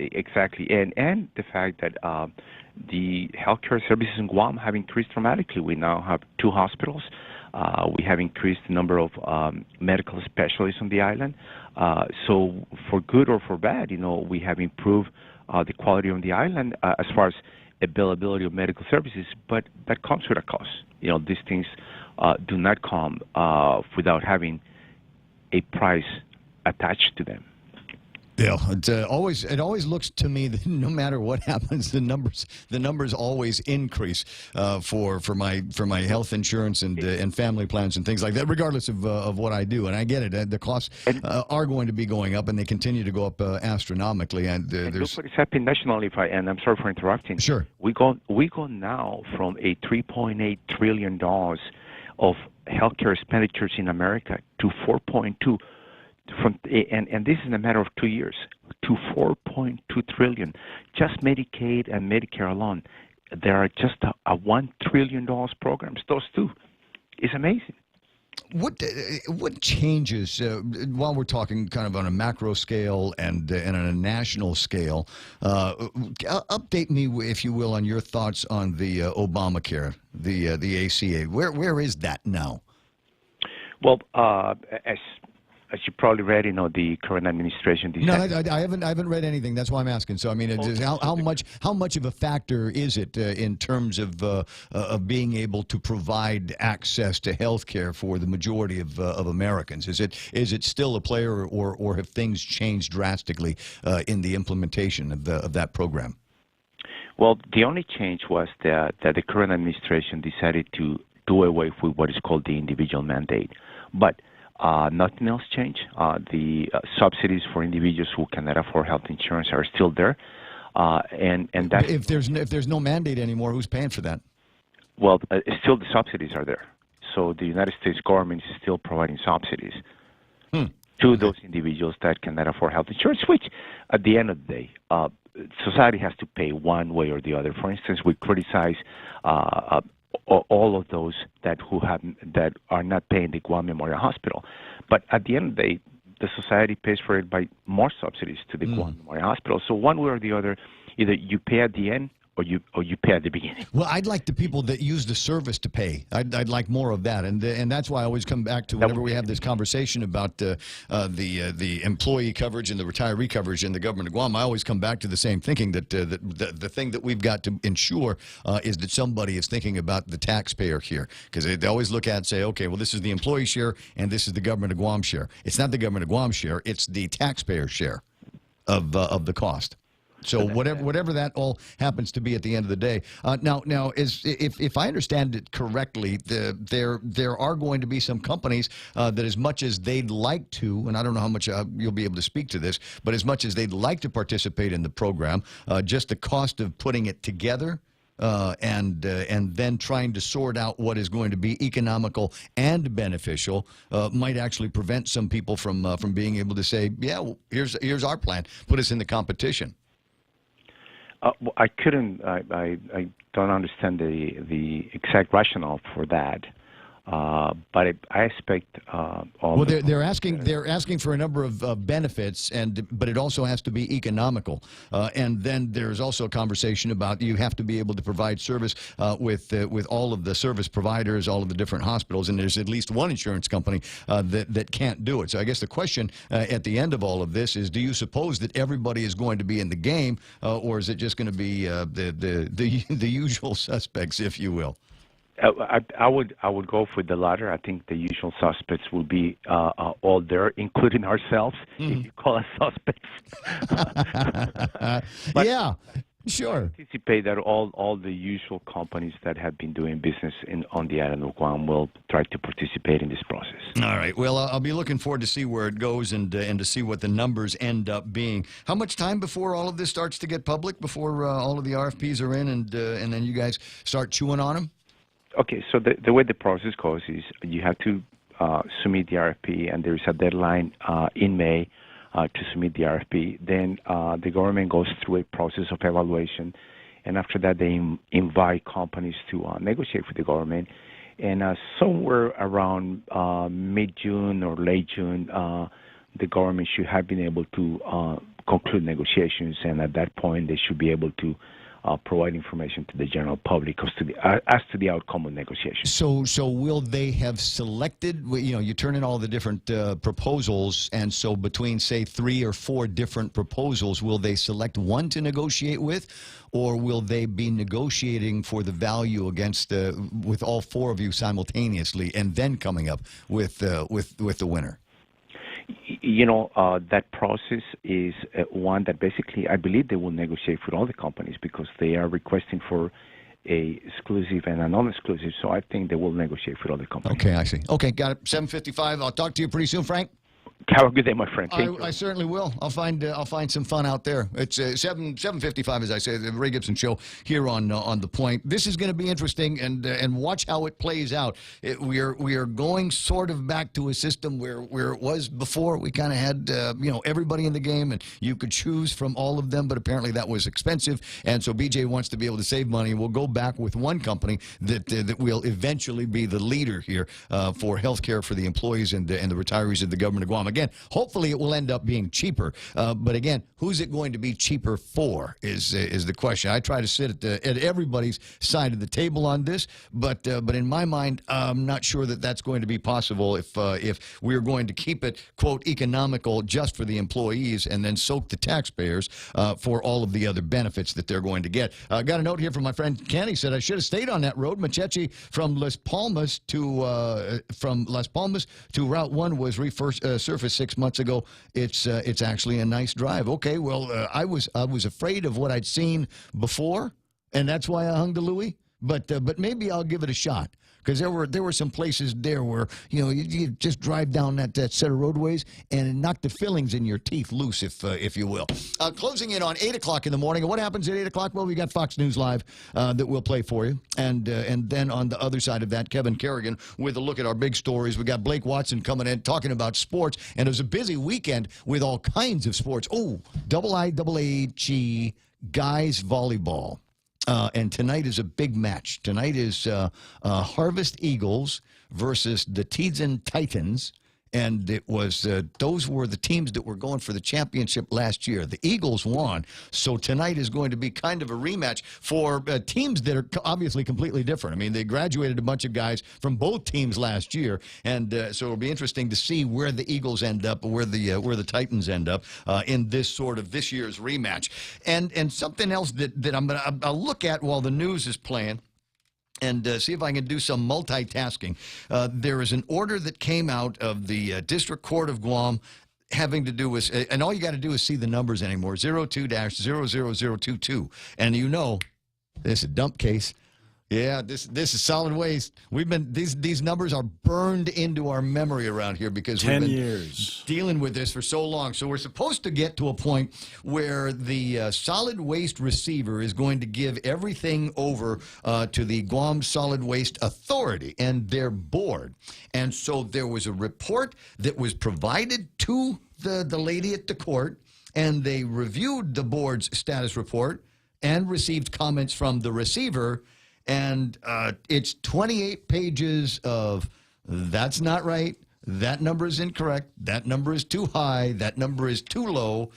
and the fact that the healthcare services in Guam have increased dramatically. We now have 2 hospitals. We have increased the number of medical specialists on the island. So for good or for bad, we have improved the quality on the island as far as availability of medical services, but that comes with a cost. These things do not come without having a price attached to them. Yeah, it always looks to me that no matter what happens, the numbers always increase for my health insurance and family plans and things like that, regardless of what I do. And I get it; the costs are going to be going up, and they continue to go up astronomically. And there's look what is happening nationally. And I'm sorry for interrupting. Sure. We go now from a $3.8 trillion of healthcare expenditures in America to 4.2. And this is in a matter of 2 years, to 4.2 trillion. Just Medicaid and Medicare alone, there are just a $1 trillion programs. Those two, it's amazing. What changes while we're talking kind of on a macro scale and on a national scale? Update me, if you will, on your thoughts on the Obamacare, the ACA. Where is that now? Well, as you probably read, the current administration decided. No, I haven't read anything. That's why I'm asking. So I mean, how much of a factor is it in terms of being able to provide access to health care for the majority of Americans? Is it still a player, or have things changed drastically in the implementation of that program? Well, the only change was that the current administration decided to do away with what is called the individual mandate, but nothing else changed. The subsidies for individuals who cannot afford health insurance are still there, and that if there's no mandate anymore, who's paying for that? Well, still the subsidies are there. So the United States government is still providing subsidies to those individuals that cannot afford health insurance, which, at the end of the day, society has to pay one way or the other. For instance, we criticize all of those that are not paying the Guam Memorial Hospital, but at the end of the day, the society pays for it by more subsidies to the Guam Memorial Hospital. So one way or the other, either you pay at the end or you pay at the beginning. Well, I'd like the people that use the service to pay. I'd like more of that, and that's why I always come back to whenever we have this conversation about the employee coverage and the retiree coverage in the government of Guam. I always come back to the same thinking that the thing that we've got to ensure is that somebody is thinking about the taxpayer here, because they always look at and say, okay, well, this is the employee share and this is the government of Guam share. It's not the government of Guam share; it's the taxpayer share of the cost. So whatever that all happens to be at the end of the day. Now, if I understand it correctly, there are going to be some companies that, as much as they'd like to, and I don't know how much you'll be able to speak to this, but as much as they'd like to participate in the program, just the cost of putting it together and then trying to sort out what is going to be economical and beneficial might actually prevent some people from being able to say, yeah, well, here's our plan, put us in the competition. Well, I don't understand the exact rationale for that, but I expect. Well, they're asking for a number of benefits, but it also has to be economical. And then there's also a conversation about you have to be able to provide service with all of the service providers, all of the different hospitals, and there's at least one insurance company that can't do it. So I guess the question at the end of all of this is: do you suppose that everybody is going to be in the game, or is it just going to be the usual suspects, if you will? I would go for the latter. I think the usual suspects will be all there, including ourselves, if you call us suspects. Yeah, sure. I anticipate that all the usual companies that have been doing business on the island of Guam will try to participate in this process. All right. Well, I'll be looking forward to see where it goes and to see what the numbers end up being. How much time before all of this starts to get public, before all of the RFPs are in, and then you guys start chewing on them? Okay, so the way the process goes is you have to submit the RFP, and there is a deadline in May to submit the RFP. Then the government goes through a process of evaluation, and after that they invite companies to negotiate with the government. And somewhere around mid-June or late June, the government should have been able to conclude negotiations, and at that point they should be able to provide information to the general public as to the outcome of negotiations. So will they have selected, you turn in all the different proposals, and so between, say, 3 or 4 different proposals, will they select one to negotiate with, or will they be negotiating for the value with all 4 of you simultaneously and then coming up with the winner? That process is one that basically I believe they will negotiate with all the companies because they are requesting for a exclusive and a non-exclusive. So I think they will negotiate with all the companies. Okay, I see. Okay, got it. 7:55. I'll talk to you pretty soon, Frank. Have a good day, my friend. Thank you. I certainly will. I'll find some fun out there. It's 7:55, as I say, the Ray Gibson Show here on The Point. This is going to be interesting, and watch how it plays out. We are going sort of back to a system where it was before. We kind of had everybody in the game, and you could choose from all of them, but apparently that was expensive, and so BJ wants to be able to save money. We'll go back with one company that will eventually be the leader here for health care for the employees and the retirees of the government of Guam. Again, hopefully it will end up being cheaper. But again, who's it going to be cheaper for is the question. I try to sit at everybody's side of the table on this, but in my mind, I'm not sure that that's going to be possible if we're going to keep it, quote, economical just for the employees and then soak the taxpayers for all of the other benefits that they're going to get. Got a note here from my friend Ken. He said, I should have stayed on that road. Machechi from Las Palmas to Route 1 was resurfaced 6 months ago. It's actually a nice drive. Okay, well, I was afraid of what I'd seen before, and that's why I hung to Louis. But maybe I'll give it a shot. Because there were some places there where, you just drive down that set of roadways and it knocked the fillings in your teeth loose, if you will. Closing in on 8 o'clock in the morning. And what happens at 8 o'clock? Well, we got Fox News Live that we'll play for you. And then on the other side of that, Kevin Kerrigan with a look at our big stories. We got Blake Watson coming in talking about sports. And it was a busy weekend with all kinds of sports. Oh, IIHE guys volleyball. And tonight is a big match. Tonight is Harvest Eagles versus the Tizen Titans. And it was those were the teams that were going for the championship last year. The Eagles won. So tonight is going to be kind of a rematch for teams that are obviously completely different. I mean, they graduated a bunch of guys from both teams last year. And so it'll be interesting to see where the Eagles end up, where the Titans end up in this year's rematch. And something else that I'll look at while the news is playing, and see if I can do some multitasking. There is an order that came out of the District Court of Guam having to do with, and all you got to do is see the numbers anymore, 02-00022. And this is a dump case. Yeah, this is solid waste. These numbers are burned into our memory around here because we've been dealing with this for so long. So we're supposed to get to a point where the solid waste receiver is going to give everything over to the Guam Solid Waste Authority and their board. And so there was a report that was provided to the lady at the court, and they reviewed the board's status report and received comments from the receiver. And it's 28 pages of that's not right, that number is incorrect, that number is too high, that number is too low.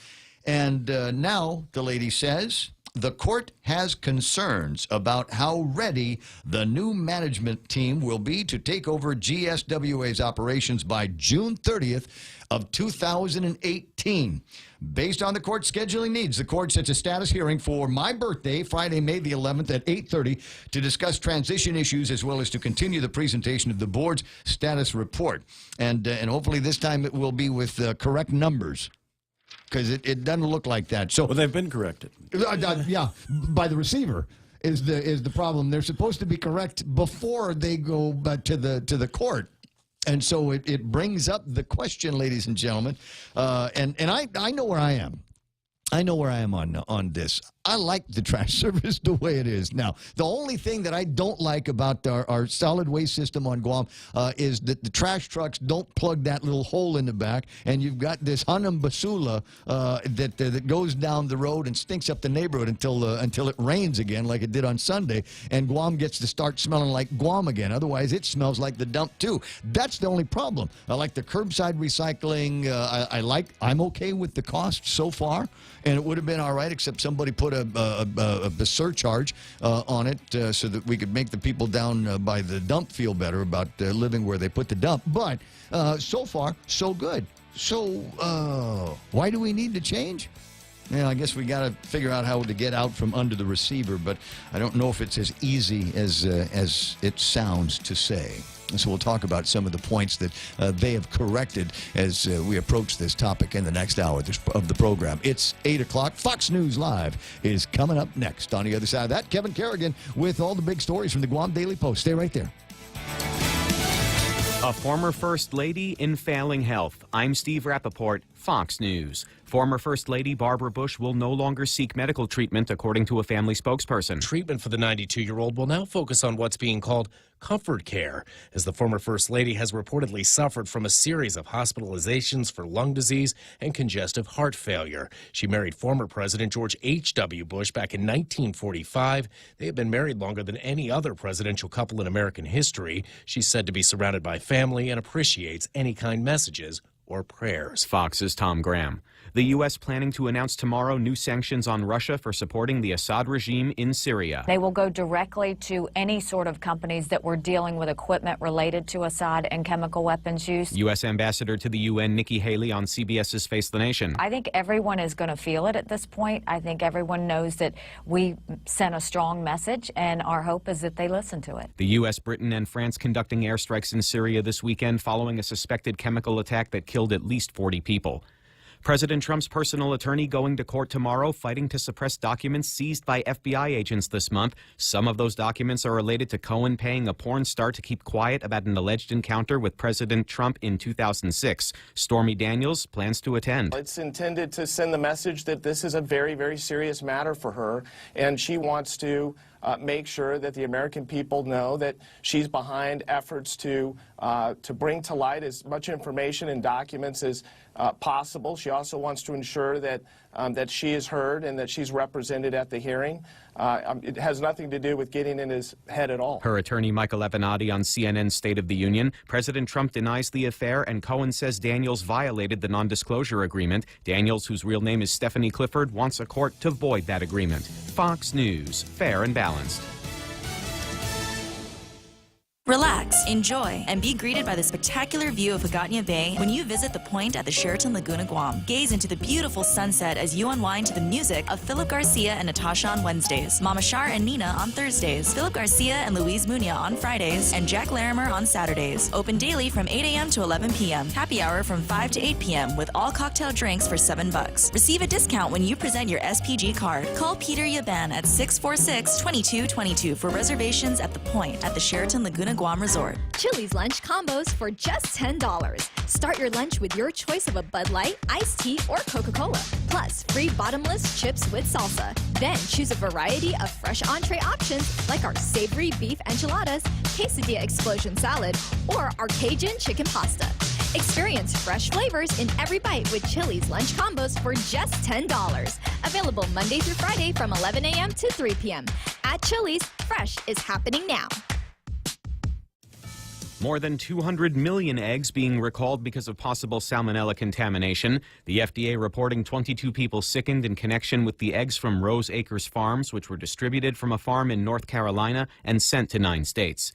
And now the lady says the court has concerns about how ready the new management team will be to take over GSWA's operations by June 30th of 2018. Based on the court's scheduling needs, the court sets a status hearing for my birthday, Friday, May the 11th at 8:30, to discuss transition issues as well as to continue the presentation of the board's status report. And hopefully this time it will be with correct numbers, because it doesn't look like that. So, well, they've been corrected. Yeah, by the receiver is the problem. They're supposed to be correct before they go to the court. And so it brings up the question, ladies and gentlemen, and I know where I am. I know where I am on this. I like the trash service the way it is. Now, the only thing that I don't like about our solid waste system on Guam is that the trash trucks don't plug that little hole in the back, and you've got this Hanam Basula that goes down the road and stinks up the neighborhood until it rains again, like it did on Sunday, and Guam gets to start smelling like Guam again. Otherwise, it smells like the dump too. That's the only problem. I like the curbside recycling. I'm okay with the cost so far, and it would have been all right except somebody put a surcharge on it so that we could make the people down by the dump feel better about living where they put the dump. But so far, so good. So why do we need to change? Yeah, I guess we got to figure out how to get out from under the receiver, but I don't know if it's as easy as it sounds to say. And so we'll talk about some of the points that they have corrected as we approach this topic in the next hour of the program. It's 8 o'clock. Fox News Live is coming up next. On the other side of that, Kevin Kerrigan with all the big stories from the Guam Daily Post. Stay right there. A former First Lady in failing health. I'm Steve Rappaport, Fox News. Former First Lady Barbara Bush will no longer seek medical treatment, according to a family spokesperson. Treatment for the 92-year-old will now focus on what's being called comfort care, as the former First Lady has reportedly suffered from a series of hospitalizations for lung disease and congestive heart failure. She married former President George H.W. Bush back in 1945. They have been married longer than any other presidential couple in American history. She's said to be surrounded by family and appreciates any kind messages or prayers. Fox's Tom Graham. The U.S. planning to announce tomorrow new sanctions on Russia for supporting the Assad regime in Syria. They will go directly to any sort of companies that were dealing with equipment related to Assad and chemical weapons use. U.S. Ambassador to the UN Nikki Haley on CBS's Face the Nation. I think everyone is going to feel it at this point. I think everyone knows that we sent a strong message, and our hope is that they listen to it. The U.S., Britain, and France conducting airstrikes in Syria this weekend following a suspected chemical attack that killed at least 40 people. President Trump's personal attorney going to court tomorrow fighting to suppress documents seized by FBI agents this month. Some of those documents are related to Cohen paying a porn star to keep quiet about an alleged encounter with President Trump in 2006. Stormy Daniels plans to attend. It's intended to send the message that this is a very, very serious matter for her, and she wants to make sure that the American people know that she's behind efforts to bring to light as much information and documents as possible. She also wants to ensure that that she is heard and that she's represented at the hearing. It has nothing to do with getting in his head at all. Her attorney Michael Avenatti on CNN's State of the Union. President Trump denies the affair, and Cohen says Daniels violated the non-disclosure agreement. Daniels, whose real name is Stephanie Clifford, wants a court to void that agreement. Fox News, fair and balanced. Relax, enjoy, and be greeted by the spectacular view of Hagåtña Bay when you visit the point at the Sheraton Laguna Guam. Gaze into the beautiful sunset as you unwind to the music of Philip Garcia and Natasha on Wednesdays, Mama Shar and Nina on Thursdays, Philip Garcia and Luis Muña on Fridays, and Jack Larimer on Saturdays. Open daily from 8 a.m. to 11 p.m. Happy hour from 5 to 8 p.m. with all cocktail drinks for $7. Receive a discount when you present your SPG card. Call Peter Yaban at 646-2222 for reservations at the point at the Sheraton Laguna Guam Resort. Chili's lunch combos for just $10. Start your lunch with your choice of a Bud Light, iced tea, or Coca-Cola. Plus, free bottomless chips with salsa. Then choose a variety of fresh entree options like our savory beef enchiladas, quesadilla explosion salad, or our Cajun chicken pasta. Experience fresh flavors in every bite with Chili's lunch combos for just $10. Available Monday through Friday from 11 a.m. to 3 p.m. At Chili's, fresh is happening now. More than 200 million eggs being recalled because of possible salmonella contamination. The FDA reporting 22 people sickened in connection with the eggs from Rose Acres Farms, which were distributed from a farm in North Carolina and sent to 9 states.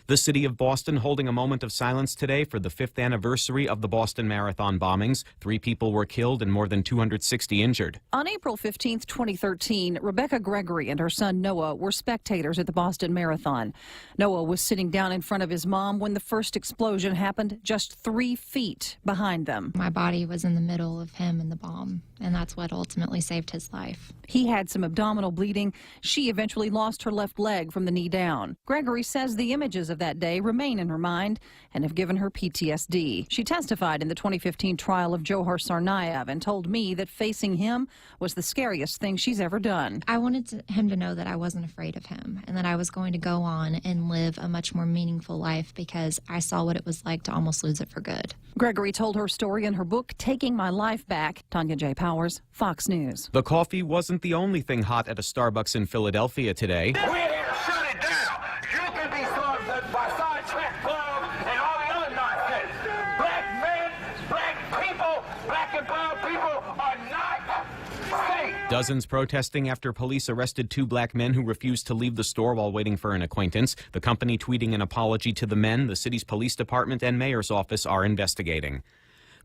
The city of Boston holding a moment of silence today for the 5th anniversary of the Boston Marathon bombings. 3 people were killed and more than 260 injured. On April 15, 2013, Rebecca Gregory and her son Noah were spectators at the Boston Marathon. Noah was sitting down in front of his mom when the first explosion happened just 3 feet behind them. My body was in the middle of him and the bomb, and that's what ultimately saved his life. He had some abdominal bleeding. She eventually lost her left leg from the knee down. Gregory says the images of that day remain in her mind and have given her PTSD. She testified in the 2015 trial of Johar Tsarnaev and told me that facing him was the scariest thing she's ever done. I wanted him to know that I wasn't afraid of him and that I was going to go on and live a much more meaningful life because I saw what it was like to almost lose it for good. Gregory told her story in her book, Taking My Life Back. Tanya J. Powers, Fox News. The coffee wasn't the only thing hot at a Starbucks in Philadelphia today. We're here to shut it down. You can be served by Sidetrack Club and all the other nonsense. Black men, black people, black and brown people are not safe. Dozens protesting after police arrested 2 black men who refused to leave the store while waiting for an acquaintance. The company tweeting an apology to the men. The city's police department and mayor's office are investigating.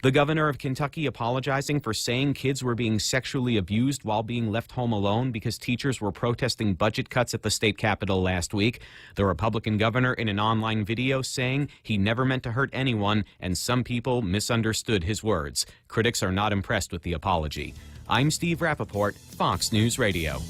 The governor of Kentucky apologizing for saying kids were being sexually abused while being left home alone because teachers were protesting budget cuts at the state capitol last week. The Republican governor in an online video saying he never meant to hurt anyone and some people misunderstood his words. Critics are not impressed with the apology. I'm Steve Rappaport, Fox News Radio.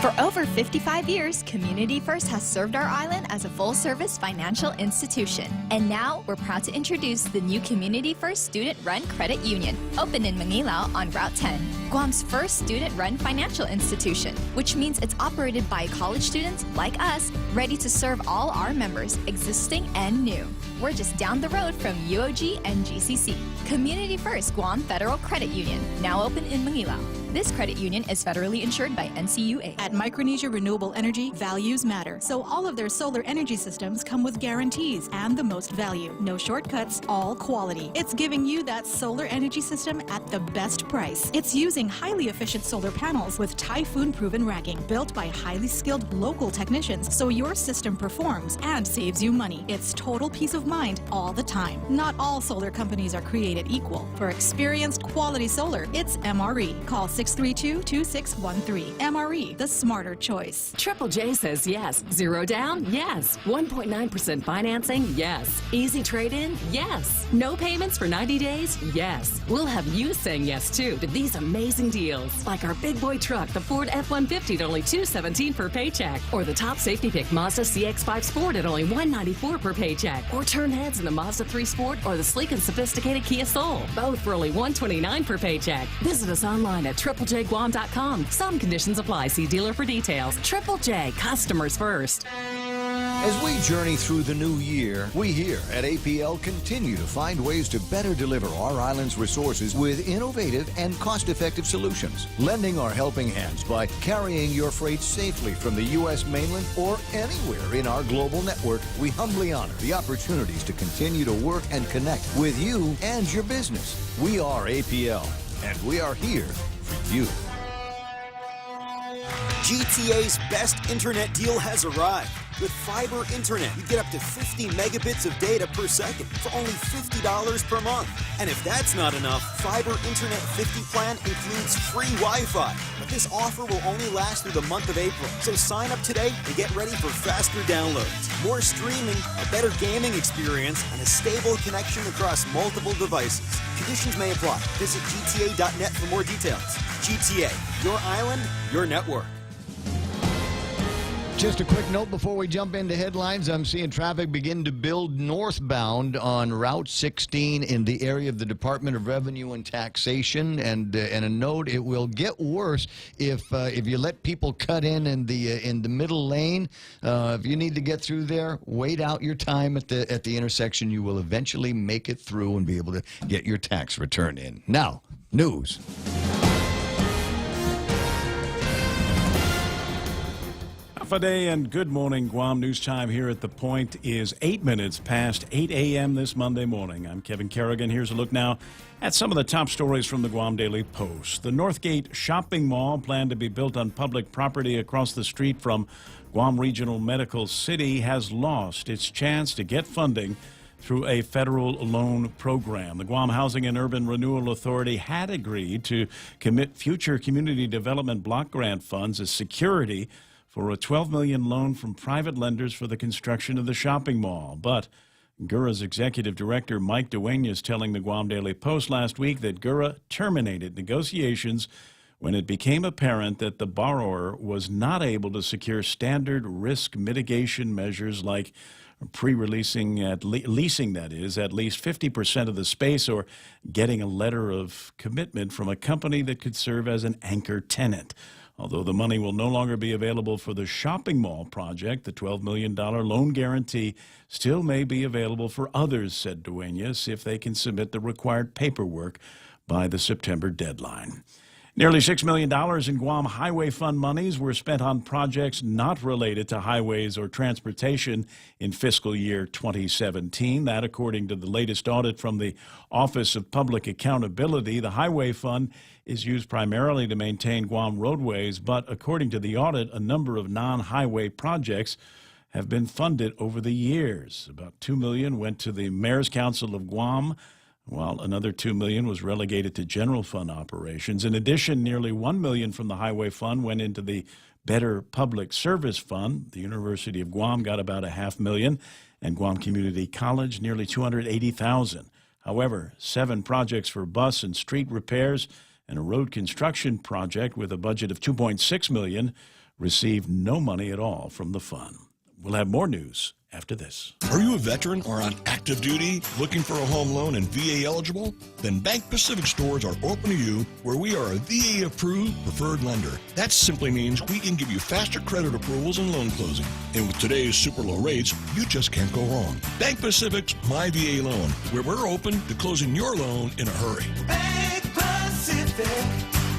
For over 55 years, Community First has served our island as a full-service financial institution. And now, we're proud to introduce the new Community First Student-Run Credit Union, opened in Manila on Route 10, Guam's first student-run financial institution, which means it's operated by college students like us, ready to serve all our members, existing and new. We're just down the road from UOG and GCC. Community First Guam Federal Credit Union, now open in Manila. This credit union is federally insured by NCUA. At Micronesia Renewable Energy, values matter. So all of their solar energy systems come with guarantees and the most value. No shortcuts, all quality. It's giving you that solar energy system at the best price. It's using highly efficient solar panels with typhoon-proven racking, built by highly skilled local technicians, so your system performs and saves you money. It's total peace of mind all the time. Not all solar companies are created equal. For experienced quality solar, it's MRE. Call 632-2613. MRE, the smarter choice. Triple J says yes. Zero down? Yes. 1.9% financing? Yes. Easy trade-in? Yes. No payments for 90 days? Yes. We'll have you saying yes, too, to these amazing deals. Like our big boy truck, the Ford F-150 at only $217 per paycheck. Or the top safety pick Mazda CX-5 Sport at only $194 per paycheck. Or turn heads in the Mazda 3 Sport or the sleek and sophisticated Kia Soul. Both for only $129 per paycheck. Visit us online at triplejguam.com. Some conditions apply. See dealer for details. Triple J, customers first. As we journey through the new year, we here at APL continue to find ways to better deliver our island's resources with innovative and cost-effective solutions, lending our helping hands by carrying your freight safely from the U.S. mainland or anywhere in our global network. We humbly honor the opportunities to continue to work and connect with you and your business. We are APL, and we are here for you. GTA's best internet deal has arrived. With fiber internet, you get up to 50 megabits of data per second for only $50 per month. And if that's not enough, Fiber Internet 50 plan includes free Wi-Fi. But this offer will only last through the month of April. So sign up today and get ready for faster downloads, more streaming, a better gaming experience, and a stable connection across multiple devices. Conditions may apply. Visit gta.net for more details. GTA, your island, your network. Just a quick note before we jump into headlines. I'm seeing traffic begin to build northbound on Route 16 in the area of the Department of Revenue and Taxation. And a note: it will get worse if you let people cut in the middle lane. If you need to get through there, wait out your time at the intersection. You will eventually make it through and be able to get your tax return in. Now, news. Day and good morning, Guam. News time here at The Point is 8 minutes past 8 a.m. this Monday morning. I'm Kevin Kerrigan. Here's a look now at some of the top stories from the Guam Daily Post. The Northgate Shopping Mall, planned to be built on public property across the street from Guam Regional Medical City, has lost its chance to get funding through a federal loan program. The Guam Housing and Urban Renewal Authority had agreed to commit future community development block grant funds as security for a $12 million loan from private lenders for the construction of the shopping mall. But GURA's executive director, Mike Dueñas, is telling the Guam Daily Post last week that GURA terminated negotiations when it became apparent that the borrower was not able to secure standard risk mitigation measures like pre-releasing, leasing, that is, at least 50% of the space, or getting a letter of commitment from a company that could serve as an anchor tenant. Although the money will no longer be available for the shopping mall project, the $12 million loan guarantee still may be available for others, said Dueñas, if they can submit the required paperwork by the September deadline. Nearly $6 million in Guam Highway Fund monies were spent on projects not related to highways or transportation in fiscal year 2017. That, according to the latest audit from the Office of Public Accountability. The Highway Fund is used primarily to maintain Guam roadways, but according to the audit, a number of non-highway projects have been funded over the years. About $2 million went to the Mayor's Council of Guam, while another $2 million was relegated to general fund operations. In addition, nearly $1 million from the Highway Fund went into the Better Public Service Fund. The University of Guam got about $500,000, and Guam Community College nearly $280,000. However, 7 projects for bus and street repairs and a road construction project with a budget of $2.6 million received no money at all from the fund. We'll have more news after this. Are you a veteran or on active duty looking for a home loan and VA eligible? Then Bank Pacific stores are open to you, where we are a VA approved preferred lender. That simply means we can give you faster credit approvals and loan closing. And with today's super low rates, you just can't go wrong. Bank Pacific's My VA Loan, where we're open to closing your loan in a hurry. Bank Pacific,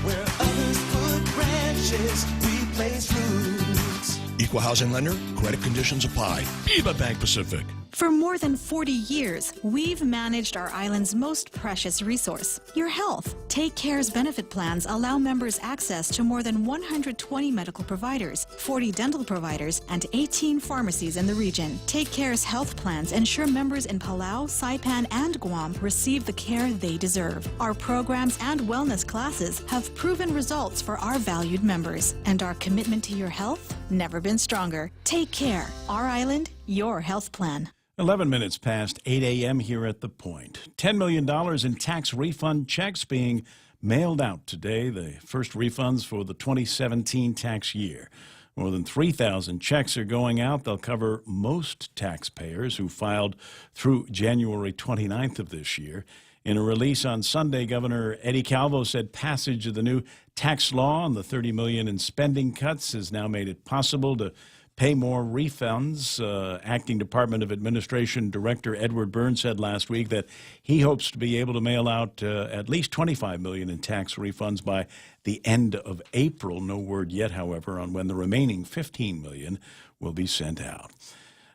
where others put branches, we place roots. Equal housing lender, credit conditions apply. EBA Bank Pacific. For more than 40 years, we've managed our island's most precious resource, your health. Take Care's benefit plans allow members access to more than 120 medical providers, 40 dental providers, and 18 pharmacies in the region. Take Care's health plans ensure members in Palau, Saipan, and Guam receive the care they deserve. Our programs and wellness classes have proven results for our valued members, and our commitment to your health never been stronger. Take Care, our island, your health plan. 11 minutes past 8 a.m. here at The Point. $10 million in tax refund checks being mailed out today, the first refunds for the 2017 tax year. More than 3,000 checks are going out. They'll cover most taxpayers who filed through January 29th of this year. In a release on Sunday, Governor Eddie Calvo said passage of the new tax law and the $30 million in spending cuts has now made it possible to pay more refunds. Acting Department of Administration Director Edward Burns said last week that he hopes to be able to mail out at least $25 million in tax refunds by the end of April. No word yet, however, on when the remaining $15 million will be sent out.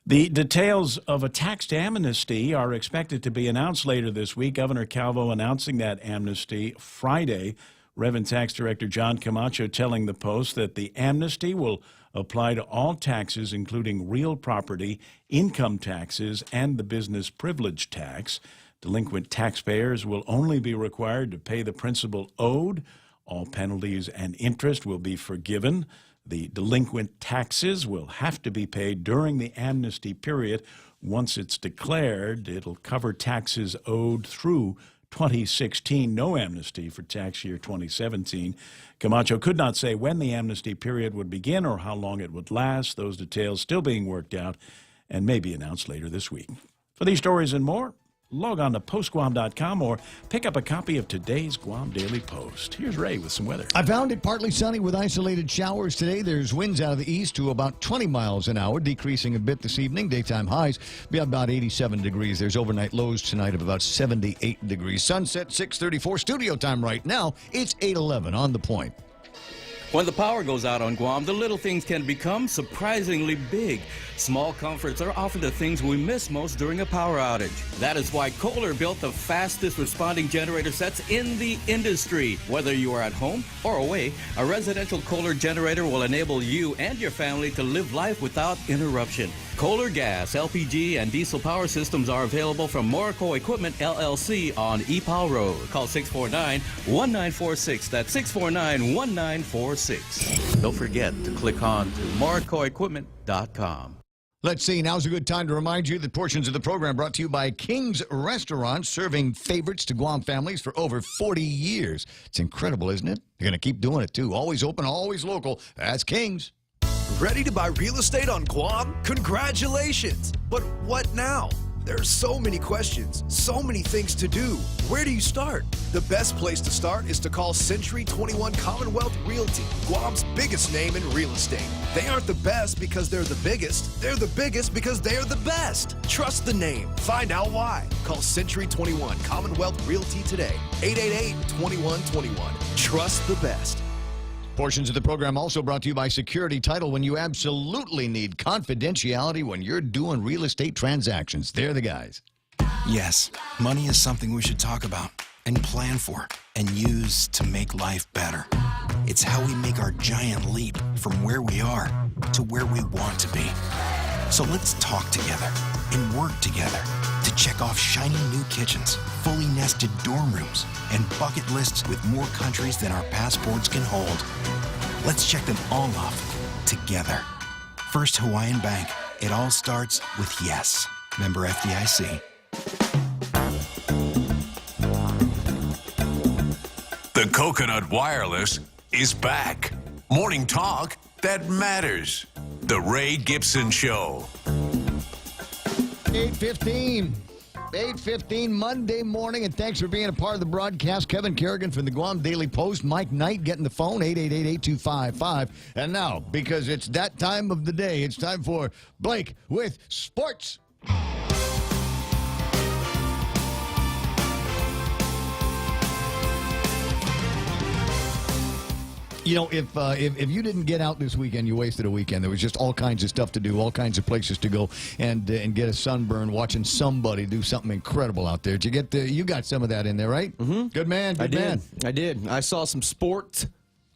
The details of a tax amnesty are expected to be announced later this week. Governor Calvo announcing that amnesty Friday. Reverend Tax Director John Camacho telling the Post that the amnesty will apply to all taxes, including real property, income taxes, and the business privilege tax. Delinquent taxpayers will only be required to pay the principal owed. All penalties and interest will be forgiven. The delinquent taxes will have to be paid during the amnesty period. Once it's declared, it'll cover taxes owed through 2016, no amnesty for tax year 2017. Camacho could not say when the amnesty period would begin or how long it would last. Those details still being worked out and may be announced later this week. For these stories and more, log on to postguam.com or pick up a copy of today's Guam Daily Post. Here's Ray with some weather. I found it partly sunny with isolated showers today. There's winds out of the east to about 20 miles an hour, decreasing a bit this evening. Daytime highs be about 87 degrees. There's overnight lows tonight of about 78 degrees. Sunset 6:34. Studio time right now. It's 8:11 on The Point. When the power goes out on Guam, the little things can become surprisingly big. Small comforts are often the things we miss most during a power outage. That is why Kohler built the fastest responding generator sets in the industry. Whether you are at home or away, a residential Kohler generator will enable you and your family to live life without interruption. Kohler gas, LPG, and diesel power systems are available from Morrico Equipment, LLC on Epal Road. Call 649-1946. That's 649-1946. Don't forget to click on to morricoequipment.com. Let's see. Now's a good time to remind you that portions of the program brought to you by King's Restaurant, serving favorites to Guam families for over 40 years. It's incredible, isn't it? They're going to keep doing it, too. Always open, always local. That's King's. Ready to buy real estate on Guam? Congratulations! But what now? There's so many questions, so many things to do. Where do you start? The best place to start is to call Century 21 Commonwealth Realty, Guam's biggest name in real estate. They aren't the best because they're the biggest. They're the biggest because they're the best. Trust the name. Find out why. Call Century 21 Commonwealth Realty today. 888-2121. Trust the best. Portions of the program also brought to you by Security Title. When you absolutely need confidentiality when you're doing real estate transactions, they're the guys. Yes, money is something we should talk about and plan for and use to make life better. It's how we make our giant leap from where we are to where we want to be. So let's talk together and work together to check off shiny new kitchens, fully nested dorm rooms, and bucket lists with more countries than our passports can hold. Let's check them all off together. First Hawaiian Bank. It all starts with yes. Member FDIC. The Coconut Wireless is back. Morning talk that matters. The Ray Gibson Show. 8:15. 8:15 Monday morning, and thanks for being a part of the broadcast. Kevin Kerrigan from the Guam Daily Post. Mike Knight getting the phone, 888-8255. And now, because it's that time of the day, it's time for Blake with Sports. You know, if you didn't get out this weekend, you wasted a weekend. There was just all kinds of stuff to do, all kinds of places to go, and get a sunburn watching somebody do something incredible out there. Did you got some of that in there, right? Mm-hmm. Good man. Good man. I did. I saw some sport.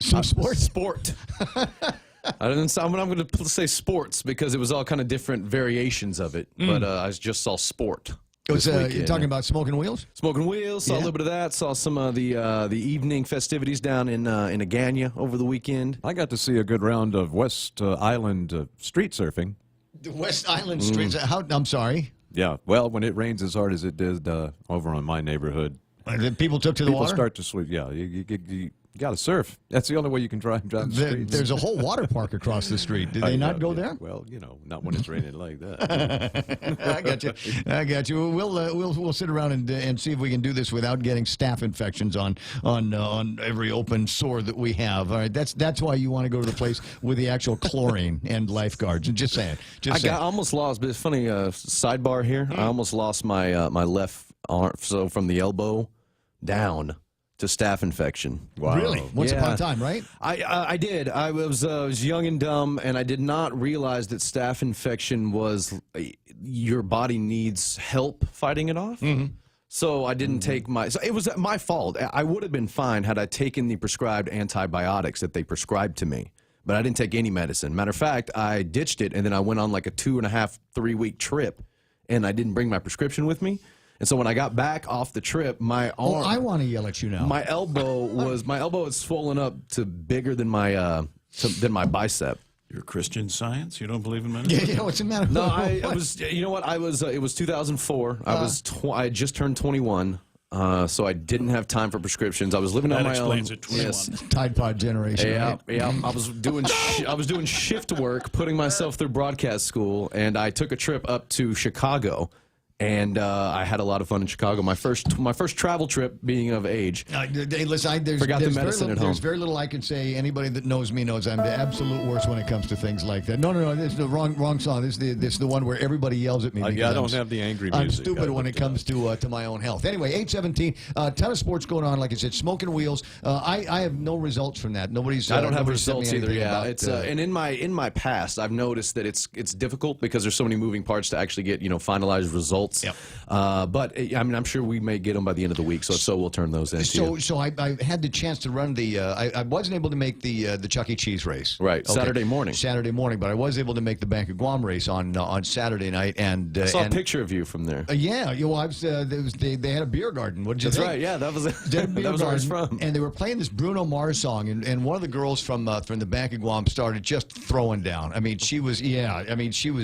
Some sport? Sport. I'm going to say sports because it was all kind of different variations of it, but I just saw sport. You're talking about Smoking Wheels? Smoking Wheels, saw a little bit of that. Saw some of the evening festivities down in Agana over the weekend. I got to see a good round of West Island street surfing. The West Island streets? I'm sorry? Yeah, well, when it rains as hard as it did over on my neighborhood. People took to the water? People start to sleep, yeah. You got to surf. That's the only way you can drive the streets. There's a whole water park across the street. Did they not go there? Well, not when it's raining like that. I got you. We'll sit around and see if we can do this without getting staph infections on every open sore that we have. All right, that's why you want to go to the place with the actual chlorine and lifeguards. And just saying. I almost lost, but it's funny. Sidebar here. I almost lost my my left arm, so from the elbow down to staph infection. Wow. Really? Once upon a time, right? I did. I was young and dumb, and I did not realize that staph infection was your body needs help fighting it off. Mm-hmm. So I didn't take so it was my fault. I would have been fine had I taken the prescribed antibiotics that they prescribed to me, but I didn't take any medicine. Matter of fact, I ditched it, and then I went on like a 2.5, 3 week trip, and I didn't bring my prescription with me. And so when I got back off the trip, my arm... Oh, I want to yell at you now. My elbow had swollen up to bigger than my bicep. You're Christian Science? You don't believe in medicine? Yeah, what's the matter? No, I was. You know what? I was. It was 2004. I had just turned 21. So I didn't have time for prescriptions. I was living on my own. That explains it. 21. Yes. Tide Pod generation. Yeah, right? yeah. I was doing shift work, putting myself through broadcast school, and I took a trip up to Chicago. And I had a lot of fun in Chicago. My first travel trip being of age. Hey, listen, Forgot the medicine at home. There's very little I can say. Anybody that knows me knows I'm the absolute worst when it comes to things like that. No. This is the wrong song. This is the one where everybody yells at me. I don't have the angry music. I'm stupid when it comes to my own health. Anyway, 8:17. Ton of sports going on. Like I said, Smoking Wheels. I have no results from that. I don't have results either. Yeah, it's and in my past, I've noticed that it's difficult because there's so many moving parts to actually get finalized results. Yep. But I mean, I'm sure we may get them by the end of the week, so we'll turn those in. So I had the chance to run I wasn't able to make the Chuck E. Cheese race. Right, okay. Saturday morning, but I was able to make the Bank of Guam race on Saturday night. And I saw a picture of you from there. Yeah, they had a beer garden. What did you think? That's right. Yeah, that was that was where I was from. And they were playing this Bruno Mars song, and one of the girls from the Bank of Guam started just throwing down. I mean, she was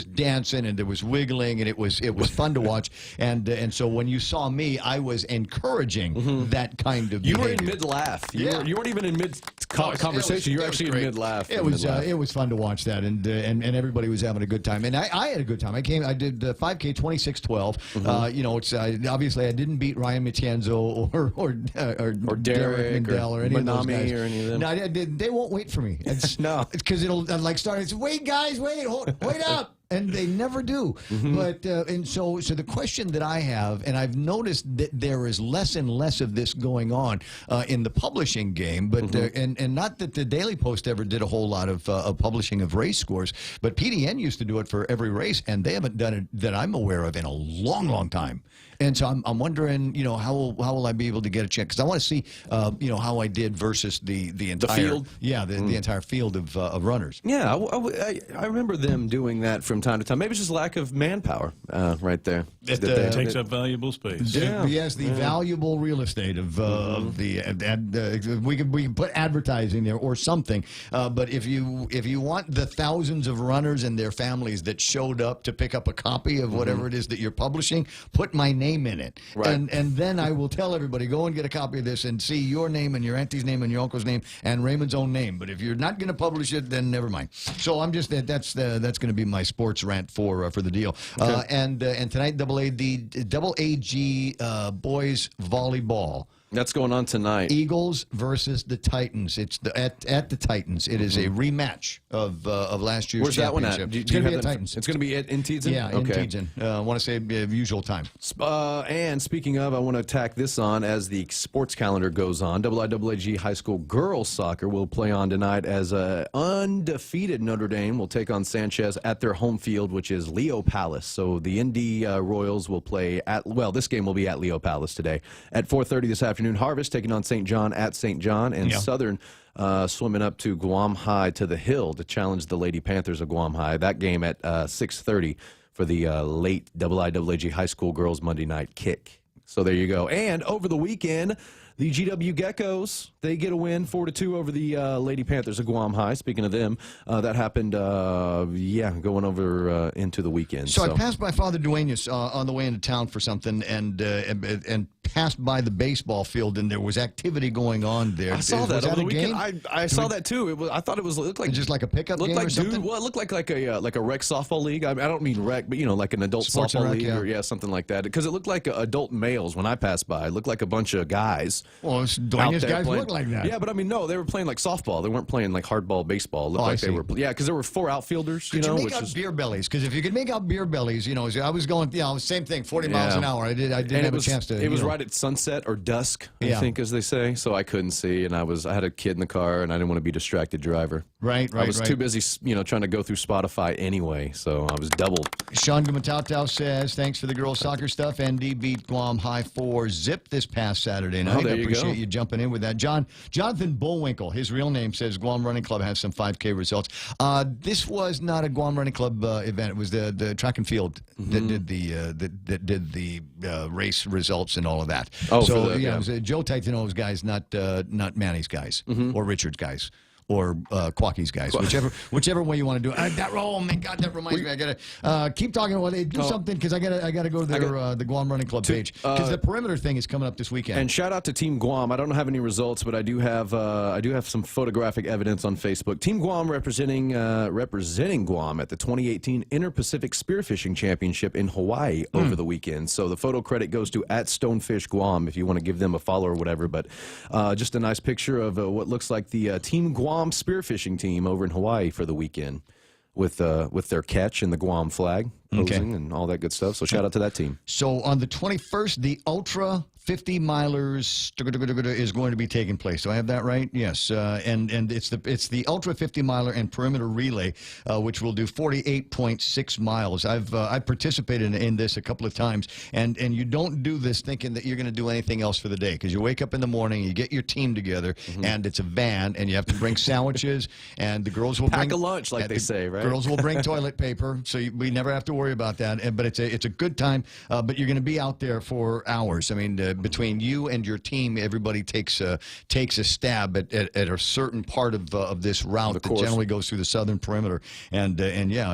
dancing, and there was wiggling, and it was fun to watch. And so when you saw me, I was encouraging that kind of behavior. You were in mid-laugh. You weren't even in mid-conversation. You were actually in mid-laugh. It was fun to watch that, and everybody was having a good time. And I had a good time. I did 5K 26:12. Obviously I didn't beat Ryan Matienzo or Derek Mindell or any of those guys. or any of them. No, they won't wait for me. No. It's because it'll start. It's wait, guys, wait up. And they never do. But and so the question that I have, and I've noticed that there is less and less of this going on in the publishing game, but and not that the Daily Post ever did a whole lot of publishing of race scores, but PDN used to do it for every race, and they haven't done it that I'm aware of in a long, long time. And so I'm wondering, how will I be able to get a check? Because I want to see, how I did versus the entire field? Yeah, the entire field of runners. Yeah, I remember them doing that from time to time. Maybe it's just lack of manpower right there. It takes up valuable space. Yes, the valuable real estate of we can put advertising there or something. But if you want the thousands of runners and their families that showed up to pick up a copy of whatever it is that you're publishing, put my name in it, Right. and then I will tell everybody, go and get a copy of this and see your name and your auntie's name and your uncle's name and Raymond's own name. But if you're not going to publish it, then never mind. So I'm just that's going to be my sports rant for the deal. Okay. And tonight, Double AG boys volleyball. That's going on tonight. Eagles versus the Titans. It's at the Titans. It is a rematch of last year's Where's that one at? championship. Do It's going to be have at that- Titans. It's going to be in Teason? Yeah, in Teason. I want to say usual time. And speaking of, I want to tack this on as the sports calendar goes on. IIAG High School girls soccer will play on tonight as undefeated Notre Dame will take on Sanchez at their home field, which is Leo Palace. So the Indy Royals will play this game will be at Leo Palace today. At 4:30 this afternoon, Harvest taking on St. John at St. John, and Southern swimming up to Guam High to the Hill to challenge the Lady Panthers of Guam High. That game at 6:30 for the late IIAG High School girls Monday night kick. So there you go. And over the weekend, the GW Geckos, they get a win 4-2 over the Lady Panthers of Guam High. Speaking of them, that happened, going over into the weekend. So I passed by Father Duenas on the way into town for something, and passed by the baseball field, and there was activity going on there. I saw that over the weekend. I saw that too. I thought it looked like just like a pickup game or something. Well, it looked like a rec softball league. I don't mean rec, but like an adult Sports softball and rec, league or something like that. Because it looked like adult males when I passed by. It looked like a bunch of guys. Well, Duenas guys look like that. Yeah, but I mean, no, they were playing like softball. They weren't playing like hardball baseball. It looked like they were. Yeah, because there were 4 outfielders. Could you make out beer bellies? Because if you could make out beer bellies, I was going, same thing, 40 miles an hour. I didn't have a chance to. It was right at sunset or dusk, I think, as they say. So I couldn't see, and I had a kid in the car, and I didn't want to be a distracted driver. Right. I was too busy, trying to go through Spotify anyway. So I was doubled. Sean Gumatau says, thanks for the girls' soccer stuff. ND beat Guam High 4-0 this past Saturday night. there I you appreciate go. you jumping in with that. Jonathan Bullwinkle, his real name, says Guam Running Club has some 5K results. This was not a Guam Running Club event. It was the track and field that did the race results and all of that. Oh, so it was Joe Titano's guys, not Manny's guys or Richard's guys. Or Quacky's guys, whichever way you want to do it. Oh my God, that reminds me. I gotta keep talking. Well, they do something because I gotta go to the Guam Running Club page because the perimeter thing is coming up this weekend. And shout out to Team Guam. I don't have any results, but I do have some photographic evidence on Facebook. Team Guam representing Guam at the 2018 Inter-Pacific Spearfishing Championship in Hawaii over the weekend. So the photo credit goes to @Stonefish Guam if you want to give them a follow or whatever. But just a nice picture of what looks like the Team Guam spearfishing team over in Hawaii for the weekend with their catch and the Guam flag posing and all that good stuff. So shout out to that team. So on the 21st, the Ultra 50 milers is going to be taking place. Do I have that right? Yes. And it's the Ultra 50 miler and perimeter relay, which will do 48.6 miles. I've participated in this a couple of times, and you don't do this thinking that you're going to do anything else for the day because you wake up in the morning, you get your team together, and it's a van, and you have to bring sandwiches, and the girls will pack bring a lunch, like they say, right? Girls will bring toilet paper, so we never have to worry about that. But it's a good time. But you're going to be out there for hours. I mean. Between you and your team, everybody takes a stab at a certain part of this route that generally goes through the southern perimeter, and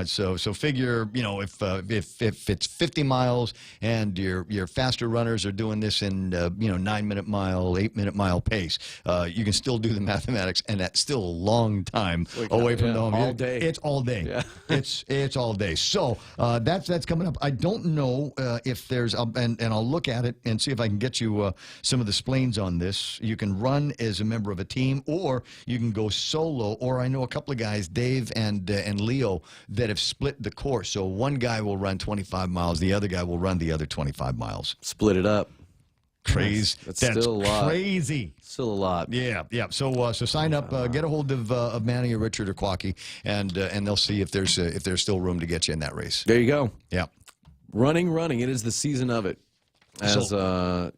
so figure if it's 50 miles and your faster runners are doing this in 9-minute mile, 8-minute mile pace, you can still do the mathematics, and that's still a long time away from the home. All day. It's all day. Yeah. It's all day. So that's coming up. I don't know if there's and I'll look at it and see if I can get you some of the spleens on this. You can run as a member of a team, or you can go solo. Or I know a couple of guys, Dave and Leo, that have split the course. So one guy will run 25 miles, the other guy will run the other 25 miles. Split it up. Crazy. That's still a lot. Crazy. Still a lot. Yeah. So sign up. Get a hold of Manny or Richard or Quacky, and they'll see if there's still room to get you in that race. There you go. Yeah. Running. It is the season of it. As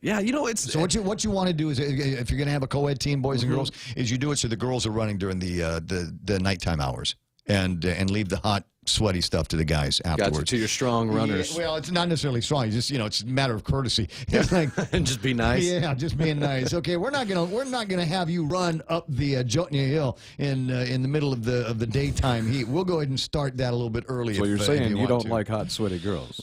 yeah, you know, it's so what you want to do is if you're going to have a co-ed team, boys and girls, is you do it so the girls are running during the nighttime hours and leave the hot, sweaty stuff to the guys afterwards. Gotcha, to your strong runners. Yeah, well, it's not necessarily strong. You just it's a matter of courtesy. It's like and just be nice. Yeah, just being nice. Okay, we're not gonna have you run up the Jotnia Hill in the middle of the daytime heat. We'll go ahead and start that a little bit early. So you're saying you don't like hot, sweaty girls?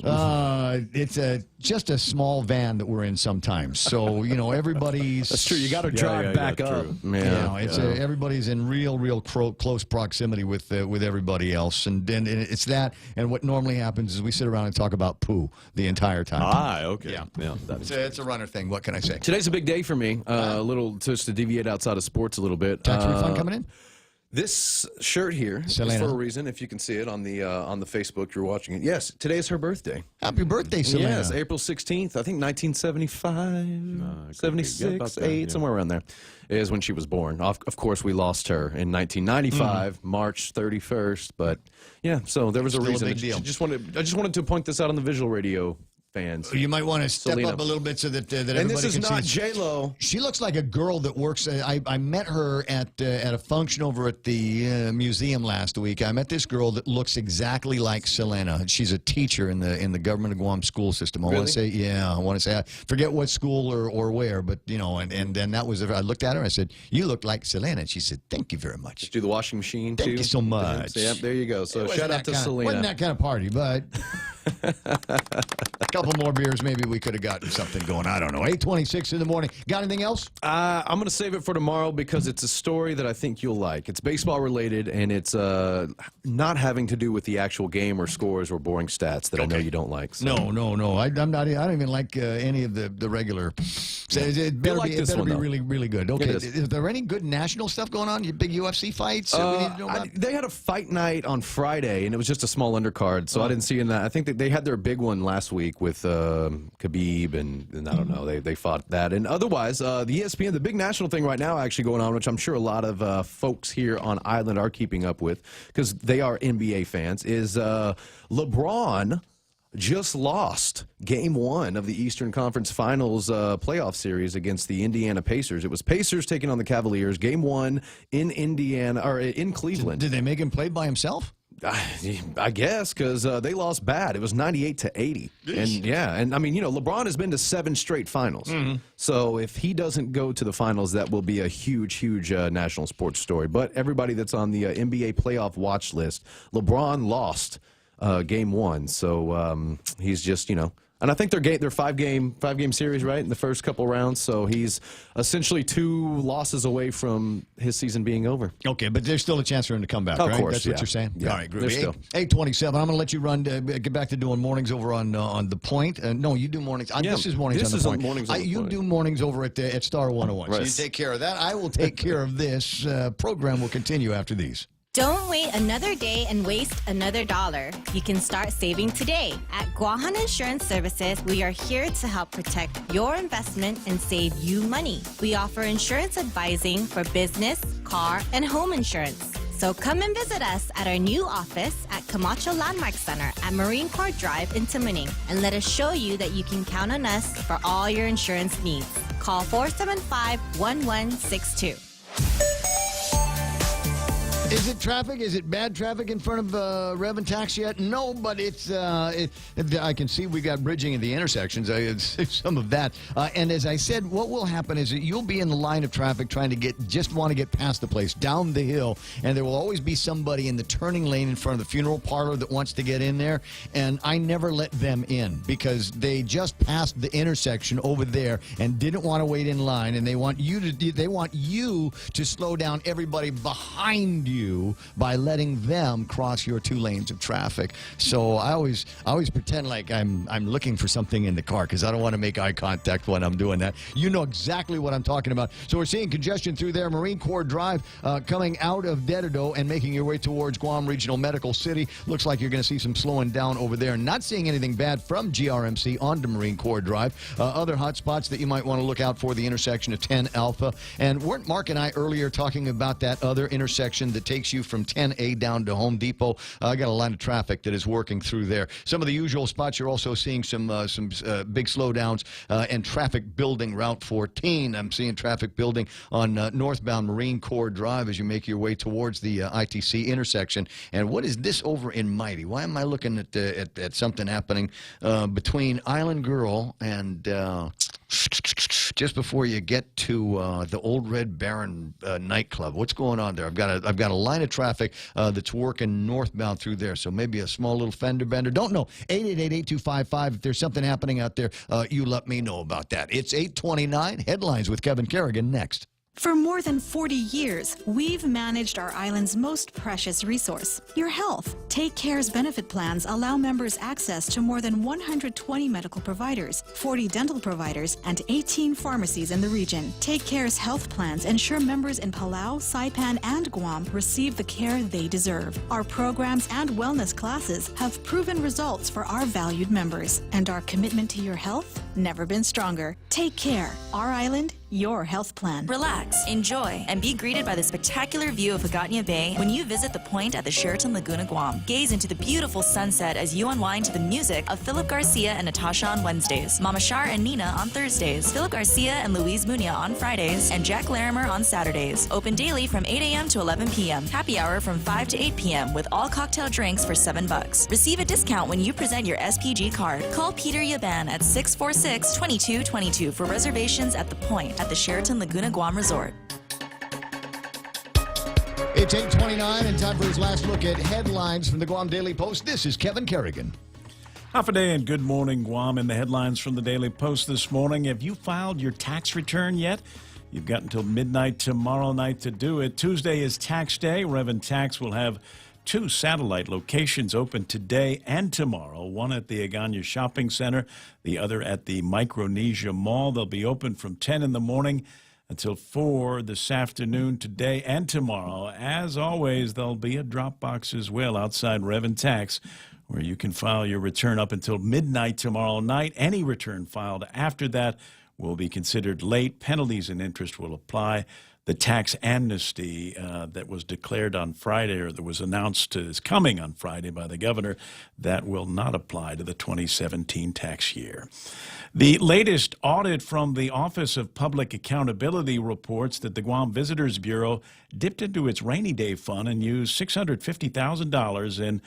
It's just a small van that we're in sometimes. So everybody's. That's true. You got to drive back up. Everybody's in real close proximity with everybody else, and it's that. And what normally happens is we sit around and talk about poo the entire time. Okay. Yeah. It's a runner thing. What can I say? Today's a big day for me. A little just to deviate outside of sports a little bit. Tax refund coming in? This shirt here is for a reason. If you can see it on the Facebook, you're watching it. Yes, today's her birthday. Happy birthday, Selena. Yes, April 16th. I think 1975, 76, 8, somewhere around there is when she was born. Of course, we lost her in 1995, March 31st. But yeah, so there was a reason. A big deal. I just wanted to point this out on the visual radio fans. You might want to step Selena. up a little bit so that everybody And this is can not see. J-Lo. She looks like a girl that works. I met her at a function over at the museum last week. I met this girl that looks exactly like Selena. She's a teacher in the government of Guam school system. I want to say, I forget what school or where, but and that was. I looked at her. I said, "You look like Selena." And she said, "Thank you very much." Do the washing machine too. Thank you so much. So, yep, there you go. So shout out to Selena. Wasn't that kind of party, but. A couple more beers, maybe we could have gotten something going. I don't know. 8:26 in the morning. Got anything else? I'm going to save it for tomorrow because it's a story that I think you'll like. It's baseball related, and it's not having to do with the actual game or scores or boring stats that I know you don't like. So. No. I'm not. I don't even like any of the regular. It better be really, really good. Okay. Is there any good national stuff going on? Big UFC fights? We need to know about? They had a fight night on Friday, and it was just a small undercard, so I didn't see in that. I think that they had their big one last week with Khabib, and I don't know. They fought that. And otherwise, the ESPN, the big national thing right now actually going on, which I'm sure a lot of folks here on Island are keeping up with because they are NBA fans, is LeBron just lost Game 1 of the Eastern Conference Finals playoff series against the Indiana Pacers. It was Pacers taking on the Cavaliers. Game 1 in Indiana or in Cleveland. Did they make him play by himself? I guess because they lost bad. It was 98-80. And I mean, LeBron has been to 7 straight finals. So if he doesn't go to the finals, that will be a huge national sports story. But everybody that's on the NBA playoff watch list, LeBron lost Game 1. So he's just, and I think they're five game series, right, in the first couple rounds. So he's essentially 2 losses away from his season being over. Okay, but there's still a chance for him to come back, of right? Course, That's what you're saying? Yeah. All right, groovy. 8:27. I'm going to let you run, get back to doing mornings over on The Point. No, you do mornings. This is mornings on The Point. Mornings on The You Point. do mornings over at Star 101. Right. So you take care of that. I will take care of this. Program will continue after these. Don't wait another day and waste another dollar. You can start saving today. At Guahan Insurance Services, we are here to help protect your investment and save you money. We offer insurance advising for business, car, and home insurance. So come and visit us at our new office at Camacho Landmark Center at Marine Corps Drive in Timoning, and let us show you that you can count on us for all your insurance needs. Call 475-1162. Is it traffic? Is it bad traffic in front of Rev and Tax yet? No, but it's. I can see we got bridging at the intersections. It's some of that. And as I said, what will happen is that you'll be in the line of traffic trying to want to get past the place, down the hill, and there will always be somebody in the turning lane in front of the funeral parlor that wants to get in there. And I never let them in because they just passed the intersection over there and didn't want to wait in line, and they want you to slow down everybody behind you by letting them cross your 2 lanes of traffic. So I always pretend like I'm looking for something in the car because I don't want to make eye contact when I'm doing that. You know exactly what I'm talking about. So we're seeing congestion through there. Marine Corps Drive coming out of Dededo and making your way towards Guam Regional Medical City. Looks like you're going to see some slowing down over there. Not seeing anything bad from GRMC onto Marine Corps Drive. Other hot spots that you might want to look out for, the intersection of 10 Alpha. And weren't Mark and I earlier talking about that other intersection that takes you from 10A down to Home Depot. I got a line of traffic that is working through there. Some of the usual spots, you're also seeing some big slowdowns and traffic building Route 14. I'm seeing traffic building on northbound Marine Corps Drive as you make your way towards the ITC intersection. And what is this over in Mighty? Why am I looking at something happening between Island Girl and just before you get to the Old Red Baron nightclub? What's going on there? I've got a line of traffic that's working northbound through there, so maybe a small little fender bender. Don't know. 888-8255. If there's something happening out there, you let me know about that. It's 8:29. Headlines with Kevin Kerrigan next. For more than 40 years, we've managed our island's most precious resource, your health. Take Care's benefit plans allow members access to more than 120 medical providers, 40 dental providers, and 18 pharmacies in the region. Take Care's health plans ensure members in Palau, Saipan, and Guam receive the care they deserve. Our programs and wellness classes have proven results for our valued members, and our commitment to your health never been stronger. Take Care, our island, your health plan. Relax, enjoy, and be greeted by the spectacular view of Hagåtña Bay when you visit the point at the Sheraton Laguna Guam. Gaze into the beautiful sunset as you unwind to the music of Philip Garcia and Natasha on Wednesdays, Mama Shar and Nina on Thursdays, Philip Garcia and Luis Munia on Fridays, and Jack Larimer on Saturdays. Open daily from 8 a.m. to 11 p.m. Happy hour from 5 to 8 p.m. with all cocktail drinks for $7. Receive a discount when you present your SPG card. Call Peter Yaban at 646-2222 for reservations at the point at the Sheraton Laguna Guam Resort. It's 8:29 and time for his last look at headlines from the Guam Daily Post. This is Kevin Kerrigan. Half a day and good morning, Guam. In the headlines from the Daily Post this morning, have you filed your tax return yet? You've got until midnight tomorrow night to do it. Tuesday is tax day. Rev Tax will have 2 satellite locations open today and tomorrow, one at the Hagåtña Shopping Center, the other at the Micronesia Mall. They'll be open from 10 in the morning until 4 this afternoon, today and tomorrow. As always, there'll be a drop box as well outside Rev Tax, where you can file your return up until midnight tomorrow night. Any return filed after that will be considered late. Penalties and interest will apply. The tax amnesty that was declared on Friday, or that was announced is coming on Friday by the governor, that will not apply to the 2017 tax year. The latest audit from the Office of Public Accountability reports that the Guam Visitors Bureau dipped into its rainy day fund and used $650,000 in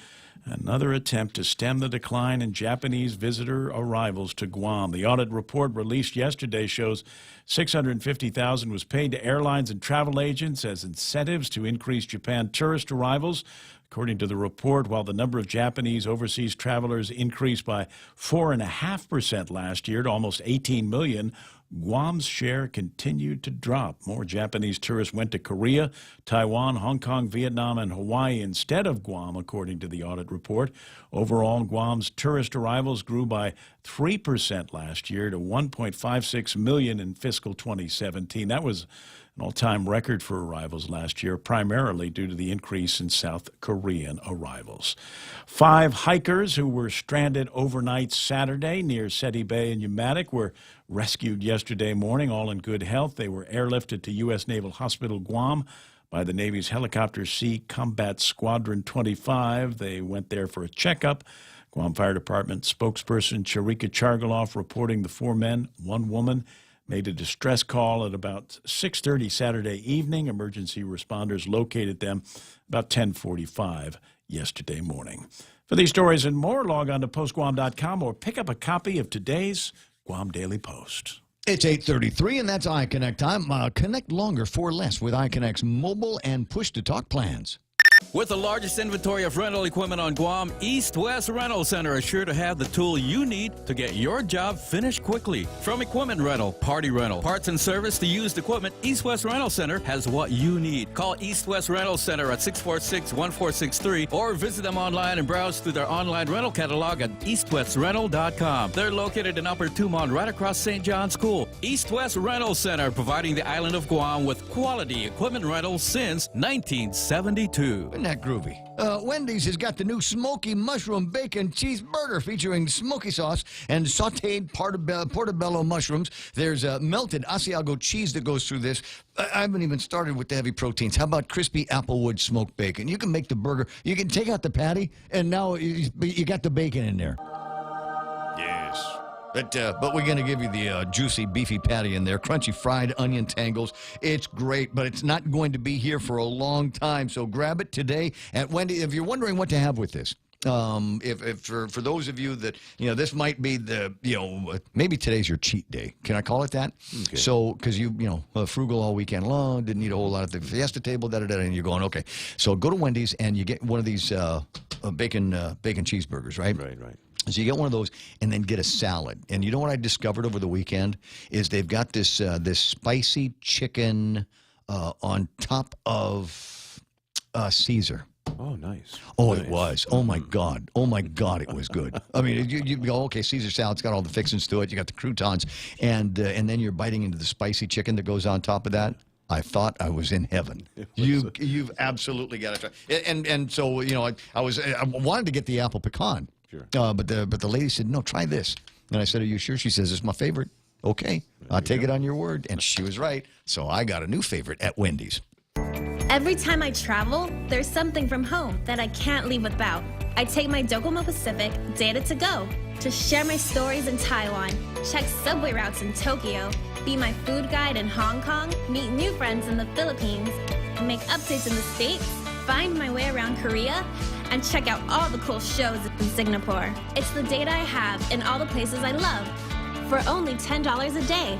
another attempt to stem the decline in Japanese visitor arrivals to Guam. The audit report released yesterday shows $650,000 was paid to airlines and travel agents as incentives to increase Japan tourist arrivals. According to the report, while the number of Japanese overseas travelers increased by 4.5% last year to almost 18 million, Guam's share continued to drop. More Japanese tourists went to Korea, Taiwan, Hong Kong, Vietnam, and Hawaii instead of Guam, according to the audit report. Overall, Guam's tourist arrivals grew by 3% last year to 1.56 million in fiscal 2017. That was an all-time record for arrivals last year, primarily due to the increase in South Korean arrivals. 5 hikers who were stranded overnight Saturday near Seti Bay in Umatic were rescued yesterday morning, all in good health. They were airlifted to U.S. Naval Hospital Guam by the Navy's Helicopter Sea Combat Squadron 25. They went there for a checkup. Guam Fire Department spokesperson Charika Chargaloff reporting the 4 men, 1 woman, made a distress call at about 6:30 Saturday evening. Emergency responders located them about 10:45 yesterday morning. For these stories and more, log on to postguam.com or pick up a copy of today's Guam Daily Post. It's 8:33, and that's iConnect time. Connect longer for less with iConnect's mobile and push-to-talk plans. With the largest inventory of rental equipment on Guam, East West Rental Center is sure to have the tool you need to get your job finished quickly. From equipment rental, party rental, parts and service to used equipment, East West Rental Center has what you need. Call East West Rental Center at 646-1463 or visit them online and browse through their online rental catalog at eastwestrental.com. They're located in Upper Tumon, right across St. John's School. East West Rental Center, providing the island of Guam with quality equipment rentals since 1972. too. Isn't that groovy? Wendy's has got the new smoky mushroom bacon cheeseburger featuring smoky sauce and sauteed portobello mushrooms. There's melted Asiago cheese that goes through this. I haven't even started with the heavy proteins. How about crispy applewood smoked bacon? You can make the burger. You can take out the patty, and now you got the bacon in there. Yes. But we're going to give you the juicy, beefy patty in there, crunchy fried onion tangles. It's great, but it's not going to be here for a long time. So grab it today at Wendy's. If you're wondering what to have with this, if for those of you that, this might be maybe today's your cheat day. Can I call it that? Okay. So, because frugal all weekend long, didn't eat a whole lot at the fiesta table, and you're going, okay. So go to Wendy's and you get one of these bacon cheeseburgers, right? Right. So you get one of those and then get a salad. And you know what I discovered over the weekend is they've got this spicy chicken on top of Caesar. Oh, nice. Oh, nice. It was. Oh, my God. Oh, my God, it was good. I mean, you go, okay, Caesar salad's got all the fixings to it. You got the croutons. And then you're biting into the spicy chicken that goes on top of that. I thought I was in heaven. You've absolutely got to try. And so, I wanted to get the apple pecan. Sure. But the lady said, no, try this. And I said, are you sure? She says, it's my favorite. Okay, I'll take it on your word. And she was right. So I got a new favorite at Wendy's. Every time I travel, there's something from home that I can't leave without. I take my Docomo Pacific Data to Go to share my stories in Taiwan, check subway routes in Tokyo, be my food guide in Hong Kong, meet new friends in the Philippines, make updates in the States, find my way around Korea, and check out all the cool shows in Singapore. It's the data I have in all the places I love for only $10 a day.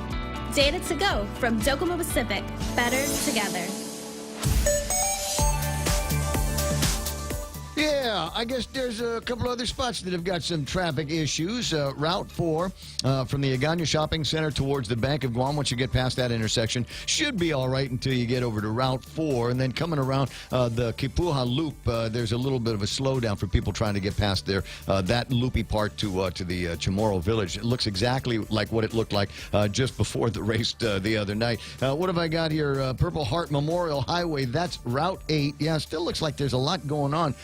Data to Go from Docomo Pacific. Better together. Yeah, I guess there's a couple other spots that have got some traffic issues. Route 4 from the Agana Shopping Center towards the Bank of Guam, once you get past that intersection, should be all right until you get over to Route 4. And then coming around the Kipuha Loop, there's a little bit of a slowdown for people trying to get past there. That loopy part to the Chamorro Village. It looks exactly like what it looked like just before the race the other night. What have I got here? Purple Heart Memorial Highway, that's Route 8. Yeah, it still looks like there's a lot going on.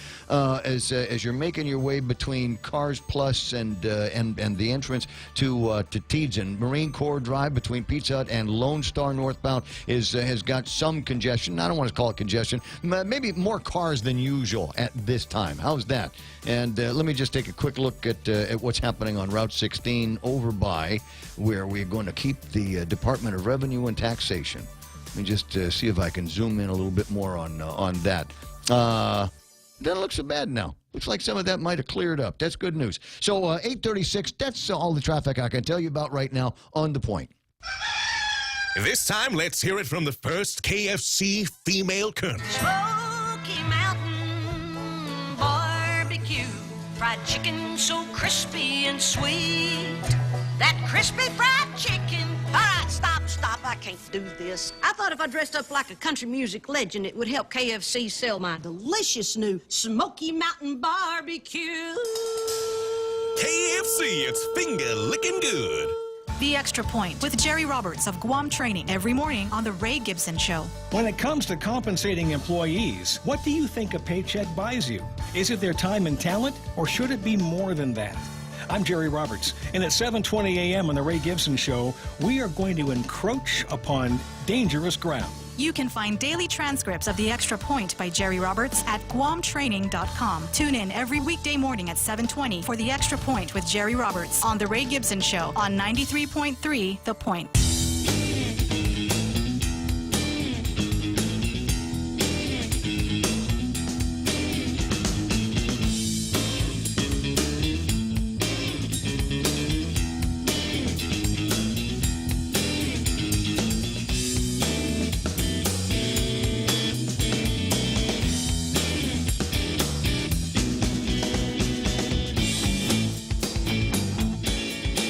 As you're making your way between Cars Plus and the entrance to Tidsin. Marine Corps Drive between Pizza Hut and Lone Star northbound has got some congestion. I don't want to call it congestion. Maybe more cars than usual at this time. How's that? And let me just take a quick look at what's happening on Route 16 over by where we're going to keep the Department of Revenue and Taxation. Let me just see if I can zoom in a little bit more on that. Doesn't look so bad now. Looks like some of that might have cleared up. That's good news. So 8:36, that's all the traffic I can tell you about right now on The Point. This time, let's hear it from the first KFC female colonel. Smoky Mountain Barbecue, fried chicken so crispy and sweet. That crispy fried chicken. All right, stop. I can't do this. I thought if I dressed up like a country music legend, it would help KFC sell my delicious new Smoky Mountain Barbecue. KFC, it's finger licking good. The Extra Point with Jerry Roberts of Guam Training every morning on The Ray Gibson Show. When it comes to compensating employees, what do you think a paycheck buys you? Is it their time and talent, or should it be more than that? I'm Jerry Roberts, and at 7:20 a.m. on The Ray Gibson Show, we are going to encroach upon dangerous ground. You can find daily transcripts of The Extra Point by Jerry Roberts at guamtraining.com. Tune in every weekday morning at 7:20 for The Extra Point with Jerry Roberts on The Ray Gibson Show on 93.3 The Point.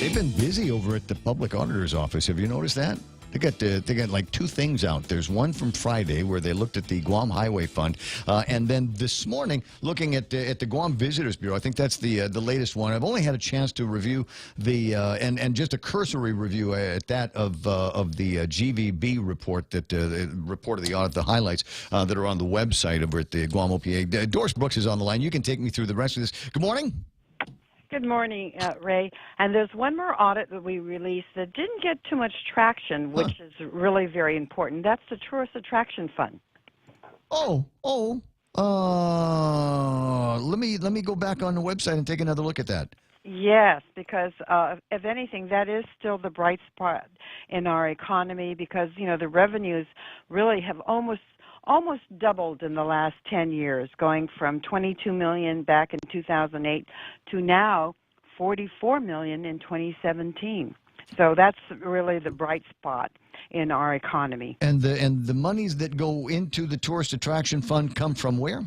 They've been busy over at the public auditor's office. Have you noticed that? They got like two things out. There's one from Friday where they looked at the Guam Highway Fund, and then this morning looking at the Guam Visitors Bureau. I think that's the latest one. I've only had a chance to review the and just a cursory review at that of the GVB report, that report of the audit, the highlights that are on the website over at the Guam OPA. Doris Brooks is on the line. You can take me through the rest of this. Good morning. Good morning, Ray. And there's one more audit that we released that didn't get too much traction, which is really very important. That's the Tourist Attraction Fund. Let me go back on the website and take another look at that. Yes, because if anything, that is still the bright spot in our economy, because the revenues really have almost doubled in the last 10 years, going from $22 million back in 2008 to now $44 million in 2017. So that's really the bright spot in our economy. And the monies that go into the Tourist Attraction Fund come from where?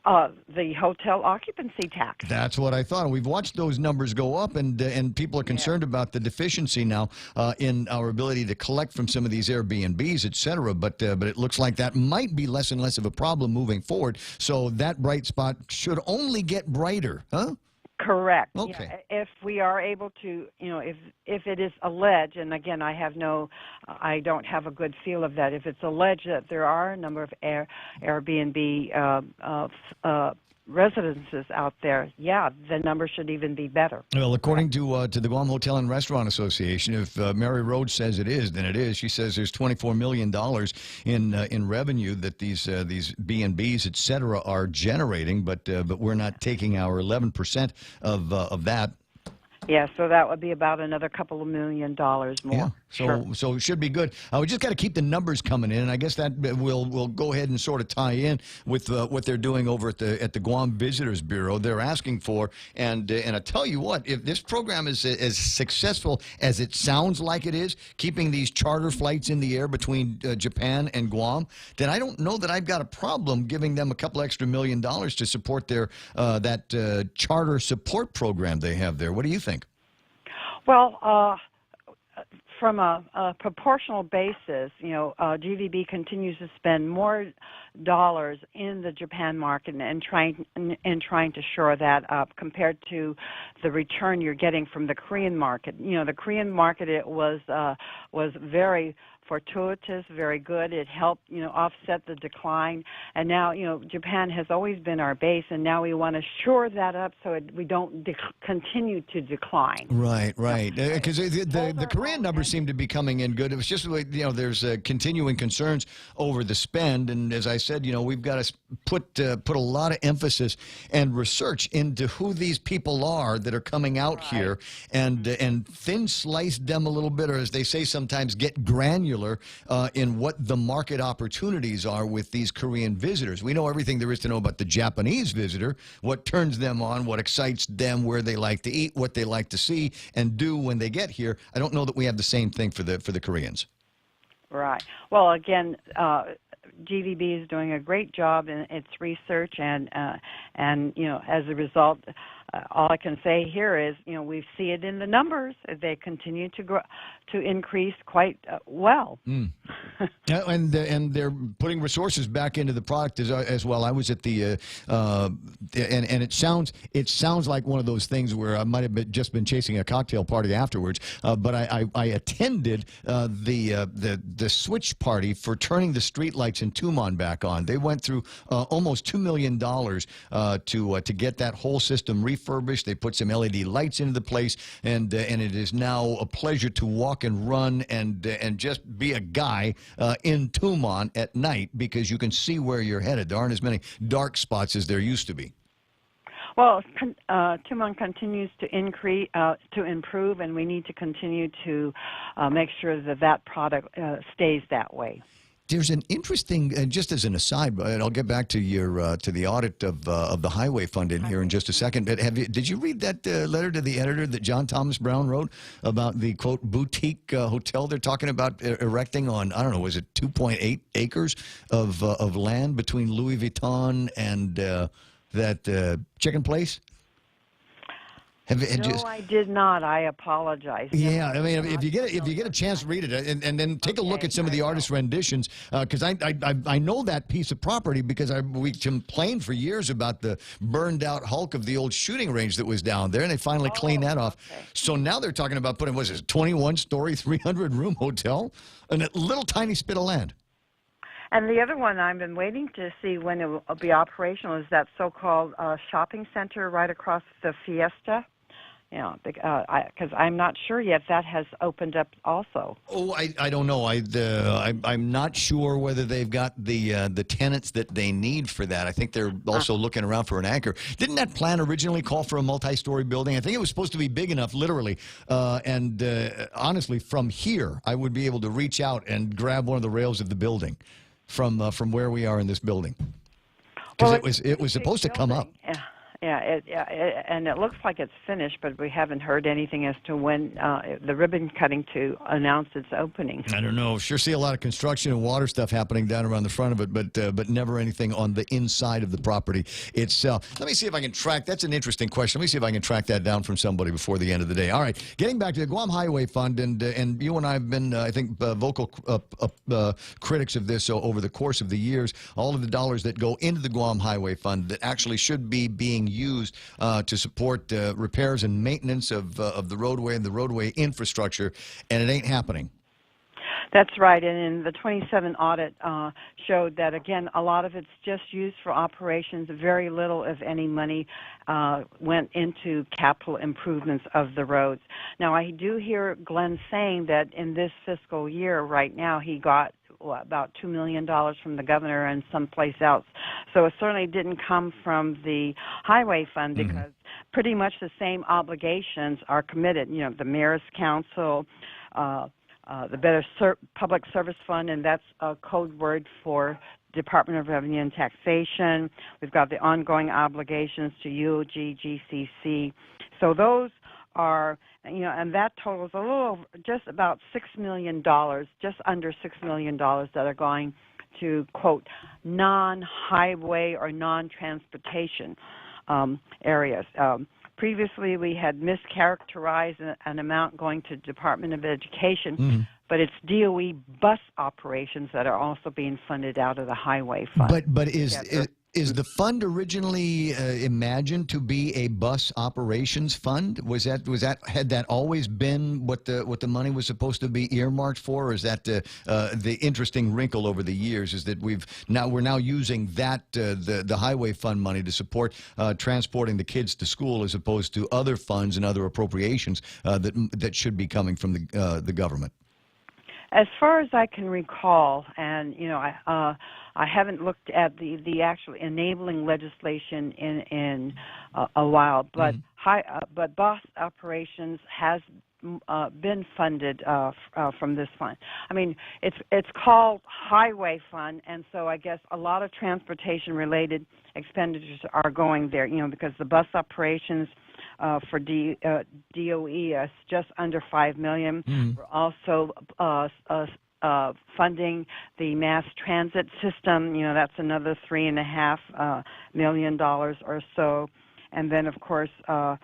The hotel occupancy tax. That's what I thought. We've watched those numbers go up, and people are concerned about the deficiency now in our ability to collect from some of these Airbnbs, et cetera. But it looks like that might be less and less of a problem moving forward. So that bright spot should only get brighter, huh? Correct. Okay. If we are able to, if it is alleged, and again, I don't have a good feel of that. If it's alleged that there are a number of Airbnb residences out there, the number should even be better. Well, according to the Guam Hotel and Restaurant Association, if Mary Rhodes says it is, then it is. She says there's $24 million in revenue that these B&Bs, et cetera, are generating, but we're not taking our 11% of that. Yeah, so that would be about another couple of $1 million more. Yeah, so it should be good. We just got to keep the numbers coming in, and I guess that will go ahead and sort of tie in with what they're doing over at the Guam Visitors Bureau. They're asking for, and I tell you what, if this program is as successful as it sounds like it is, keeping these charter flights in the air between Japan and Guam, then I don't know that I've got a problem giving them a couple extra $1 million to support their that charter support program they have there. What do you think? Well, from a proportional basis, GVB continues to spend more dollars in the Japan market and trying to shore that up compared to the return you're getting from the Korean market. The Korean market, it was very fortuitous, very good. It helped, offset the decline. And now, Japan has always been our base, and now we want to shore that up so we don't continue to decline. Right. Because the Korean numbers seem to be coming in good. It was just, there's continuing concerns over the spend, and as I said, we've got to put a lot of emphasis and research into who these people are that are coming out here, and thin slice them a little bit, or as they say sometimes, get granular in what the market opportunities are with these Korean visitors. We know everything there is to know about the Japanese visitor, what turns them on, what excites them, where they like to eat, what they like to see and do when they get here. I don't know that we have the same thing for the Koreans. Right. Well, again, GVB is doing a great job in its research, and as a result, all I can say here is, we see it in the numbers. They continue to grow, to increase quite well. Yeah, and they're putting resources back into the product as well. I was at the and it sounds like one of those things where I might have just been chasing a cocktail party afterwards. But I attended the switch party for turning the streetlights in Tumon back on. They went through almost $2 million to get that whole system refurbished. They put some LED lights into the place, and it is now a pleasure to walk and run and just be a guy in Tumon at night, because you can see where you're headed. There aren't as many dark spots as there used to be. Well, Tumon continues to improve, and we need to continue to make sure that product stays that way. There's an interesting, just as an aside, and I'll get back to your to the audit of the highway fund in here in just a second. But did you read that letter to the editor that John Thomas Brown wrote about the quote boutique hotel they're talking about erecting on, I don't know, was it 2.8 acres of land between Louis Vuitton and that chicken place? No, I did not. I apologize. Yeah, I mean, if you get a chance, read it, and then take a look at some of the artist renditions, because I know that piece of property because we complained for years about the burned out hulk of the old shooting range that was down there, and they finally cleaned that off. So now they're talking about putting, what is it, 21-story, 300-room hotel, and a little tiny spit of land. And the other one I've been waiting to see when it will be operational is that so-called shopping center right across the Fiesta. Because I'm not sure yet that has opened up also. Oh, I don't know. I'm not sure whether they've got the tenants that they need for that. I think they're also looking around for an anchor. Didn't that plan originally call for a multi-story building? I think it was supposed to be big enough, literally. Honestly, from here, I would be able to reach out and grab one of the rails of the building from where we are in this building. Because it was supposed to come up. Yeah, and it looks like it's finished, but we haven't heard anything as to when the ribbon cutting to announce its opening. I don't know. Sure see a lot of construction and water stuff happening down around the front of it, but never anything on the inside of the property itself. Let me see if I can track. That's an interesting question. Let me see if I can track that down from somebody before the end of the day. All right, getting back to the Guam Highway Fund, and you and I have been, I think, vocal critics of this over the course of the years. All of the dollars that go into the Guam Highway Fund that actually should be being used to support repairs and maintenance of the roadway and the roadway infrastructure, and it ain't happening. That's right, and in the 27 audit showed that, again, a lot of it's just used for operations. Very little, if any, money went into capital improvements of the roads. Now, I do hear Glenn saying that in this fiscal year right now he got about $2 million from the governor and someplace else. So it certainly didn't come from the highway fund because pretty much the same obligations are committed. You know, the mayor's council, the Better Public Service Fund, and that's a code word for Department of Revenue and Taxation. We've got the ongoing obligations to UOG, GCC. So those are, and that totals a little over, just about $6 million, just under $6 million that are going to, quote, non-highway or non-transportation areas. Previously, we had mischaracterized an amount going to Department of Education, but it's DOE bus operations that are also being funded out of the highway fund. But is the fund originally imagined to be a bus operations fund? Had that always been what the money was supposed to be earmarked for? Or is that the interesting wrinkle over the years? Is that we're now using that the highway fund money to support transporting the kids to school, as opposed to other funds and other appropriations that should be coming from the government? As far as I can recall, and I haven't looked at the actual enabling legislation in a while, but but bus operations has been funded from this fund. I mean, it's called Highway Fund, and so I guess a lot of transportation-related expenditures are going there. Because the bus operations for DOE is just under $5 million. We're also funding the mass transit system. That's another $3.5 million or so, and then of course the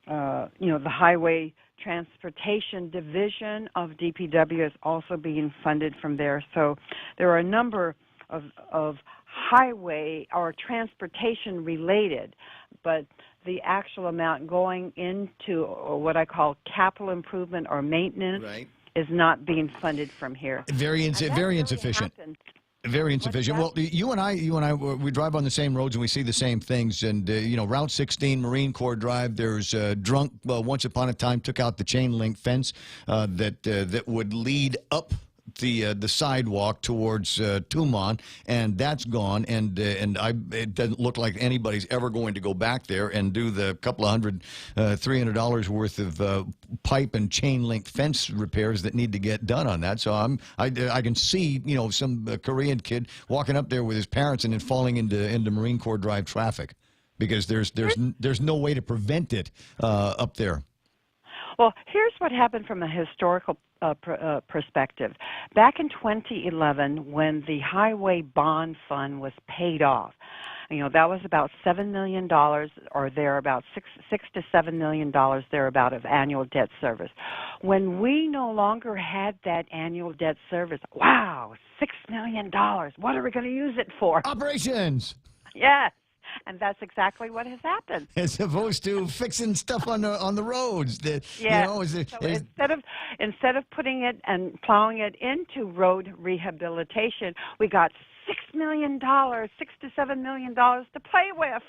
highway transportation division of DPW is also being funded from there. So there are a number of highway or transportation related, but the actual amount going into what I call capital improvement or maintenance is not being funded from here. Very insufficient. Very insufficient. Well, you and I, we drive on the same roads and we see the same things. And Route 16, Marine Corps Drive. There's drunk. Once upon a time, took out the chain link fence that would lead up the sidewalk towards Tumon, and that's gone. And it doesn't look like anybody's ever going to go back there and do the couple of $300 worth of pipe and chain link fence repairs that need to get done on that. So I can see some Korean kid walking up there with his parents and then falling into Marine Corps Drive traffic because there's no way to prevent it up there. Well, here's what happened from a historical perspective. Back in 2011, when the Highway Bond Fund was paid off, That was about $7 million or thereabout, $6 to $7 million thereabout of annual debt service. When we no longer had that annual debt service, wow, $6 million. What are we going to use it for? Operations. Yes. And that's exactly what has happened. As opposed to fixing stuff on the roads. Instead of putting it and plowing it into road rehabilitation, we got $6 million, $6 to $7 million to play with.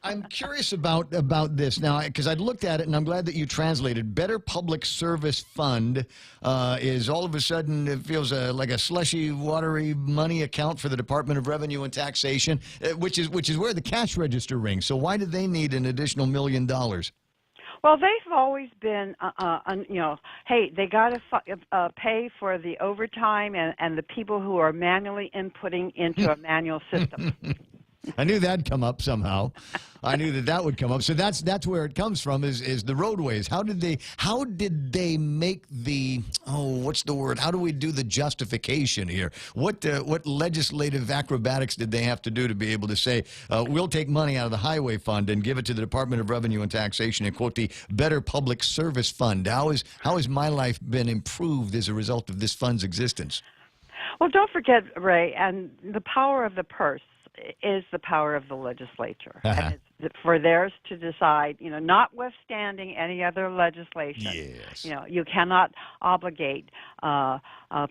I'm curious about this now, because I looked at it, and I'm glad that you translated. Better Public Service Fund is all of a sudden, it feels like a slushy, watery money account for the Department of Revenue and Taxation, which is where the cash register rings. So why do they need an additional $1 million? Well, they've always been, hey, they got to pay for the overtime and the people who are manually inputting into a manual system. I knew that'd come up somehow. I knew that would come up. So that's where it comes from is the roadways. How did they make the what's the word? How do we do the justification here? What legislative acrobatics did they have to do to be able to say we'll take money out of the highway fund and give it to the Department of Revenue and Taxation and quote the Better Public Service Fund? How has my life been improved as a result of this fund's existence? Well, don't forget, Ray, and the power of the purse is the power of the legislature. And it's for theirs to decide, notwithstanding any other legislation. Yes. You cannot obligate the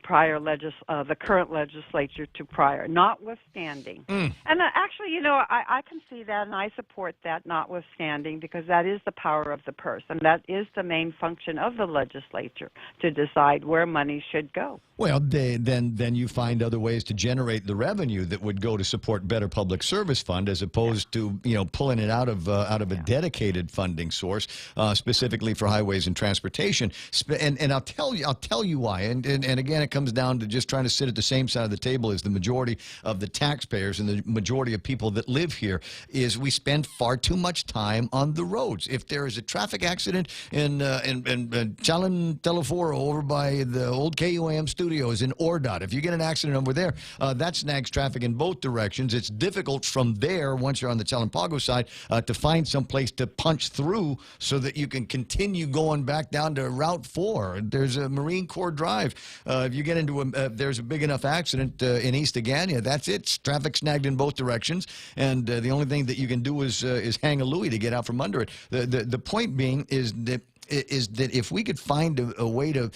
current legislature to prior, notwithstanding. And actually, I can see that and I support that, notwithstanding, because that is the power of the purse, and that is the main function of the legislature, to decide where money should go. Well, then you find other ways to generate the revenue that would go to support Better Public Service Fund, as opposed to pulling it out of a dedicated funding source specifically for highways and transportation. And I'll tell you why. And again, it comes down to just trying to sit at the same side of the table as the majority of the taxpayers and the majority of people that live here. Is we spend far too much time on the roads. If there is a traffic accident in Chalan Teleforo over by the old KUAM studios in Ordot, if you get an accident over there, that snags traffic in both directions. It's difficult from there, once you're on the Chalampago side, to find some place to punch through so that you can continue going back down to Route 4. There's a Marine Corps Drive. If you get into there's a big enough accident in East Agania, that's it. Traffic snagged in both directions, and the only thing that you can do is hang a Louie to get out from under it. The point being is that if we could find a way to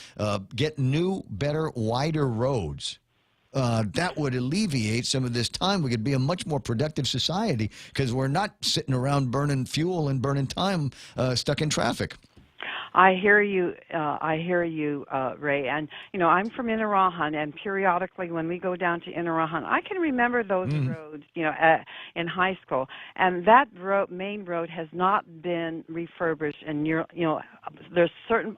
get new, better, wider roads, that would alleviate some of this time. We could be a much more productive society because we're not sitting around burning fuel and burning time stuck in traffic. I hear you, Ray. And, I'm from Inarahan, and periodically when we go down to Inarahan, I can remember those roads, in high school. And that main road has not been refurbished. And, there's certain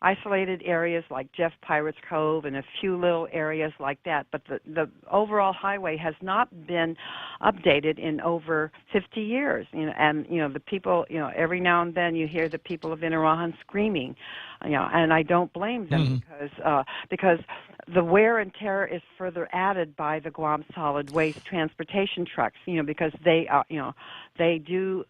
isolated areas like Jeff Pirates Cove and a few little areas like that. But the overall highway has not been updated in over 50 years. And the people, every now and then you hear the people of Inarahan screaming, and I don't blame them because the wear and tear is further added by the Guam solid waste transportation trucks, because they do,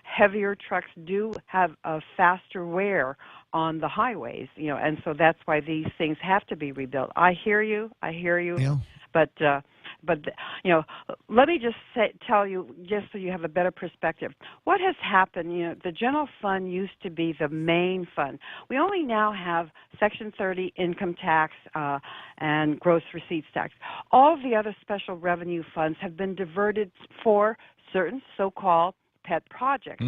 heavier trucks do have a faster wear on the highways, and so that's why these things have to be rebuilt. I hear you. Yeah. But let me just tell you, just so you have a better perspective, what has happened. The general fund used to be the main fund. We only now have Section 30 income tax and gross receipts tax. All of the other special revenue funds have been diverted for certain so-called pet projects.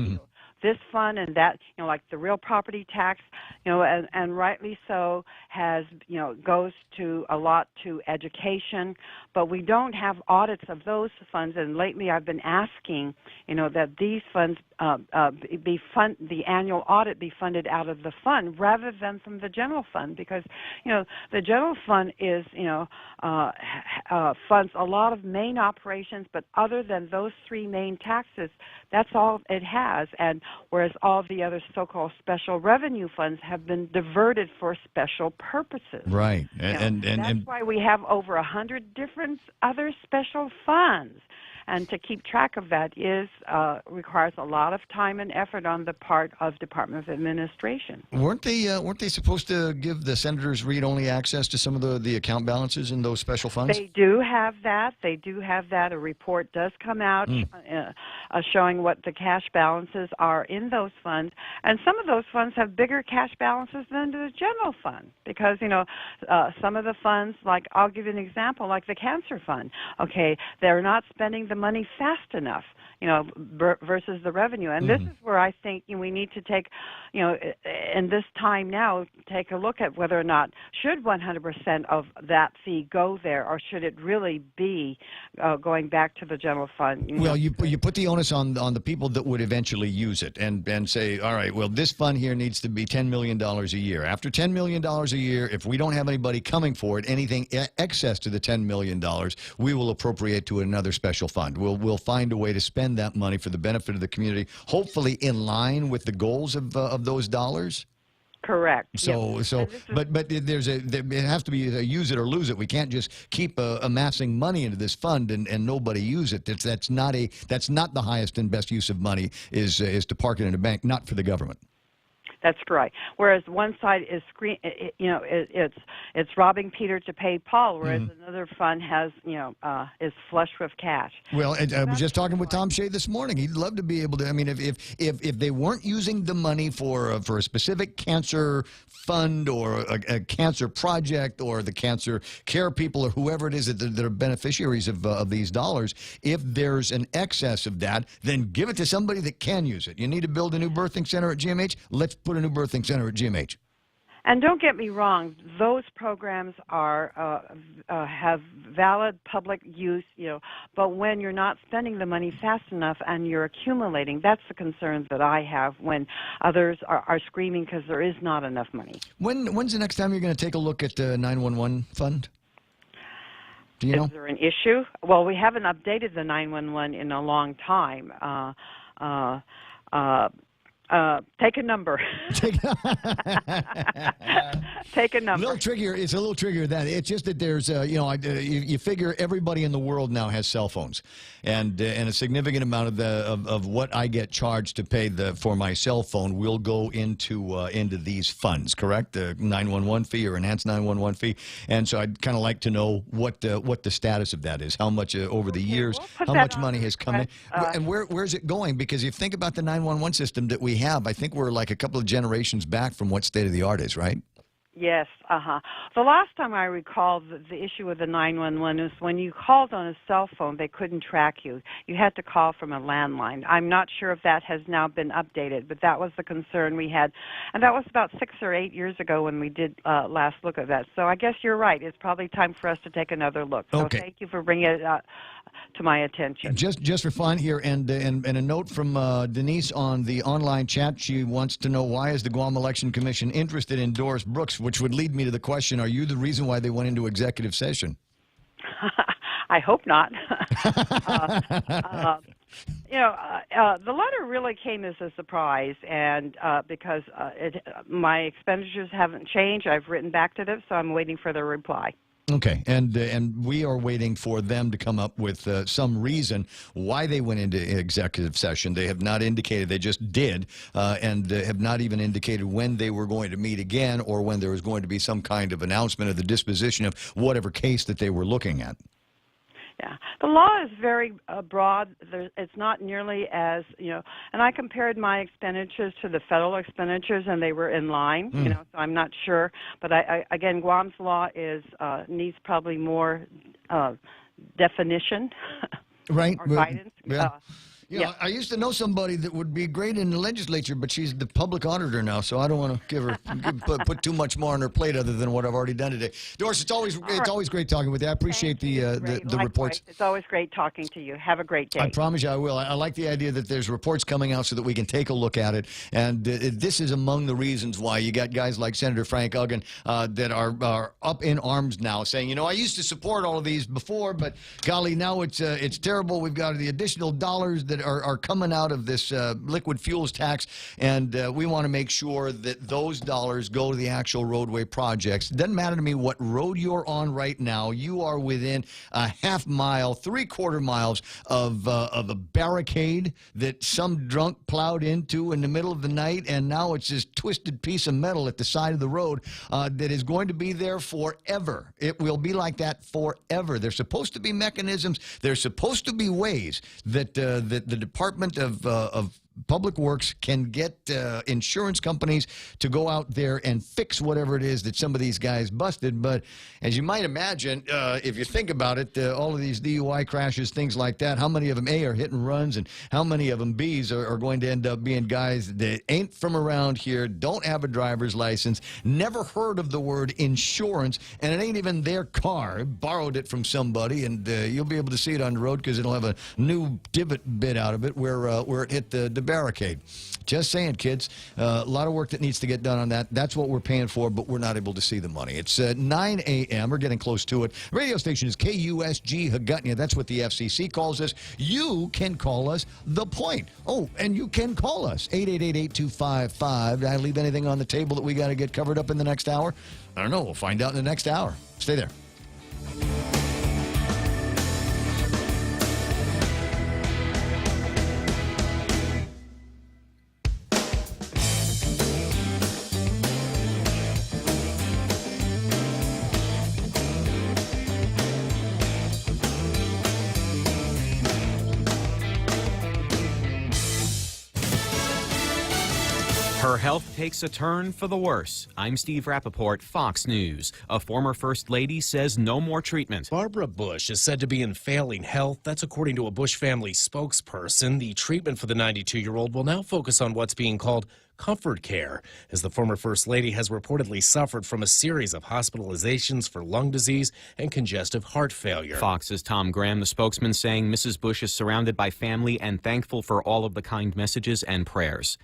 This fund and that, like the real property tax, and rightly so, has, goes to a lot to education, but we don't have audits of those funds. And lately I've been asking, that these funds the annual audit be funded out of the fund rather than from the general fund, because, the general fund is, funds a lot of main operations, but other than those three main taxes, that's all it has. And whereas all the other so-called special revenue funds have been diverted for special purposes. Right. That's why we have over 100 different other special funds. And to keep track of that requires a lot of time and effort on the part of Department of Administration. Weren't they supposed to give the senators read-only access to some of the account balances in those special funds? They do have that. A report does come out showing what the cash balances are in those funds. And some of those funds have bigger cash balances than the general fund because, some of the funds, like I'll give you an example, like the cancer fund. Okay, they're not spending the money fast enough, versus the revenue. And this is where I think we need to take, in this time now, take a look at whether or not should 100% of that fee go there, or should it really be going back to the general fund? Well, you put the onus on the people that would eventually use it, and say, all right, well, this fund here needs to be $10 million a year. After $10 million a year, if we don't have anybody coming for it, anything excess to the $10 million, we will appropriate to another special fund. We'll find a way to spend that money for the benefit of the community, hopefully in line with the goals of those dollars. Correct. But it has to be a use it or lose it. We can't just keep amassing money into this fund and nobody use it. That's not the highest and best use of money is to park it in a bank, not for the government. That's right. Whereas one side is it's robbing Peter to pay Paul, whereas another fund has is flush with cash. Well, I was just talking with Tom Shea this morning. He'd love to be able to. I mean, if they weren't using the money for a specific cancer fund or a cancer project or the cancer care people or whoever it is that are beneficiaries of these dollars, if there's an excess of that, then give it to somebody that can use it. You need to build a new birthing center at GMH. Let's put a new birthing center at GMH. And don't get me wrong; those programs are have valid public use, But when you're not spending the money fast enough and you're accumulating, that's the concern that I have when others are screaming because there is not enough money. When's the next time you're going to take a look at the 911 fund? Do you know? Is there an issue? Well, we haven't updated the 911 in a long time. Take a number. Take a number. It's a little trickier than that. It's just that there's, you figure everybody in the world now has cell phones, and a significant amount of what I get charged to pay for my cell phone will go into these funds. Correct? The 911 fee or enhanced 911 fee, and so I'd kind of like to know what the status of that is. How much over the years? How much money has come in? And where's it going? Because if you think about the 911 system that we have, I think we're like a couple of generations back from what state of the art is, right? Yes, The last time I recall the issue with the 911 is when you called on a cell phone, they couldn't track you. You had to call from a landline. I'm not sure if that has now been updated, but that was the concern we had. And that was about 6 or 8 years ago when we did last look at that. So I guess you're right. It's probably time for us to take another look. So thank you for bringing it to my attention. Just for fun here, and a note from Denise on the online chat. She wants to know, why is the Guam Election Commission interested in Doris Brooks, which would lead me to the question, are you the reason why they went into executive session? I hope not. The letter really came as a surprise, and because my expenditures haven't changed, I've written back to them, so I'm waiting for their reply. Okay, and we are waiting for them to come up with some reason why they went into executive session. They have not indicated, they just did, and have not even indicated when they were going to meet again or when there was going to be some kind of announcement of the disposition of whatever case that they were looking at. Yeah, the law is very broad. It's not nearly as, and I compared my expenditures to the federal expenditures, and they were in line, so I'm not sure. But again, Guam's law needs probably more definition right. or guidance. Yeah. I used to know somebody that would be great in the legislature, but she's the public auditor now, so I don't want to give her put too much more on her plate other than what I've already done today. Doris, it's always great talking with you. I appreciate the reports. It's always great talking to you. Have a great day. I promise you I will. I like the idea that there's reports coming out so that we can take a look at it, and this is among the reasons why you got guys like Senator Frank Uggan that are up in arms now, saying, I used to support all of these before, but golly, now it's terrible. We've got the additional dollars that that are coming out of this liquid fuels tax, and we want to make sure that those dollars go to the actual roadway projects. It doesn't matter to me what road you're on right now. You are within a half mile, 3/4 miles of a barricade that some drunk plowed into in the middle of the night, and now it's this twisted piece of metal at the side of the road that is going to be there forever. It will be like that forever. There's supposed to be mechanisms. There's supposed to be ways that that the Department of Public Works can get insurance companies to go out there and fix whatever it is that some of these guys busted. But as you might imagine, if you think about it, all of these DUI crashes, things like that, how many of them, A, are hit and runs, and how many of them, Bs, are going to end up being guys that ain't from around here, don't have a driver's license, never heard of the word insurance, and it ain't even their car. Borrowed it from somebody, and you'll be able to see it on the road because it'll have a new divot bit out of it where it hit the barricade. Just saying, kids, a lot of work that needs to get done on that. That's what we're paying for, but we're not able to see the money. It's 9 a.m. We're getting close to it. Radio station is KUSG Hagutnia. That's what the FCC calls us. You can call us The Point. Oh, and you can call us 888-8255. Did I leave anything on the table that we got to get covered up in the next hour? I don't know. We'll find out in the next hour. Stay there. Her health takes a turn for the worse. I'm Steve Rappaport, Fox News. A former First Lady says no more treatment. Barbara Bush is said to be in failing health. That's according to a Bush family spokesperson. The treatment for the 92-year-old will now focus on what's being called comfort care, as the former First Lady has reportedly suffered from a series of hospitalizations for lung disease and congestive heart failure. Fox's Tom Graham, the spokesman, saying Mrs. Bush is surrounded by family and thankful for all of the kind messages and prayers.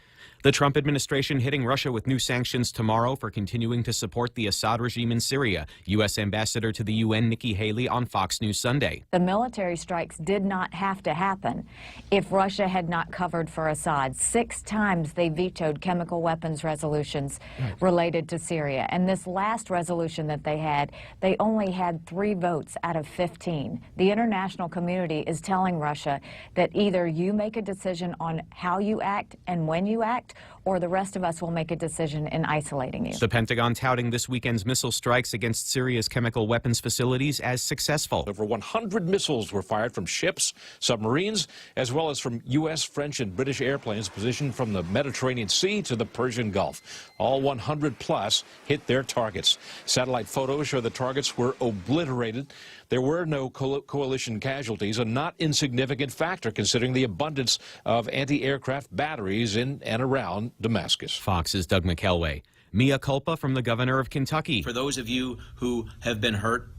The Trump administration hitting Russia with new sanctions tomorrow for continuing to support the Assad regime in Syria. U.S. Ambassador to the UN Nikki Haley on Fox News Sunday. The military strikes did not have to happen if Russia had not covered for Assad. 6 times they vetoed chemical weapons resolutions related to Syria. And this last resolution that they had, they only had 3 votes out of 15. The international community is telling Russia that either you make a decision on how you act and when you act, or the rest of us will make a decision in isolating you. The Pentagon touting this weekend's missile strikes against Syria's chemical weapons facilities as successful. Over 100 missiles were fired from ships, submarines, as well as from U.S., French, and British airplanes positioned from the Mediterranean Sea to the Persian Gulf. All 100 plus hit their targets. Satellite photos show the targets were obliterated. There were no coalition casualties, a not insignificant factor considering the abundance of anti-aircraft batteries in and around Damascus. Fox's Doug McKelway. Mea culpa from the governor of Kentucky. For those of you who have been hurt,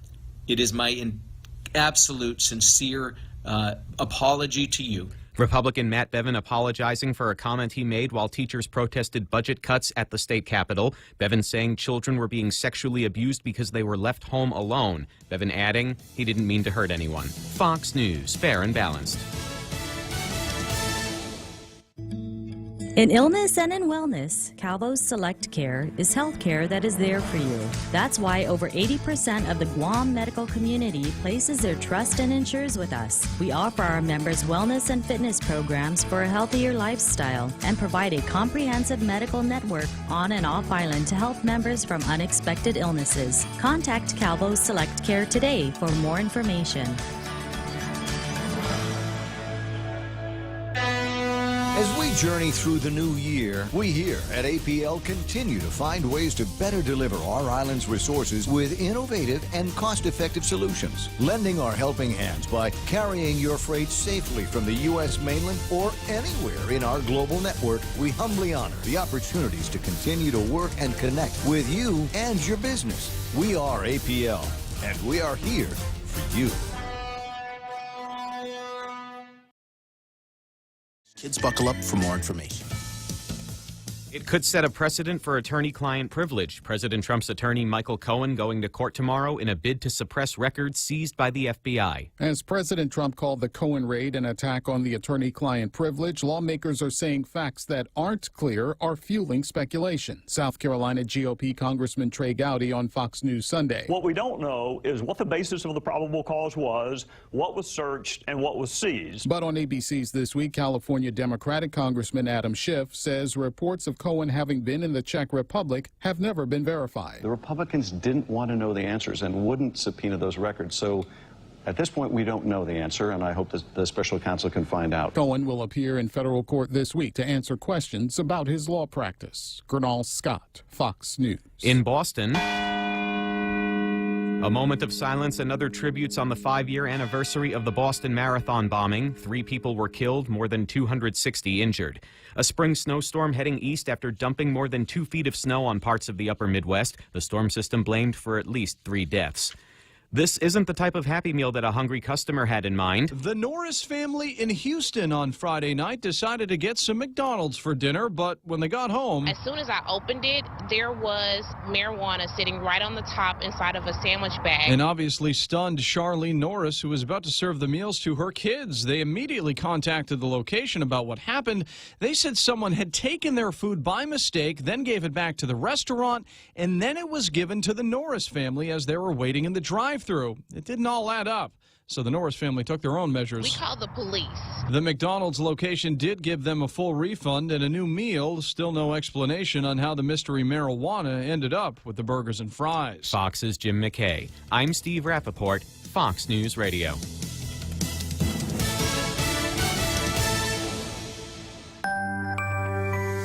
it is my absolute sincere apology to you. Republican Matt Bevin apologizing for a comment he made while teachers protested budget cuts at the state capitol. Bevin saying children were being sexually abused because they were left home alone. Bevin adding he didn't mean to hurt anyone. Fox News, fair and balanced. In illness and in wellness, Calvo's Select Care is health care that is there for you. That's why over 80% of the Guam medical community places their trust and insures with us. We offer our members wellness and fitness programs for a healthier lifestyle and provide a comprehensive medical network on and off island to help members from unexpected illnesses. Contact Calvo's Select Care today for more information. As we journey through the new year, we here at APL continue to find ways to better deliver our island's resources with innovative and cost-effective solutions, lending our helping hands by carrying your freight safely from the U.S. mainland or anywhere in our global network. We humbly honor the opportunities to continue to work and connect with you and your business. We are APL, and we are here for you. Kids, buckle up for more information. It could set a precedent for attorney-client privilege. President Trump's attorney Michael Cohen going to court tomorrow in a bid to suppress records seized by the FBI. As President Trump called the Cohen raid an attack on the attorney-client privilege, lawmakers are saying facts that aren't clear are fueling speculation. South Carolina GOP Congressman Trey Gowdy on Fox News Sunday. What we don't know is what the basis of the probable cause was, what was searched, and what was seized. But on ABC's This Week, California Democratic Congressman Adam Schiff says reports of Cohen having been in the Czech Republic have never been verified. The Republicans didn't want to know the answers and wouldn't subpoena those records. So at this point, we don't know the answer, and I hope that the special counsel can find out. Cohen will appear in federal court this week to answer questions about his law practice. Gernal Scott, Fox News. In Boston, a moment of silence and other tributes on the 5-year anniversary of the Boston Marathon bombing. 3 people were killed, more than 260 injured. A spring snowstorm heading east after dumping more than 2 feet of snow on parts of the upper Midwest. The storm system blamed for at least 3 deaths. This isn't the type of Happy Meal that a hungry customer had in mind. The Norris family in Houston on Friday night decided to get some McDonald's for dinner, but when they got home... As soon as I opened it, there was marijuana sitting right on the top inside of a sandwich bag. And obviously stunned Charlene Norris, who was about to serve the meals to her kids. They immediately contacted the location about what happened. They said someone had taken their food by mistake, then gave it back to the restaurant, and then it was given to the Norris family as they were waiting in the drive-thru. It didn't all add up, so the Norris family took their own measures. We called the police. The McDonald's location did give them a full refund and a new meal. Still no explanation on how the mystery marijuana ended up with the burgers and fries. Fox's Jim McKay. I'm Steve Rappaport, Fox News Radio.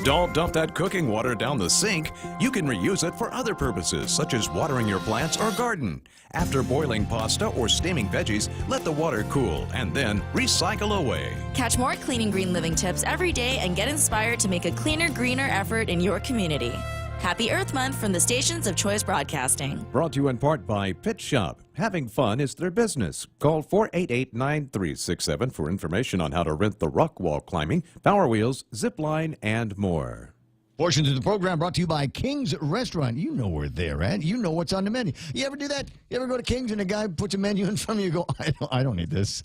Don't dump that cooking water down the sink. You can reuse it for other purposes, such as watering your plants or garden. After boiling pasta or steaming veggies, let the water cool and then recycle away. Catch more Clean and Green Living tips every day and get inspired to make a cleaner, greener effort in your community. Happy Earth Month from the stations of Choice Broadcasting. Brought to you in part by Pit Shop. Having fun is their business. Call 488-9367 for information on how to rent the rock wall climbing, Power Wheels, zip line, and more. Portions of the program brought to you by King's Restaurant. You know where they're at. You know what's on the menu. You ever do that? You ever go to King's and a guy puts a menu in front of you and you go, I don't need this.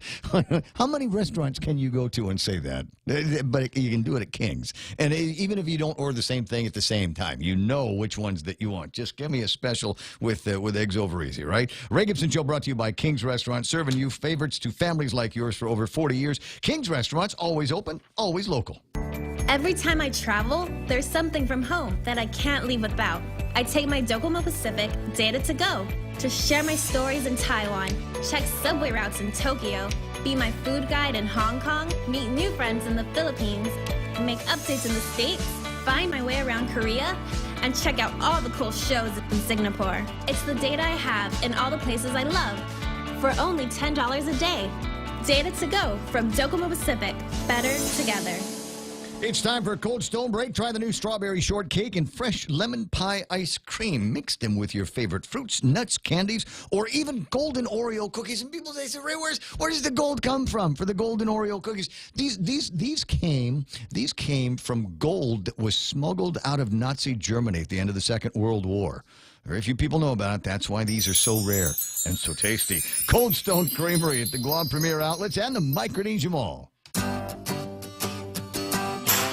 How many restaurants can you go to and say that? But you can do it at King's. And even if you don't order the same thing at the same time, you know which ones that you want. Just give me a special with eggs over easy, right? Ray Gibson Show brought to you by King's Restaurant, serving you favorites to families like yours for over 40 years. King's Restaurants, always open, always local. Every time I travel, there's something from home that I can't leave without. I take my Docomo Pacific Data to Go to share my stories in Taiwan, check subway routes in Tokyo, be my food guide in Hong Kong, meet new friends in the Philippines, make updates in the States, find my way around Korea, and check out all the cool shows in Singapore. It's the data I have in all the places I love for only $10 a day. Data to Go from Docomo Pacific. Better together. It's time for a Cold Stone break. Try the new strawberry shortcake and fresh lemon pie ice cream. Mix them with your favorite fruits, nuts, candies, or even golden Oreo cookies. And people say, Ray, where does the gold come from for the golden Oreo cookies? These came from gold that was smuggled out of Nazi Germany at the end of the Second World War. Very few people know about it. That's why these are so rare and so tasty. Cold Stone Creamery at the Guam Premier Outlets and the Micronesia Mall.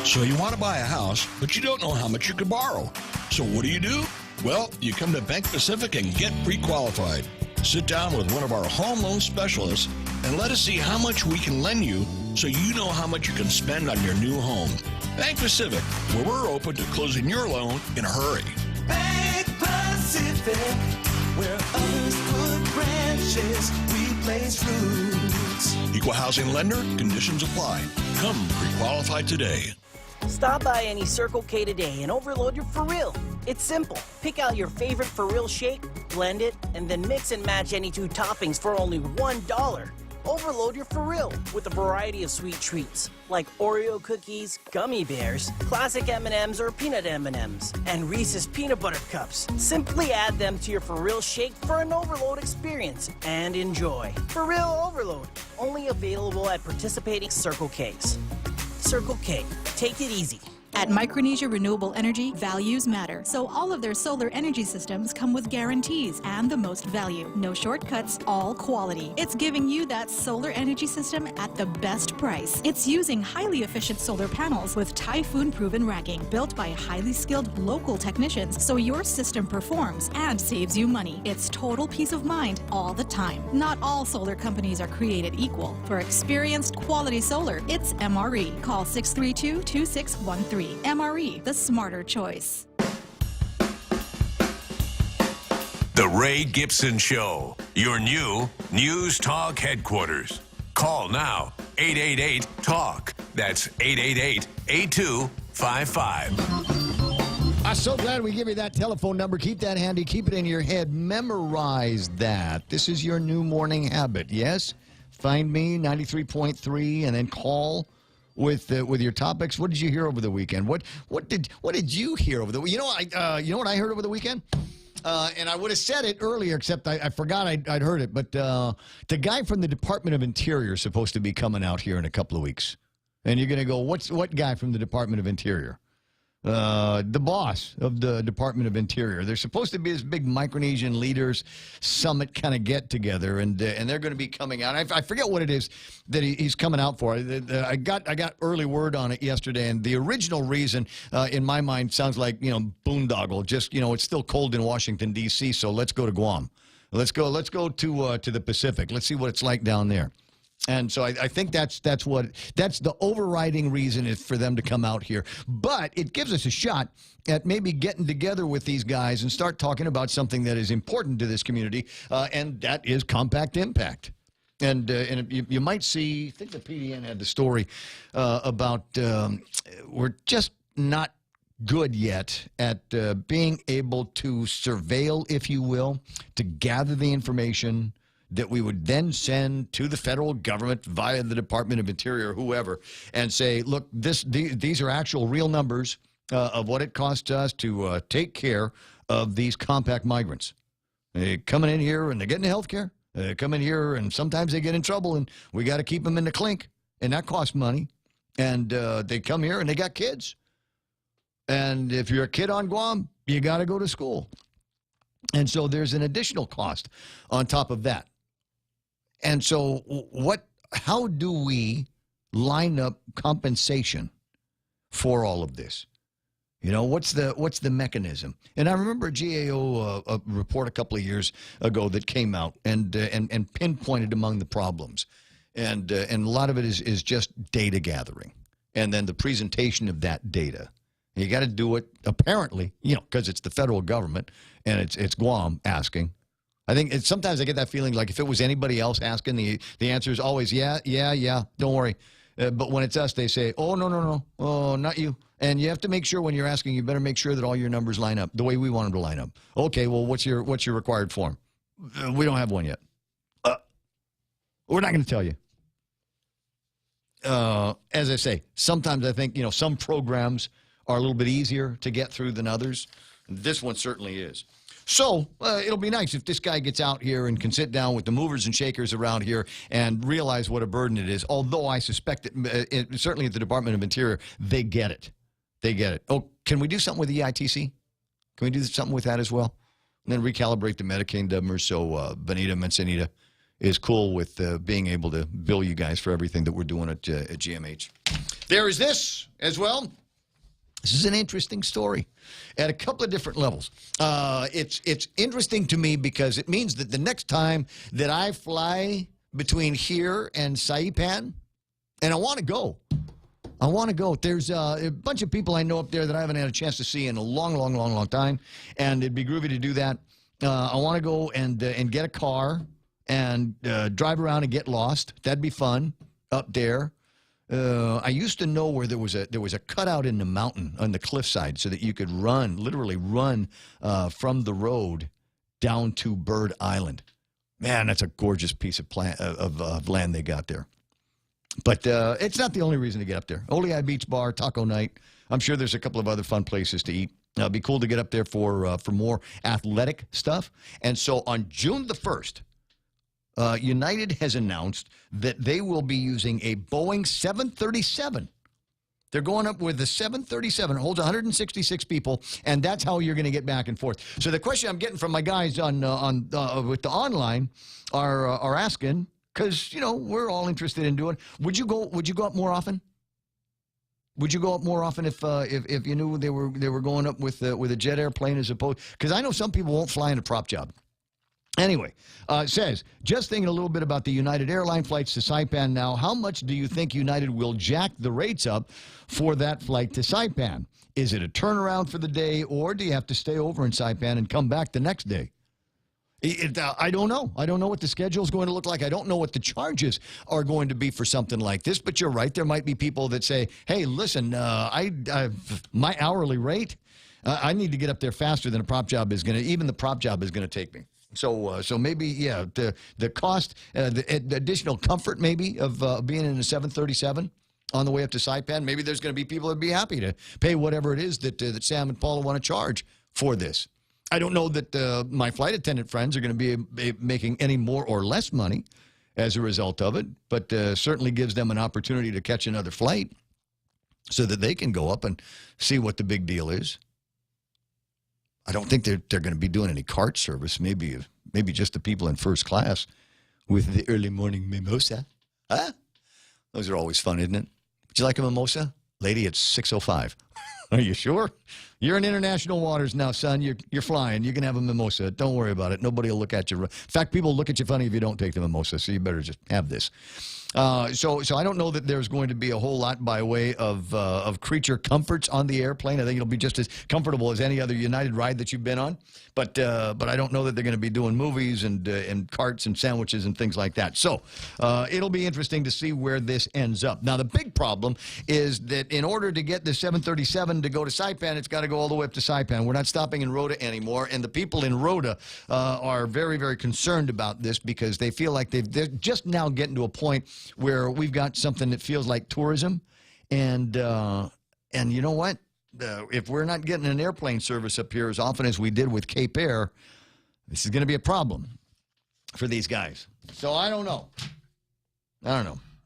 So you want to buy a house, but you don't know how much you could borrow. So what do? Well, you come to Bank Pacific and get pre-qualified. Sit down with one of our home loan specialists and let us see how much we can lend you so you know how much you can spend on your new home. Bank Pacific, where we're open to closing your loan in a hurry. Bank Pacific, where others put branches, we place roots. Equal housing lender, conditions apply. Come pre-qualify today. Stop by any Circle K today and overload your For Real. It's simple. Pick out your favorite For Real shake, blend it, and then mix and match any 2 toppings for only $1. Overload your For Real with a variety of sweet treats like Oreo cookies, gummy bears, classic M&Ms or peanut M&Ms, and Reese's peanut butter cups. Simply add them to your For Real shake for an overload experience and enjoy. For Real Overload, only available at participating Circle Ks. Circle K, take it easy. At Micronesia Renewable Energy, values matter, so all of their solar energy systems come with guarantees and the most value. No shortcuts, all quality. It's giving you that solar energy system at the best price. It's using highly efficient solar panels with typhoon-proven racking, built by highly skilled local technicians, so your system performs and saves you money. It's total peace of mind all the time. Not all solar companies are created equal. For experienced quality solar, it's MRE. Call 632-2613. MRE, the smarter choice. The Ray Gibson Show, your new News Talk headquarters. Call now, 888-TALK. That's 888-8255. I'm so glad we give you that telephone number. Keep that handy. Keep it in your head. Memorize that. This is your new morning habit, yes? Find me, 93.3, and then call with your topics. What did you hear over the weekend? What did you hear over the weekend? You know what I heard over the weekend? And I would have said it earlier, except I forgot I'd heard it. But the guy from the Department of Interior is supposed to be coming out here in a couple of weeks. And you're going to go, what guy from the Department of Interior? The boss of the Department of Interior. There's supposed to be this big Micronesian leaders summit kind of get together, and they're going to be coming out. I forget what it is that he's coming out for. I got early word on it yesterday, and the original reason, in my mind, sounds like boondoggle. Just it's still cold in Washington D.C., so let's go to Guam. Let's go to the Pacific. Let's see what it's like down there. And so I think that's the overriding reason is for them to come out here. But it gives us a shot at maybe getting together with these guys and start talking about something that is important to this community, and that is compact impact. And you might see, I think the PDN had the story about we're just not good yet at being able to surveil, if you will, to gather the information that we would then send to the federal government via the Department of Interior or whoever and say, look, these are actual real numbers of what it costs us to take care of these compact migrants. They're coming in here and they're getting health care. They come in here and sometimes they get in trouble and we got to keep them in the clink, and that costs money. And they come here and they got kids. And if you're a kid on Guam, you got to go to school. And so there's an additional cost on top of that. And so how do we line up compensation for all of this? What's the mechanism? And I remember a GAO report a couple of years ago that came out and pinpointed among the problems. And a lot of it is just data gathering and then the presentation of that data. You got to do it, apparently, because it's the federal government and it's Guam asking. I think sometimes I get that feeling like if it was anybody else asking, the answer is always, yeah, don't worry. But when it's us, they say, oh, no, oh, not you. And you have to make sure when you're asking, you better make sure that all your numbers line up the way we want them to line up. Okay, well, what's your required form? We don't have one yet. We're not going to tell you. As I say, sometimes I think, some programs are a little bit easier to get through than others. This one certainly is. So it'll be nice if this guy gets out here and can sit down with the movers and shakers around here and realize what a burden it is, although I suspect that certainly at the Department of Interior, they get it. They get it. Oh, can we do something with the EITC? Can we do something with that as well? And then recalibrate the Medicaid numbers so Benita Manzanita is cool with being able to bill you guys for everything that we're doing at GMH. There is this as well. This is an interesting story at a couple of different levels. It's interesting to me because it means that the next time that I fly between here and Saipan, and I want to go. There's a bunch of people I know up there that I haven't had a chance to see in a long time, and it'd be groovy to do that. I want to go and get a car and drive around and get lost. That'd be fun up there. I used to know where there was a cutout in the mountain on the cliffside so that you could literally run from the road down to Bird Island. Man, that's a gorgeous piece of land they got there. But it's not the only reason to get up there. Olei Beach Bar, taco night. I'm sure there's a couple of other fun places to eat. It'd be cool to get up there for more athletic stuff. And so on June the 1st, United has announced that they will be using a Boeing 737 They're going up with the 737. It holds 166 people, and that's how you're going to get back and forth. So the question I'm getting from my guys on with the online are asking, because we're all interested in doing. Would you go up more often? Would you go up more often if you knew they were going up with a jet airplane as opposed? Because I know some people won't fly in a prop job. Anyway, it says, just thinking a little bit about the United Airline flights to Saipan now. How much do you think United will jack the rates up for that flight to Saipan? Is it a turnaround for the day, or do you have to stay over in Saipan and come back the next day? I don't know. I don't know what the schedule is going to look like. I don't know what the charges are going to be for something like this. But you're right. There might be people that say, hey, listen, my hourly rate, I need to get up there faster than a prop job is going to, even the prop job is going to take me. So maybe, yeah, the cost, the additional comfort maybe of being in a 737 on the way up to Saipan, maybe there's going to be people that would be happy to pay whatever it is that Sam and Paula want to charge for this. I don't know that my flight attendant friends are going to be making any more or less money as a result of it, but certainly gives them an opportunity to catch another flight so that they can go up and see what the big deal is. I don't think they're going to be doing any cart service. Maybe just the people in first class with the early morning mimosa. Huh? Those are always fun, isn't it? Would you like a mimosa? Lady, it's 6:05. Are you sure? You're in international waters now, son. You're flying. You can have a mimosa. Don't worry about it. Nobody will look at you. In fact, people will look at you funny if you don't take the mimosa, so you better just have this. So I don't know that there's going to be a whole lot by way of creature comforts on the airplane. I think it'll be just as comfortable as any other United ride that you've been on. But I don't know that they're going to be doing movies and carts and sandwiches and things like that. So it'll be interesting to see where this ends up. Now, the big problem is that in order to get the 737 to go to Saipan, it's got to go all the way up to Saipan. We're not stopping in Rota anymore. And the people in Rota are very, very concerned about this because they feel like they're just now getting to a point where we've got something that feels like tourism. And you know what? If we're not getting an airplane service up here as often as we did with Cape Air, this is going to be a problem for these guys. So I don't know.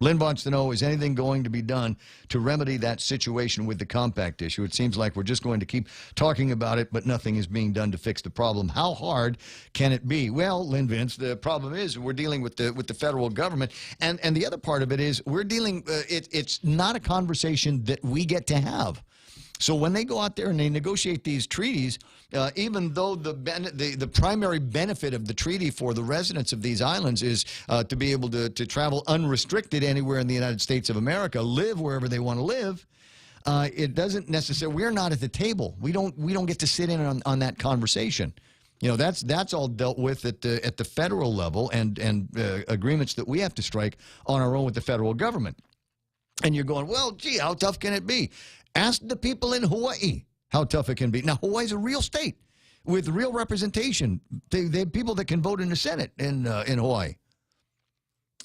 Lynn wants to know, is anything going to be done to remedy that situation with the compact issue? It seems like we're just going to keep talking about it, but nothing is being done to fix the problem. How hard can it be? Well, Lynn Vince, the problem is we're dealing with the federal government, and the other part of it is we're dealing. It's not a conversation that we get to have. So when they go out there and they negotiate these treaties, even though the primary benefit of the treaty for the residents of these islands is to be able to travel unrestricted anywhere in the United States of America, live wherever they want to live, it doesn't necessarily. We're not at the table. We don't get to sit in on that conversation. That's all dealt with at the federal level and agreements that we have to strike on our own with the federal government. And you're going, well, gee, how tough can it be? Ask the people in Hawaii how tough it can be. Now, Hawaii's a real state with real representation. They have people that can vote in the Senate in Hawaii.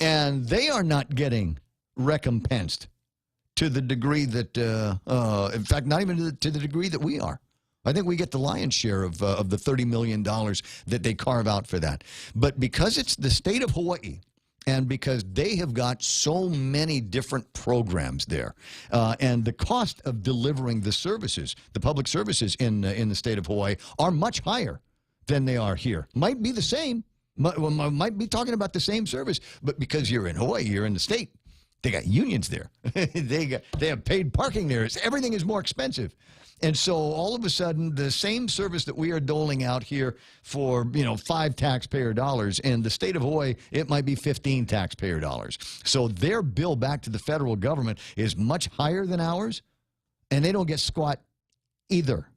And they are not getting recompensed to the degree that, in fact, not even to the degree that we are. I think we get the lion's share of the $30 million that they carve out for that. But because it's the state of Hawaii, and because they have got so many different programs there, and the cost of delivering the services, the public services in the state of Hawaii, are much higher than they are here. Might be the same, might be talking about the same service, but because you're in Hawaii, you're in the state. They got unions there. They have paid parking there. Everything is more expensive. And so all of a sudden, the same service that we are doling out here for, $5 taxpayer dollars, in the state of Hawaii, it might be 15 taxpayer dollars. So their bill back to the federal government is much higher than ours, and they don't get squat either.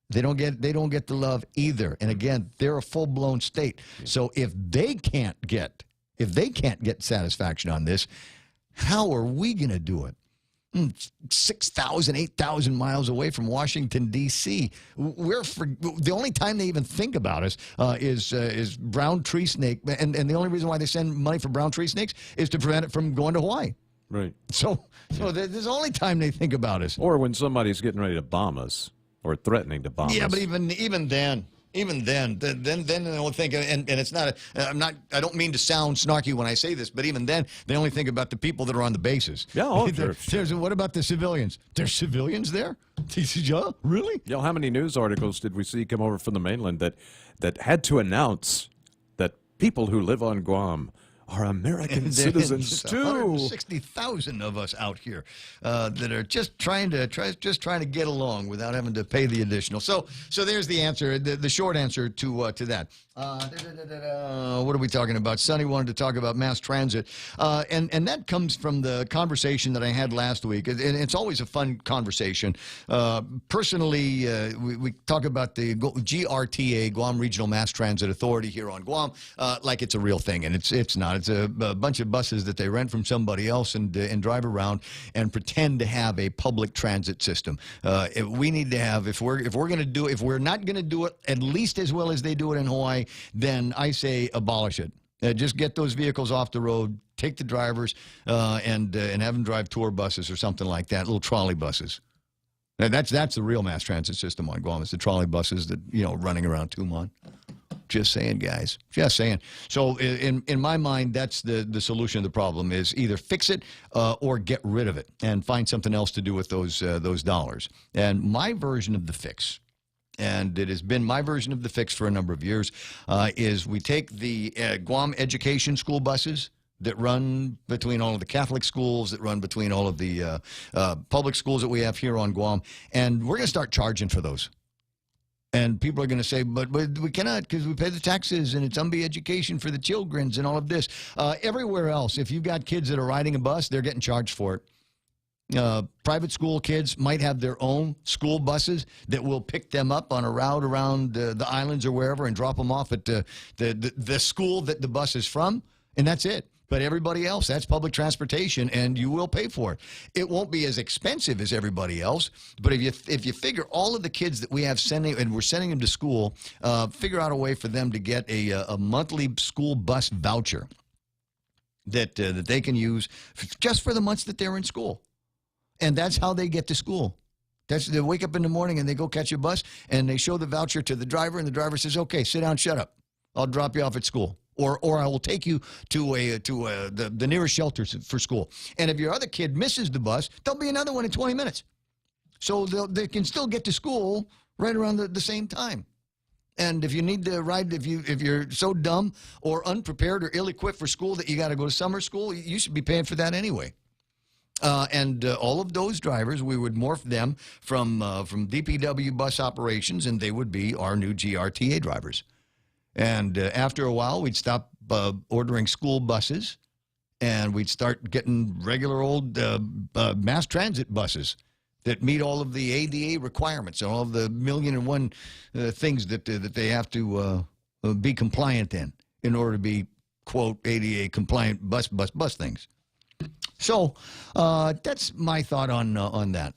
They don't get the love either. And again, they're a full-blown state. So if they can't get satisfaction on this, how are we going to do it? 6,000, 8,000 miles away from Washington, D.C. The only time they even think about us is brown tree snake. And the only reason why they send money for brown tree snakes is to prevent it from going to Hawaii. Right. So there's the only time they think about us. Or when somebody's getting ready to bomb us or threatening to bomb us. Yeah, but even then, Even then they only think, and it's not. I don't mean to sound snarky when I say this, but even then they only think about the people that are on the bases. Yeah, sure. What about the civilians? There's civilians there? Yeah, really? You know, how many news articles did we see come over from the mainland that had to announce that people who live on Guam are American citizens too? 160,000 of us out here that are just trying to get along without having to pay the additional. So there's the answer, the short answer to that. What are we talking about? Sonny wanted to talk about mass transit, and that comes from the conversation that I had last week. And it's always a fun conversation. Personally, we talk about the GRTA, Guam Regional Mass Transit Authority here on Guam, like it's a real thing, and it's not. It's a bunch of buses that they rent from somebody else and drive around and pretend to have a public transit system. We need to have, if we're not going to do it at least as well as they do it in Hawaii, then I say abolish it. Just get those vehicles off the road, take the drivers, and have them drive tour buses or something like that, little trolley buses. Now, that's the real mass transit system on Guam. It's the trolley buses that, running around Tumon. Just saying, guys. Just saying. So in my mind, that's the solution to the problem is either fix it or get rid of it and find something else to do with those dollars. And my version of the fix, and it has been my version of the fix for a number of years, is we take the Guam education school buses that run between all of the Catholic schools, that run between all of the public schools that we have here on Guam, and we're going to start charging for those. And people are going to say, but we cannot because we pay the taxes and it's UMBI education for the children's and all of this. Everywhere else, if you've got kids that are riding a bus, they're getting charged for it. Private school kids might have their own school buses that will pick them up on a route around the islands or wherever and drop them off at the school that the bus is from, and that's it. But everybody else, that's public transportation, and you will pay for it. It won't be as expensive as everybody else, but if you figure all of the kids that we have we're sending them to school, figure out a way for them to get a monthly school bus voucher that they can use just for the months that they're in school. And that's how they get to school. They wake up in the morning and they go catch a bus, and they show the voucher to the driver, and the driver says, okay, sit down, shut up. I'll drop you off at school. Or I will take you to the nearest shelter for school. And if your other kid misses the bus, there'll be another one in 20 minutes. So they can still get to school right around the same time. And if you need to ride, if you're so dumb or unprepared or ill-equipped for school that you got to go to summer school, you should be paying for that anyway. And all of those drivers, we would morph them from DPW bus operations, and they would be our new GRTA drivers. And after a while, we'd stop ordering school buses, and we'd start getting regular old mass transit buses that meet all of the ADA requirements and all of the 1,000,001 things that they have to be compliant in order to be, quote, ADA compliant bus things. So that's my thought on that.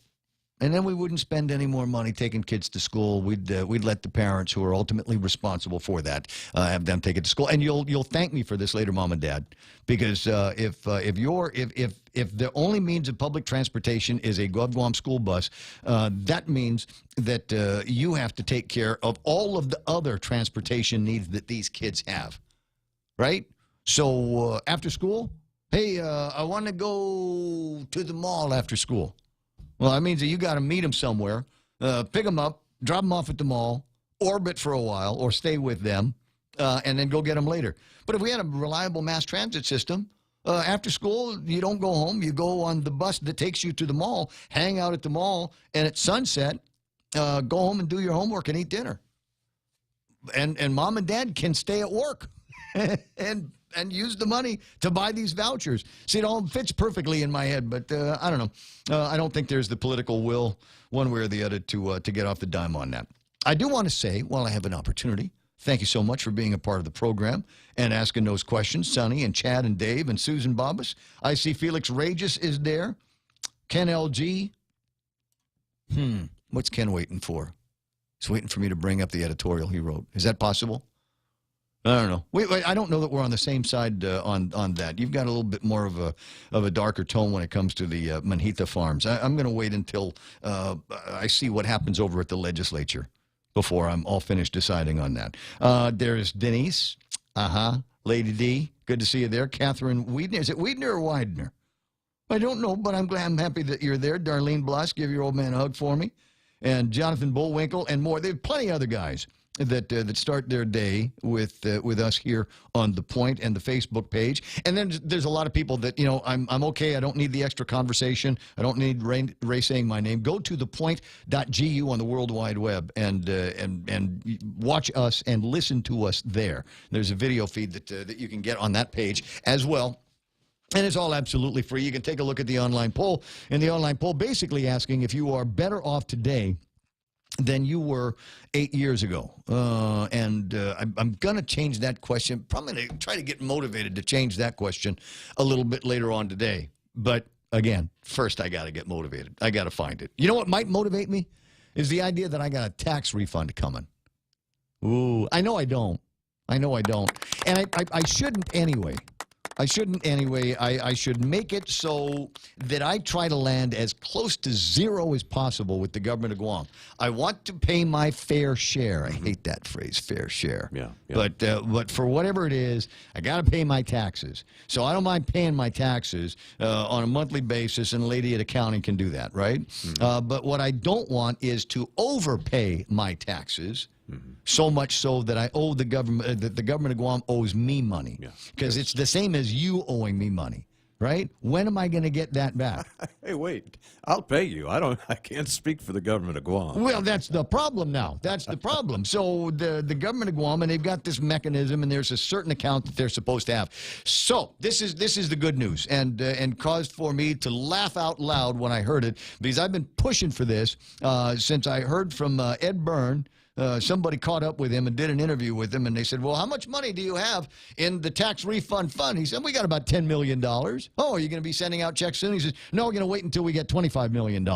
And then we wouldn't spend any more money taking kids to school. We'd let the parents who are ultimately responsible for that have them take it to school. And you'll thank me for this later, Mom and Dad, because if the only means of public transportation is a Guam school bus, that means that you have to take care of all of the other transportation needs that these kids have, right? So after school, hey, I want to go to the mall after school. Well, that means that you got to meet them somewhere, pick them up, drop them off at the mall, orbit for a while, or stay with them, and then go get them later. But if we had a reliable mass transit system, after school, you don't go home. You go on the bus that takes you to the mall, hang out at the mall, and at sunset, go home and do your homework and eat dinner. And Mom and Dad can stay at work and use the money to buy these vouchers. See, it all fits perfectly in my head, but I don't know. I don't think there's the political will one way or the other to get off the dime on that. I do want to say, while I have an opportunity, thank you so much for being a part of the program and asking those questions. Sonny and Chad and Dave and Susan Bobbas. I see Felix Regis is there. Ken LG. What's Ken waiting for? He's waiting for me to bring up the editorial he wrote. Is that possible? I don't know. Wait, I don't know that we're on the same side on that. You've got a little bit more of a darker tone when it comes to the Manhita Farms. I'm going to wait until I see what happens over at the legislature before I'm all finished deciding on that. There's Denise. Lady D. Good to see you there. Catherine Wiedner. Is it Wiedner or Widener? I don't know, but I'm glad, I'm happy that you're there. Darlene Bloss, give your old man a hug for me. And Jonathan Bullwinkle and more. There are plenty of other guys that start their day with us here on The Point and the Facebook page. And then there's a lot of people that, I'm okay. I don't need the extra conversation. I don't need Ray saying my name. Go to thepoint.gu on the World Wide Web and watch us and listen to us there. There's a video feed that you can get on that page as well. And it's all absolutely free. You can take a look at the online poll. And the online poll basically asking if you are better off today than you were 8 years ago. I'm going to change that question. Probably going to try to get motivated to change that question a little bit later on today. But again, first I got to get motivated. I got to find it. You know what might motivate me? Is the idea that I got a tax refund coming. Ooh, I know I don't. And I shouldn't anyway. I should make it so that I try to land as close to zero as possible with the government of Guam. I want to pay my fair share. I hate that phrase, fair share. Yeah. But for whatever it is, I got to pay my taxes. So I don't mind paying my taxes on a monthly basis, and a lady at accounting can do that, right? But what I don't want is to overpay my taxes. So much so that I owe the government, that the government of Guam owes me money. Because it's the same as you owing me money, right? When am I going to get that back? Hey, wait. I'll pay you. I can't speak for the government of Guam. Well, that's the problem now. That's the problem. So the government of Guam, and they've got this mechanism, and there's a certain account that they're supposed to have. So this is the good news, and caused for me to laugh out loud when I heard it, because I've been pushing for this since I heard from Ed Byrne. Somebody caught up with him and did an interview with him, and they said, well, how much money do you have in the tax refund fund? He said, we got about $10 million. Oh, are you going to be sending out checks soon? He says, no, we're going to wait until we get $25 million.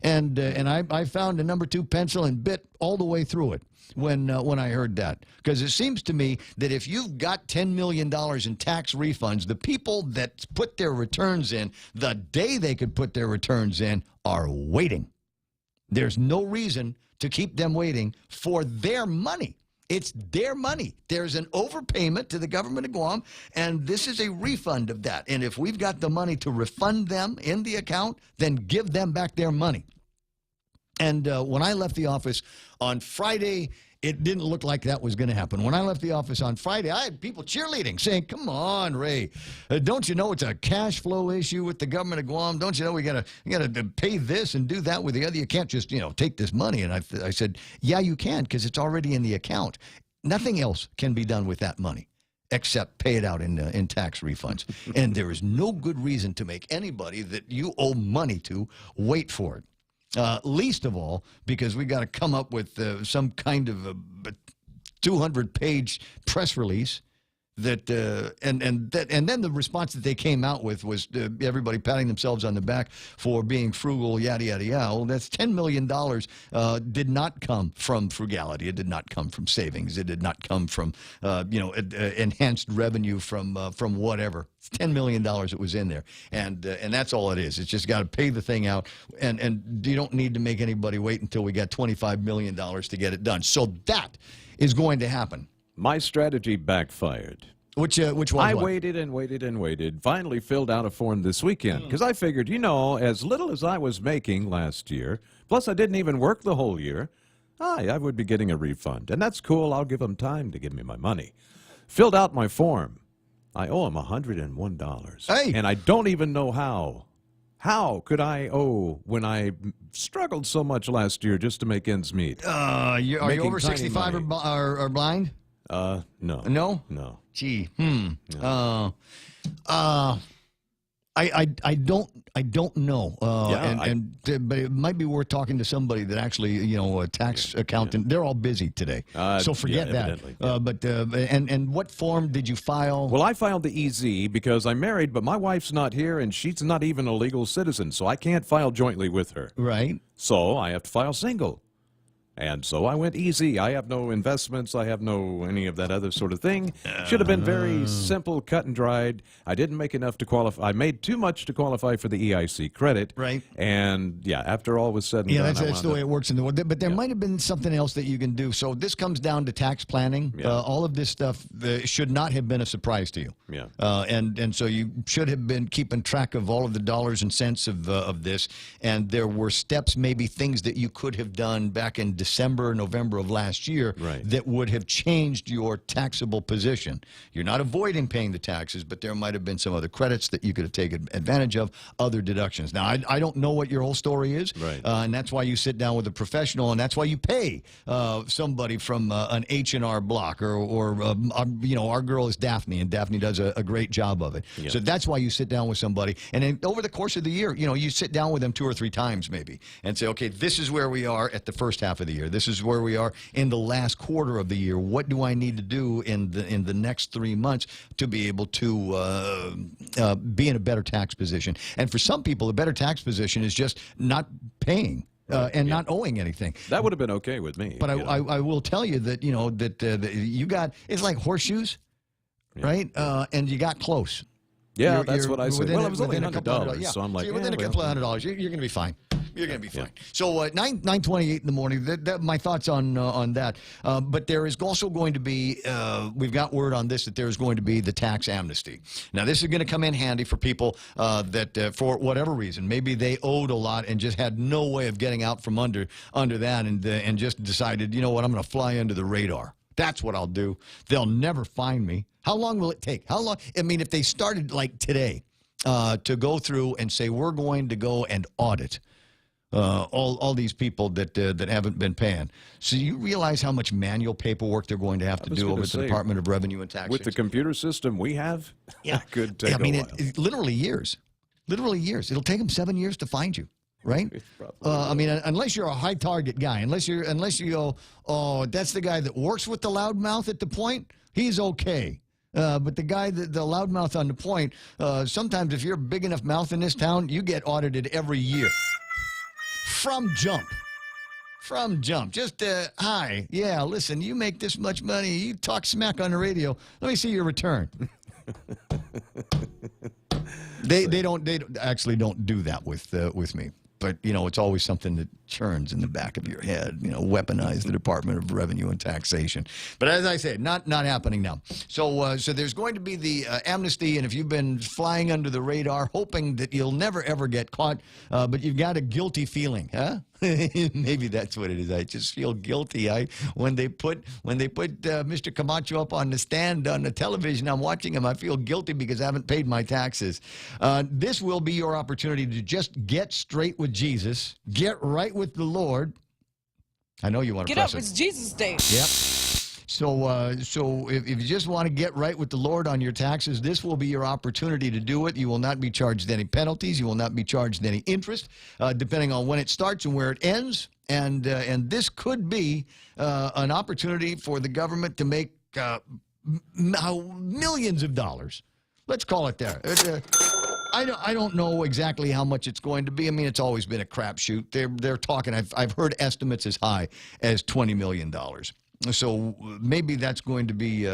And I found a number 2 pencil and bit all the way through it when I heard that. Because it seems to me that if you've got $10 million in tax refunds, the people that put their returns in the day they could put their returns in are waiting. There's no reason to keep them waiting for their money. It's their money. There's an overpayment to the government of Guam, and this is a refund of that. And if we've got the money to refund them in the account, then give them back their money. And when I left the office on Friday, it didn't look like that was going to happen. When I left the office on Friday, I had people cheerleading, saying, come on, Ray, don't you know it's a cash flow issue with the government of Guam? Don't you know we got to pay this and do that with the other? You can't just, take this money. And I said, yeah, you can, because it's already in the account. Nothing else can be done with that money except pay it out in tax refunds. And there is no good reason to make anybody that you owe money to wait for it. Least of all, because we got to come up with some kind of a 200-page press release that and then the response that they came out with was everybody patting themselves on the back for being frugal, yada yada yada. Well, that's $10 million did not come from frugality. It did not come from savings. It did not come from enhanced revenue from whatever. It's $10 million that was in there, and that's all it is. It's just got to pay the thing out, and you don't need to make anybody wait until we got $25 million to get it done. So that is going to happen. My strategy backfired. Which was I what? waited and waited and waited. Finally filled out a form this weekend because I figured, as little as I was making last year, plus I didn't even work the whole year, I would be getting a refund. And that's cool. I'll give them time to give me my money. Filled out my form. I owe them $101. Hey! And I don't even know how. How could I owe when I struggled so much last year just to make ends meet? Are you over 65 or blind? No. No? No. Gee. No. I don't know. But it might be worth talking to somebody that actually, a tax accountant. They're all busy today, so forget that. But and what form did you file? Well, I filed the EZ because I'm married, but my wife's not here, and she's not even a legal citizen, so I can't file jointly with her. Right. So I have to file single. And so I went easy. I have no investments. I have no any of that other sort of thing. Should have been very simple, cut and dried. I didn't make enough to qualify. I made too much to qualify for the EIC credit. Right. And yeah, after all was said and Yeah, done, that's the way it works in the world. But there might have been something else that you can do. So this comes down to tax planning. All of this stuff should not have been a surprise to you. Yeah. And so you should have been keeping track of all of the dollars and cents of this. And there were steps, maybe things that you could have done back in December, November of last year that would have changed your taxable position. You're not avoiding paying the taxes, but there might have been some other credits that you could have taken advantage of, other deductions. Now, I don't know what your whole story is, and that's why you sit down with a professional, and that's why you pay somebody from an H&R Block, or you know, our girl is Daphne, and Daphne does a great job of it. Yeah. So that's why you sit down with somebody, and then over the course of the year, you know, you sit down with them 2 or 3 times maybe, and say, okay, this is where we are at the first half of the year. This is where we are in the last quarter of the year. What do I need to do in the next 3 months to be able to be in a better tax position? And for some people, a better tax position is just not paying. And not owing anything. That would have been okay with me. But I will tell you that, you know, that you got, it's like horseshoes, right? And you got close. Yeah, that's what I said. Well, it was only within a couple $100, so I'm like, so you're within a couple of $100. You're going to be fine. You're going to be fine. So 9:28 in the morning. My thoughts on that. But there is also going to be. We've got word on this that there is going to be the tax amnesty. Now this is going to come in handy for people that for whatever reason, maybe they owed a lot and just had no way of getting out from under that, and just decided, you know what, I'm going to fly under the radar. That's what I'll do. They'll never find me. How long will it take? How long? I mean, if they started like today to go through and say we're going to go and audit all these people that haven't been paying. So you realize how much manual paperwork they're going to have to do over at the Department of Revenue and Taxation. With the computer system we have, it could take I mean, a while. it literally years. Literally years. It'll take them 7 years to find you. Right? I mean, unless you're a high target guy, unless you go, oh, that's the guy that works with the loudmouth at the point, he's okay. But the guy, the loudmouth on the point, sometimes if you're a big enough mouth in this town, you get audited every year. From jump. Just, hi, yeah, listen, you make this much money, you talk smack on the radio, let me see your return. They actually don't do that with me. But, you know, it's always something that churns in the back of your head, you know, weaponize the Department of Revenue and Taxation. But as I said, not happening now. So there's going to be the amnesty, and if you've been flying under the radar, hoping that you'll never, ever get caught, but you've got a guilty feeling, huh? Maybe that's what it is. I just feel guilty. When they put Mr. Camacho up on the stand on the television, I'm watching him. I feel guilty because I haven't paid my taxes. This will be your opportunity to just get straight with Jesus, get right with the Lord. I know you want to get up. It's Jesus Day. Yep. So if you just want to get right with the Lord on your taxes, this will be your opportunity to do it. You will not be charged any penalties. You will not be charged any interest, depending on when it starts and where it ends. And this could be an opportunity for the government to make millions of dollars. Let's call it there. I don't know exactly how much it's going to be. I mean, it's always been a crapshoot. They're talking. I've heard estimates as high as $20 million. So maybe that's going to be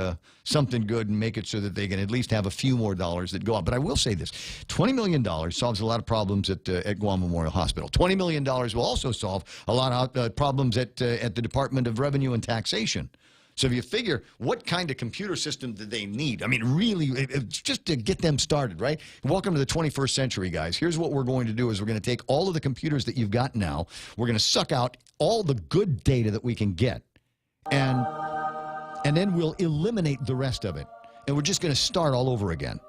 something good and make it so that they can at least have a few more dollars that go up. But I will say this, $20 million solves a lot of problems at Guam Memorial Hospital. $20 million will also solve a lot of problems at the Department of Revenue and Taxation. So if you figure what kind of computer system do they need, I mean, really, just to get them started, right? Welcome to the 21st century, guys. Here's what we're going to do is we're going to take all of the computers that you've got now. We're going to suck out all the good data that we can get. And then we'll eliminate the rest of it. And we're just going to start all over again.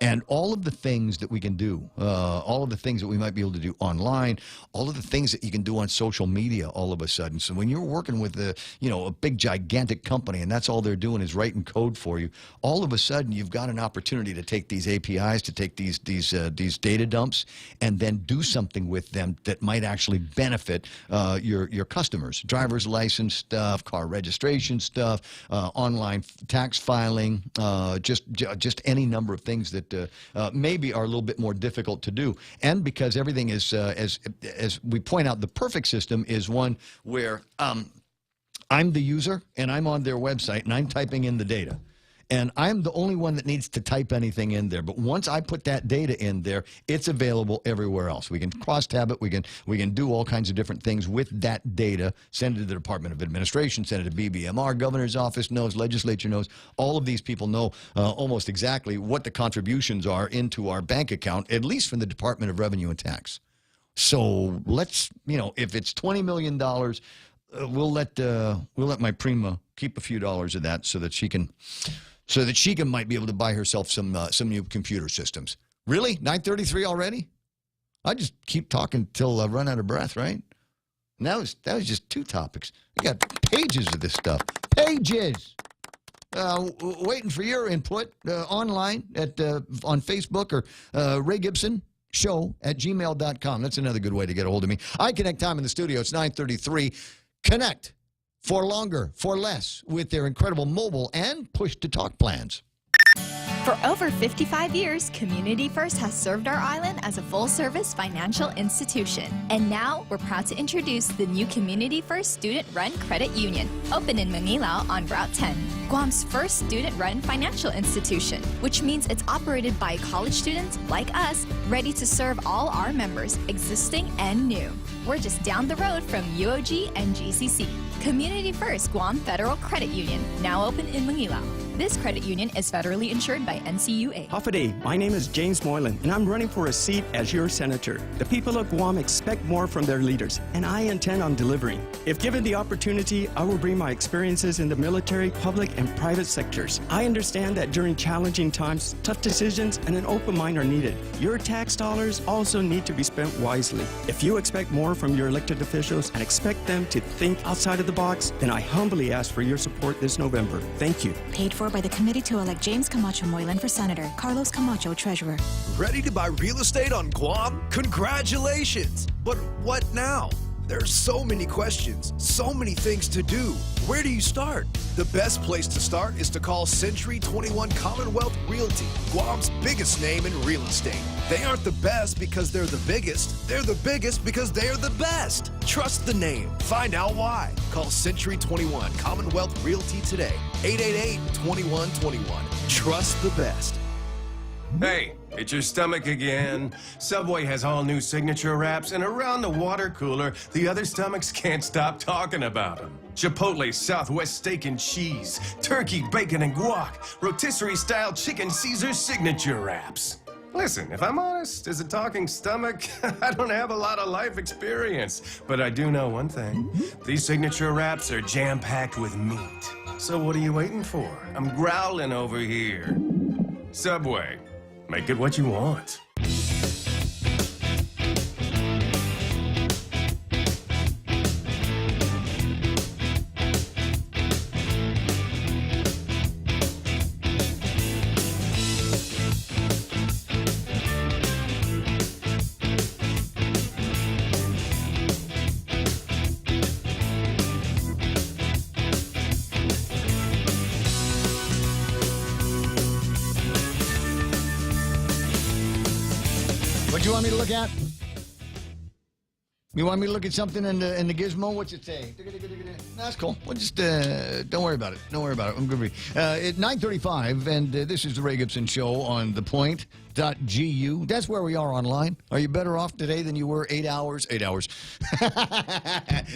And all of the things that we can do, all of the things that we might be able to do online, all of the things that you can do on social media all of a sudden. So when you're working with a big, gigantic company and that's all they're doing is writing code for you, all of a sudden you've got an opportunity to take these APIs, to take these data dumps and then do something with them that might actually benefit your customers. Driver's license stuff, car registration stuff, online tax filing, just any number of things that that maybe are a little bit more difficult to do. And because everything is, as we point out, the perfect system is one where I'm the user, and I'm on their website, and I'm typing in the data. And I'm the only one that needs to type anything in there. But once I put that data in there, it's available everywhere else. We can cross-tab it. We can do all kinds of different things with that data. Send it to the Department of Administration. Send it to BBMR. Governor's office knows. Legislature knows. All of these people know almost exactly what the contributions are into our bank account, at least from the Department of Revenue and Tax. So let's, if it's $20 million, we'll let my prima keep a few dollars of that so that she can might be able to buy herself some new computer systems. Really? 9:33 already? I just keep talking till I run out of breath, right? And that was just 2 topics. We got pages of this stuff. Pages. Waiting for your input online on Facebook or Ray Gibson Show at gmail.com. That's another good way to get a hold of me. iConnect time in the studio. It's 9:33. Connect for longer, for less, with their incredible mobile and push-to-talk plans. For over 55 years, Community First has served our island as a full-service financial institution. And now, we're proud to introduce the new Community First Student-Run Credit Union, open in Manila on Route 10. Guam's first student-run financial institution, which means it's operated by college students like us, ready to serve all our members, existing and new. We're just down the road from UOG and GCC. Community First Guam Federal Credit Union, now open in Manila. This credit union is federally insured by NCUA. Hafade, my name is James Moylan, and I'm running for a seat as your senator. The people of Guam expect more from their leaders, and I intend on delivering. If given the opportunity, I will bring my experiences in the military, public, and private sectors. I understand that during challenging times, tough decisions and an open mind are needed. Your tax dollars also need to be spent wisely. If you expect more from your elected officials and expect them to think outside of the box, then I humbly ask for your support this November. Thank you. Paid for by the committee to elect James Camacho Moylan for Senator, Carlos Camacho, Treasurer. Ready to buy real estate on Guam? Congratulations! But what now? There's so many questions, so many things to do. Where do you start? The best place to start is to call Century 21 Commonwealth Realty, Guam's biggest name in real estate. They aren't the best because they're the biggest. They're the biggest because they're the best. Trust the name. Find out why. Call Century 21 Commonwealth Realty today. 888-2121. Trust the best. Hey, it's your stomach again. Subway has all new signature wraps, and around the water cooler, the other stomachs can't stop talking about them. Chipotle Southwest Steak and Cheese, Turkey, Bacon, and Guac, Rotisserie-style Chicken Caesar signature wraps. Listen, if I'm honest, as a talking stomach, I don't have a lot of life experience. But I do know one thing. These signature wraps are jam-packed with meat. So what are you waiting for? I'm growling over here. Subway. Make it what you want. What do you want me to look at? You want me to look at something in the gizmo? What's it say? That's cool. Well, just don't worry about it. Don't worry about it. I'm good. At 9:35, and this is the Ray Gibson Show on thepoint.gu. That's where we are online. Are you better off today than you were 8 hours? 8 hours.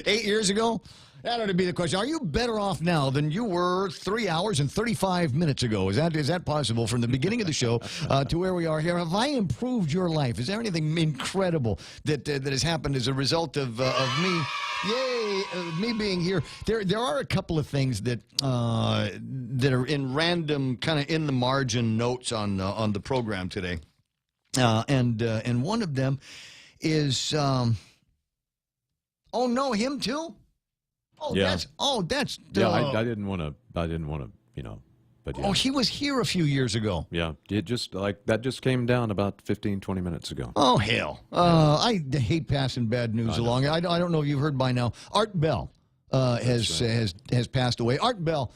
8 years ago? That ought to be the question. Are you better off now than you were 3 hours and 35 minutes ago? Is that possible from the beginning of the show to where we are here? Have I improved your life? Is there anything incredible that has happened as a result of me? Yay, me being here. There are a couple of things that are in random, kind of in the margin notes on the program today, and one of them is oh no, him too. Oh, yeah. That's. Yeah, I didn't want to. But yeah. Oh, he was here a few years ago. Yeah, it just that just came down about 15, 20 minutes ago. Oh hell! I hate passing bad news along. I don't know if you've heard by now. Art Bell, has passed away. Art Bell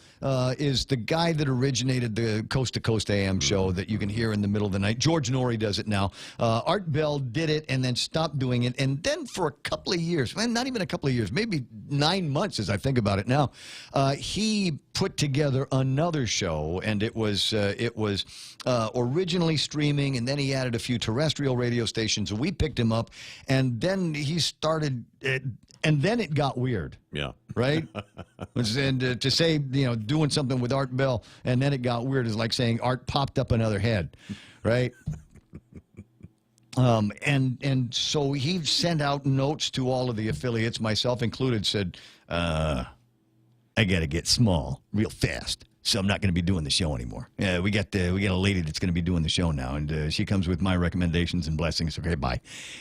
is the guy that originated the Coast to Coast AM show that you can hear in the middle of the night. George Norrie does it now. Art Bell did it and then stopped doing it, and then for a couple of years, not even a couple of years, maybe 9 months as I think about it now, he put together another show, and it was originally streaming, and then he added a few terrestrial radio stations, and we picked him up, and then he started it. And then it got weird. Yeah. Right? And to say, doing something with Art Bell, and then it got weird is like saying Art popped up another head. Right? And so he sent out notes to all of the affiliates, myself included, said, I got to get small real fast. So I'm not going to be doing the show anymore. We got a lady that's going to be doing the show now, and she comes with my recommendations and blessings. Okay, bye.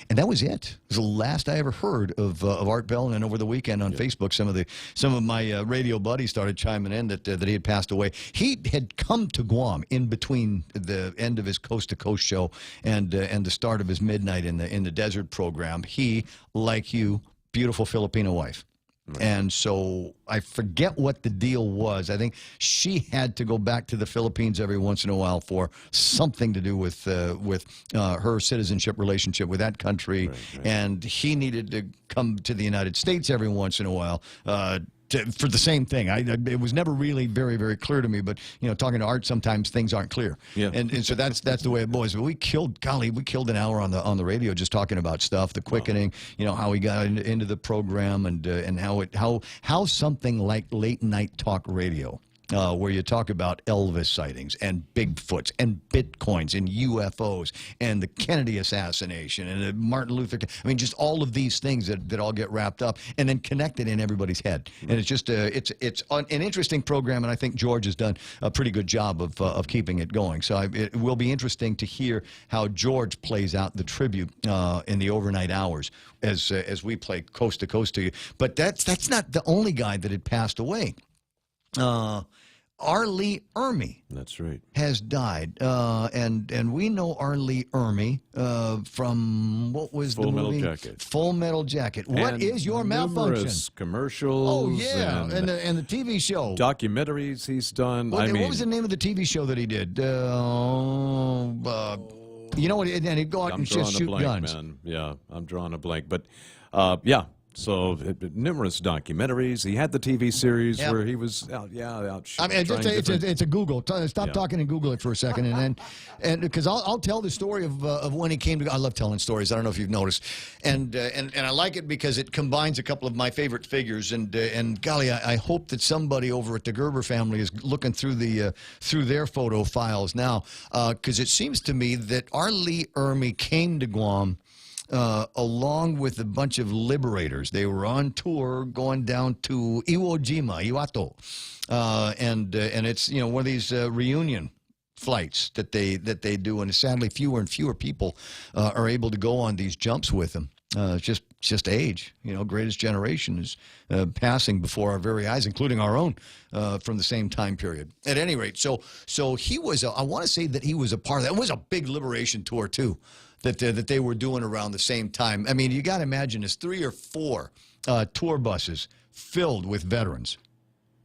And that was it. It was the last I ever heard of Art Bell. And over the weekend on Facebook, some of my radio buddies started chiming in that he had passed away. He had come to Guam in between the end of his Coast to Coast show and the start of his Midnight in the Desert program. He, like you, beautiful Filipino wife. Right. And so I forget what the deal was. I think she had to go back to the Philippines every once in a while for something to do with her citizenship relationship with that country. Right. And he needed to come to the United States every once in a while for the same thing. It was never really very, very clear to me, but, talking to Art, sometimes things aren't clear. Yeah. And so that's the way it was. But we killed an hour on the radio just talking about stuff, the quickening, how he got into the program and how something like late night talk radio, where you talk about Elvis sightings and Bigfoots and Bitcoins and UFOs and the Kennedy assassination and the Martin Luther King. I mean, just all of these things that all get wrapped up and then connected in everybody's head. And it's just it's an interesting program, and I think George has done a pretty good job of keeping it going. So it will be interesting to hear how George plays out the tribute in the overnight hours as we play Coast to Coast to you. But that's not the only guy that had passed away. R. Lee Ermey. That's right. Has died. And we know R. Lee Ermey from, what was Full the movie? Metal Jacket. Full Metal Jacket. What is your malfunction? Commercials. Oh, yeah. And the TV show. Documentaries he's done. What was the name of the TV show that he did? You know what? And he'd go out and just shoot guns. Man. Yeah, I'm drawing a blank. But, yeah. So numerous documentaries. He had the TV series where he was out I mean, it's a Google. Stop talking and Google it for a second, and because I'll tell the story of when he came to. I love telling stories. I don't know if you've noticed, and I like it because it combines a couple of my favorite figures. And golly, I hope that somebody over at the Gerber family is looking through their photo files now, because it seems to me that R. Lee Ermey came to Guam. Along with a bunch of liberators. They were on tour going down to Iwo Jima, Iwato. And it's, one of these reunion flights that they do. And sadly, fewer and fewer people are able to go on these jumps with them. It's just age. Greatest generation is passing before our very eyes, including our own from the same time period. At any rate, so he was, I want to say that he was a part of that. It was a big liberation tour, too. That they were doing around the same time. I mean, you got to imagine it's 3 or 4 tour buses filled with veterans.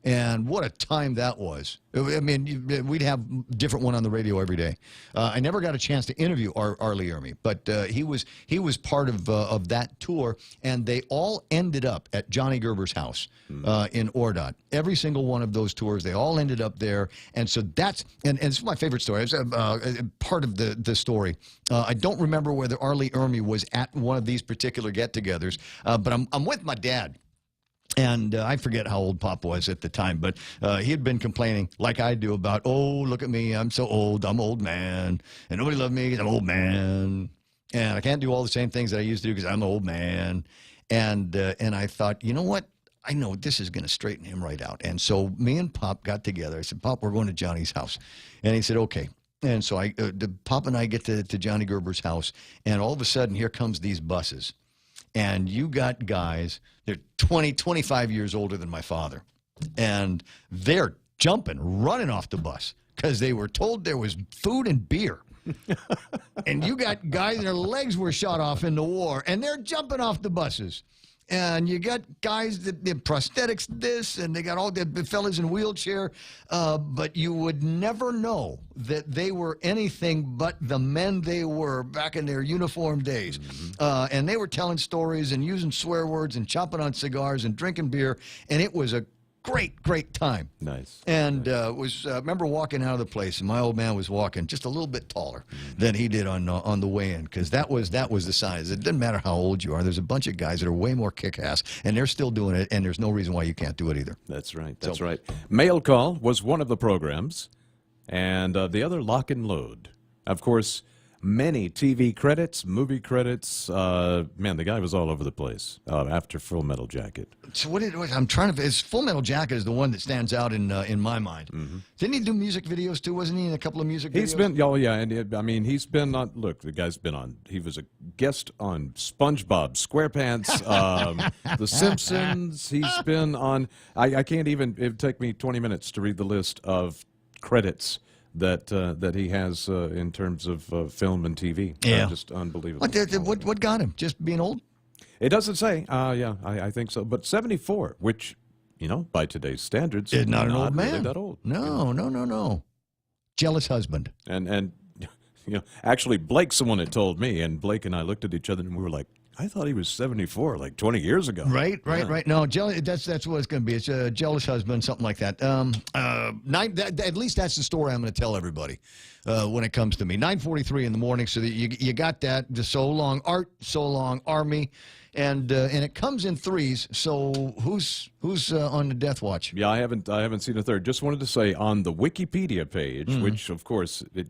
And what a time that was. I mean, we'd have a different one on the radio every day. I never got a chance to interview R. Lee Ermey, but he was part of that tour, and they all ended up at Johnny Gerber's house in Ordot. Every single one of those tours, they all ended up there. And so that's, and it's my favorite story. It's part of the story. I don't remember whether R. Lee Ermey was at one of these particular get-togethers, but I'm with my dad. And I forget how old Pop was at the time, but he had been complaining, like I do, about, oh, look at me, I'm so old, I'm old man, and nobody loved me because I'm old man, and I can't do all the same things that I used to do because I'm an old man. And I thought, you know what? I know this is going to straighten him right out. And so me and Pop got together. I said, Pop, we're going to Johnny's house. And he said, okay. And so Pop and I get to Johnny Gerber's house, and all of a sudden, here comes these buses. And you got guys, they're 20, 25 years older than my father. And they're jumping, running off the bus because they were told there was food and beer. And you got guys, their legs were shot off in the war, and they're jumping off the buses. And you got guys that did prosthetics this, and they got all the fellas in wheelchair, but you would never know that they were anything but the men they were back in their uniform days. And they were telling stories and using swear words and chomping on cigars and drinking beer, and it was a great time. Nice. And remember walking out of the place, and my old man was walking just a little bit taller than he did on the way in, because that was the size. It doesn't matter how old you are. There's a bunch of guys that are way more kick-ass, and they're still doing it, and there's no reason why you can't do it either. That's right. That's right. Mail Call was one of the programs, and the other Lock and Load. Of course, many TV credits, movie credits. Man, the guy was all over the place after Full Metal Jacket. So I'm trying to. His Full Metal Jacket is the one that stands out in my mind. Didn't he do music videos too? Wasn't he in a couple of music videos? He's been, oh yeah, and I mean, he's been on. Look, the guy's been on. He was a guest on SpongeBob SquarePants, The Simpsons. He's been on. I can't even. It'd take me 20 minutes to read the list of credits that he has in terms of film and TV. Yeah. Just unbelievable. What got him? Just being old? It doesn't say. Yeah, I think so. But 74, which, by today's standards, is not an old man. Really that old. No. Jealous husband. And actually, Blake's the one that told me, and Blake and I looked at each other and we were like, I thought he was 74, like 20 years ago. Right. No, that's what it's going to be. It's a jealous husband, something like that. At least that's the story I'm going to tell everybody when it comes to me. 9:43 in the morning, so that you got that. The So Long Art, So Long Army, and it comes in threes. So who's on the death watch? Yeah, I haven't seen a third. Just wanted to say on the Wikipedia page, which of course it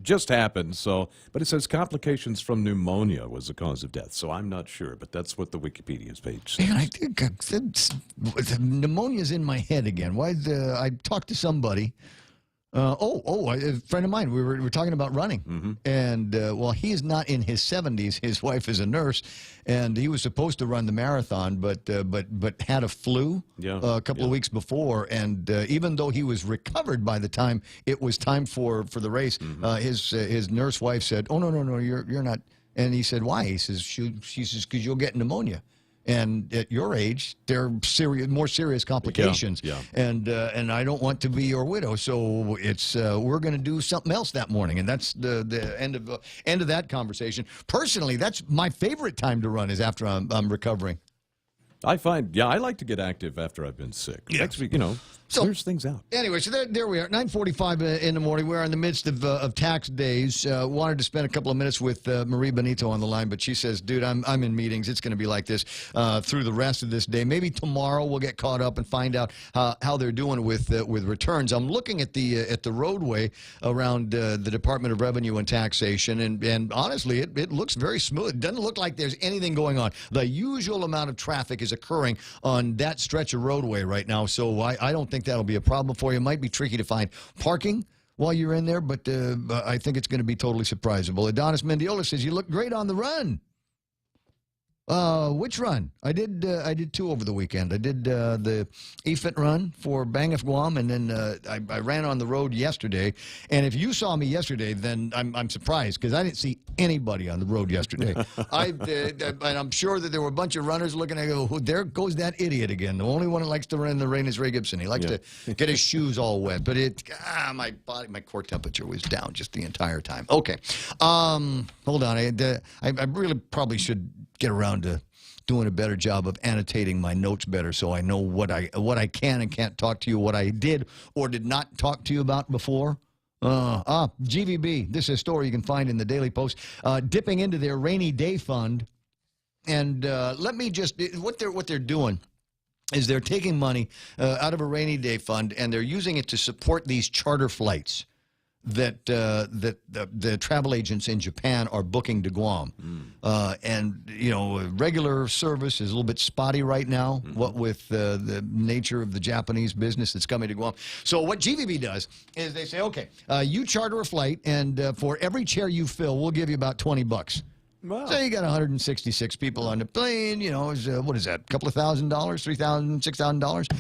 just happened. So, but it says complications from pneumonia was the cause of death. So I'm not sure, but that's what the Wikipedia page says. Man, I think pneumonia's in my head again. I talked to somebody. A friend of mine. We were talking about running, and he is not in his 70s. His wife is a nurse, and he was supposed to run the marathon, but had a flu a couple of weeks before, and even though he was recovered by the time it was time for the race, his nurse wife said, "Oh no, you're not." And he said, "Why?" He says, "She says because you'll get pneumonia." And at your age, there are more serious complications. Yeah. And I don't want to be your widow, so it's we're going to do something else that morning, and that's the end of that conversation. Personally, that's my favorite time to run is after I'm recovering. I find, I like to get active after I've been sick. Yeah. Makes me, clears things out. Anyway, so there we are, 9:45 in the morning. We're in the midst of tax days. Wanted to spend a couple of minutes with Marie Benito on the line, but she says, dude, I'm in meetings. It's going to be like this through the rest of this day. Maybe tomorrow we'll get caught up and find out how they're doing with returns. I'm looking at the roadway around the Department of Revenue and Taxation, and honestly, it looks very smooth. It doesn't look like there's anything going on. The usual amount of traffic is occurring on that stretch of roadway right now, so I don't think that'll be a problem for you. It might be tricky to find parking while you're in there, but I think it's going to be totally surprisable. Adonis Mendiola says, you look great on the run. Which run? I did two over the weekend. I did the EFIT run for Bang of Guam, and then I ran on the road yesterday. And if you saw me yesterday, then I'm surprised because I didn't see anybody on the road yesterday. And I'm sure that there were a bunch of runners looking at go, there goes that idiot again. The only one that likes to run in the rain is Ray Gibson. He likes to get his shoes all wet. But my core temperature was down just the entire time. Okay, hold on. I really probably should get around to doing a better job of annotating my notes better so I know what I can and can't talk to you, what I did or did not talk to you about before. GVB, this is a story you can find in the Daily Post, dipping into their rainy day fund. And let me just, what they're doing is they're taking money out of a rainy day fund and they're using it to support these charter flights that the travel agents in Japan are booking to Guam. And, regular service is a little bit spotty right now, what with the nature of the Japanese business that's coming to Guam. So what GVB does is they say, okay, you charter a flight, and for every chair you fill, we'll give you about $20. Wow. So you got 166 people on the plane, what is that, a couple of $1,000, $3,000, $6,000?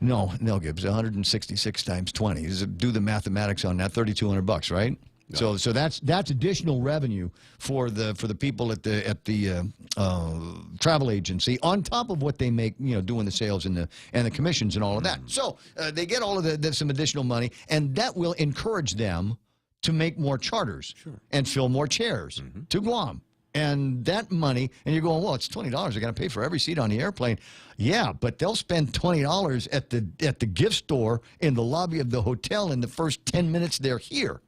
No, Gibbs, 166 times 20. Do the mathematics on that, $3,200, right? So that's additional revenue for the people at the travel agency on top of what they make, doing the sales and the commissions and all of that. So they get all of some additional money, and that will encourage them to make more charters and fill more chairs to Guam. And that money, and you're going, well, it's $20. They're going to pay for every seat on the airplane. Yeah, but they'll spend $20 at the gift store in the lobby of the hotel in the first 10 minutes they're here.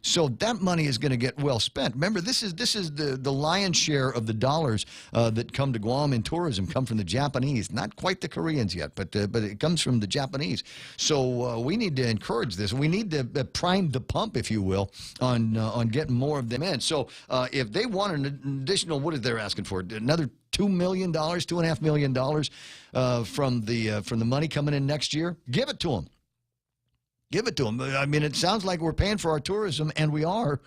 So that money is going to get well spent. Remember, this is the lion's share of the dollars that come to Guam in tourism come from the Japanese. Not quite the Koreans yet, but it comes from the Japanese. So we need to encourage this. We need to prime the pump, if you will, on getting more of them in. So if they want an additional, what is they're asking for? Another $2 million, $2.5 million from the money coming in next year? Give it to them. Give it to them. I mean, it sounds like we're paying for our tourism, and we are.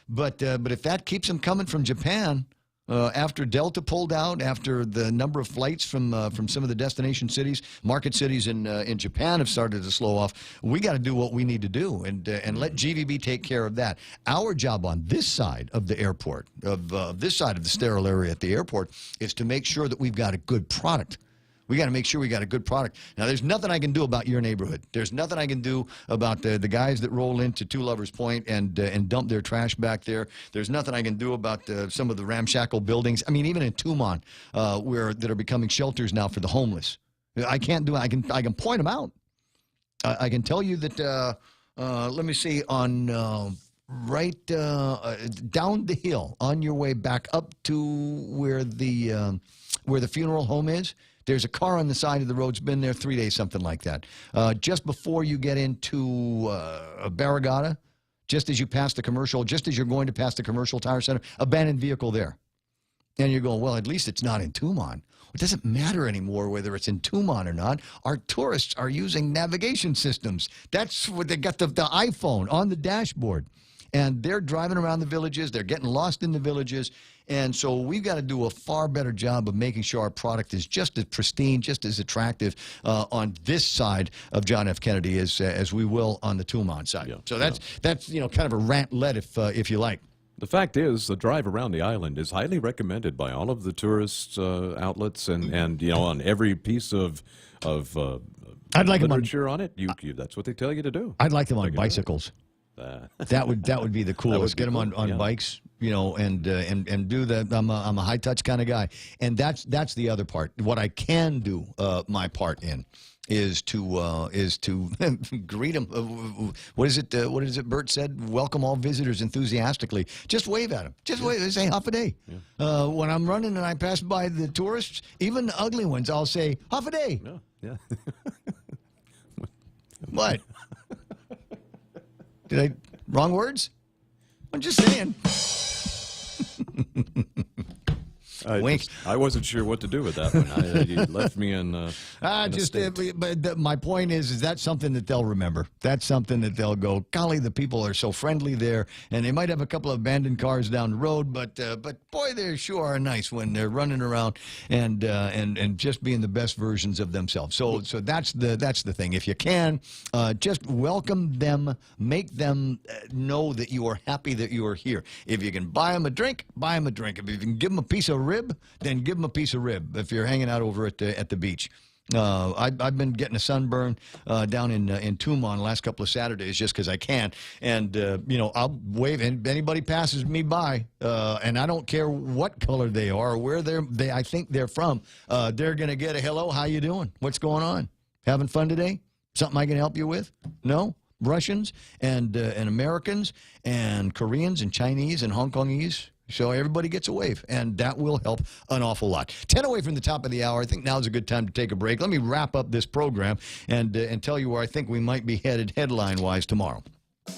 But if that keeps them coming from Japan, after Delta pulled out, after the number of flights from some of the destination cities, market cities in Japan have started to slow off, we got to do what we need to do and let GVB take care of that. Our job on this side of the airport, this side of the sterile area at the airport, is to make sure that we've got a good product. We got to make sure we got a good product. Now, there's nothing I can do about your neighborhood. There's nothing I can do about the guys that roll into Two Lovers Point and dump their trash back there. There's nothing I can do about some of the ramshackle buildings. I mean, even in Tumon, that are becoming shelters now for the homeless. I can't do it. I can point them out. I can tell you that. Let me see on. Right down the hill on your way back up to where the funeral home is. There's a car on the side of the road. It's been there 3 days, something like that. Just before you get into Barragata, just as you pass the commercial, just as you're going to pass the commercial tire center, abandoned vehicle there. And you're going, well, at least it's not in Tumon. It doesn't matter anymore whether it's in Tumon or not. Our tourists are using navigation systems. That's what they got the iPhone on the dashboard. And they're driving around the villages. They're getting lost in the villages. And so we've got to do a far better job of making sure our product is just as pristine, just as attractive on this side of John F. Kennedy as we will on the Tumon side. So that's kind of a rant-led if you like. The fact is, the drive around the island is highly recommended by all of the tourist outlets, and on every piece of I'd like literature on it. That's what they tell you to do. I'd like them on bicycles. That would be the coolest. Get them on bikes, and do that. I'm a high touch kind of guy, and that's the other part. What I can do my part in is to greet them. What is it? Bert said, "Welcome all visitors enthusiastically." Just wave at them. Just wave. Say "Half a day." Yeah. When I'm running and I pass by the tourists, even the ugly ones, I'll say "Half a day." Yeah. What? Did I wrong words? I'm just saying. Wink. I wasn't sure what to do with that one. You left me in. But my point is that something that they'll remember. That's something that they'll go, golly, the people are so friendly there, and they might have a couple of abandoned cars down the road, but boy, they sure are nice when they're running around and just being the best versions of themselves. So that's the thing. If you can, just welcome them, make them know that you are happy that you are here. If you can buy them a drink, buy them a drink. If you can give them a piece of rib, then give them a piece of rib if you're hanging out over at the beach. I've been getting a sunburn down in Tumon the last couple of Saturdays just because I can. And, I'll wave, and anybody passes me by, and I don't care what color they are or where I think they're from, they're going to get a hello, how you doing? What's going on? Having fun today? Something I can help you with? No? Russians and Americans and Koreans and Chinese and Hong Kongese. So everybody gets a wave, and that will help an awful lot. 10 away from the top of the hour. I think now's a good time to take a break. Let me wrap up this program and tell you where I think we might be headed headline-wise tomorrow.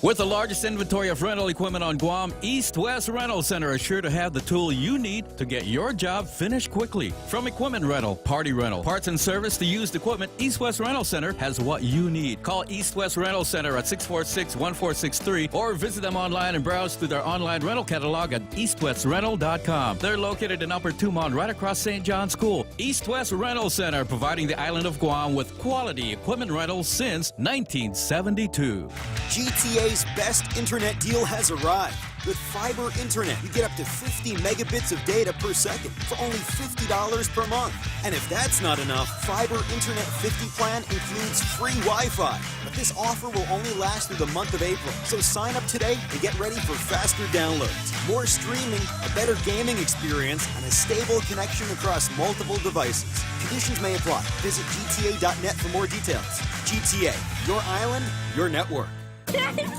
With the largest inventory of rental equipment on Guam, East West Rental Center is sure to have the tool you need to get your job finished quickly. From equipment rental, party rental, parts and service to used equipment, East West Rental Center has what you need. Call East West Rental Center at 646-1463 or visit them online and browse through their online rental catalog at eastwestrental.com. They're located in Upper Tumon, right across St. John's School. East West Rental Center, providing the island of Guam with quality equipment rentals since 1972. GTO GTA's best internet deal has arrived. With fiber internet, you get up to 50 megabits of data per second for only $50 per month. And if that's not enough, Fiber Internet 50 plan includes free Wi-Fi. But this offer will only last through the month of April, so sign up today and get ready for faster downloads, more streaming, a better gaming experience, and a stable connection across multiple devices. Conditions may apply. Visit gta.net for more details. GTA, your island, your network.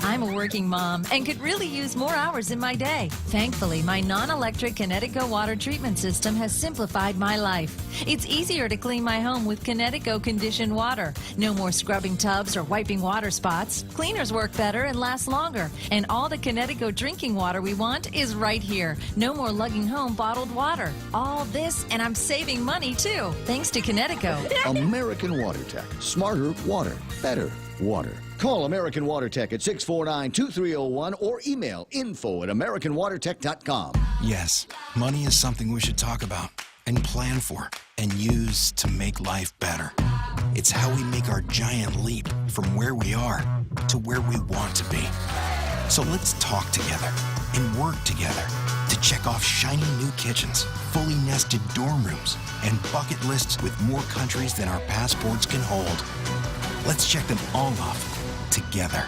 I'm a working mom and could really use more hours in my day. Thankfully, my non-electric Kinetico water treatment system has simplified my life. It's easier to clean my home with Kinetico conditioned water. No more scrubbing tubs or wiping water spots. Cleaners work better and last longer. And all the Kinetico drinking water we want is right here. No more lugging home bottled water. All this, and I'm saving money too, thanks to Kinetico. American Water Tech. Smarter water. Better water. Call American Water Tech at 649-2301 or email info@americanwatertech.com. Yes, money is something we should talk about and plan for and use to make life better. It's how we make our giant leap from where we are to where we want to be. So let's talk together and work together to check off shiny new kitchens, fully nested dorm rooms, and bucket lists with more countries than our passports can hold. Let's check them all off together.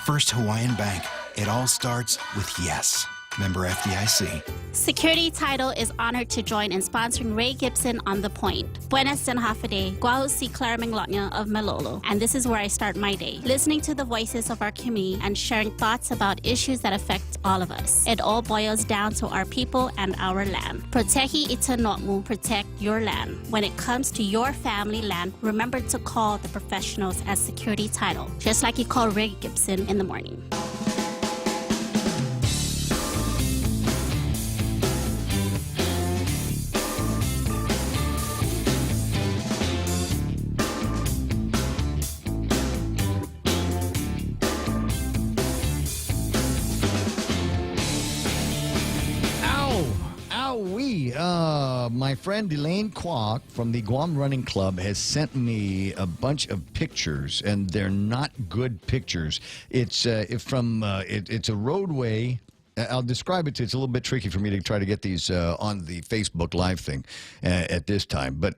First Hawaiian Bank. It all starts with yes. Member FDIC. Security Title is honored to join in sponsoring Ray Gibson on The Point. Buenas and Hafade, Guau si Claraming Lotnya of Malolo. And this is where I start my day, listening to the voices of our community and sharing thoughts about issues that affect all of us. It all boils down to our people and our land. Protehi ita notmu, protect your land. When it comes to your family land, remember to call the professionals at Security Title, just like you call Ray Gibson in the morning. My friend Elaine Kwok from the Guam Running Club has sent me a bunch of pictures, and they're not good pictures. It's it's a roadway. I'll describe it to you. It's a little bit tricky for me to try to get these on the Facebook Live thing at this time. But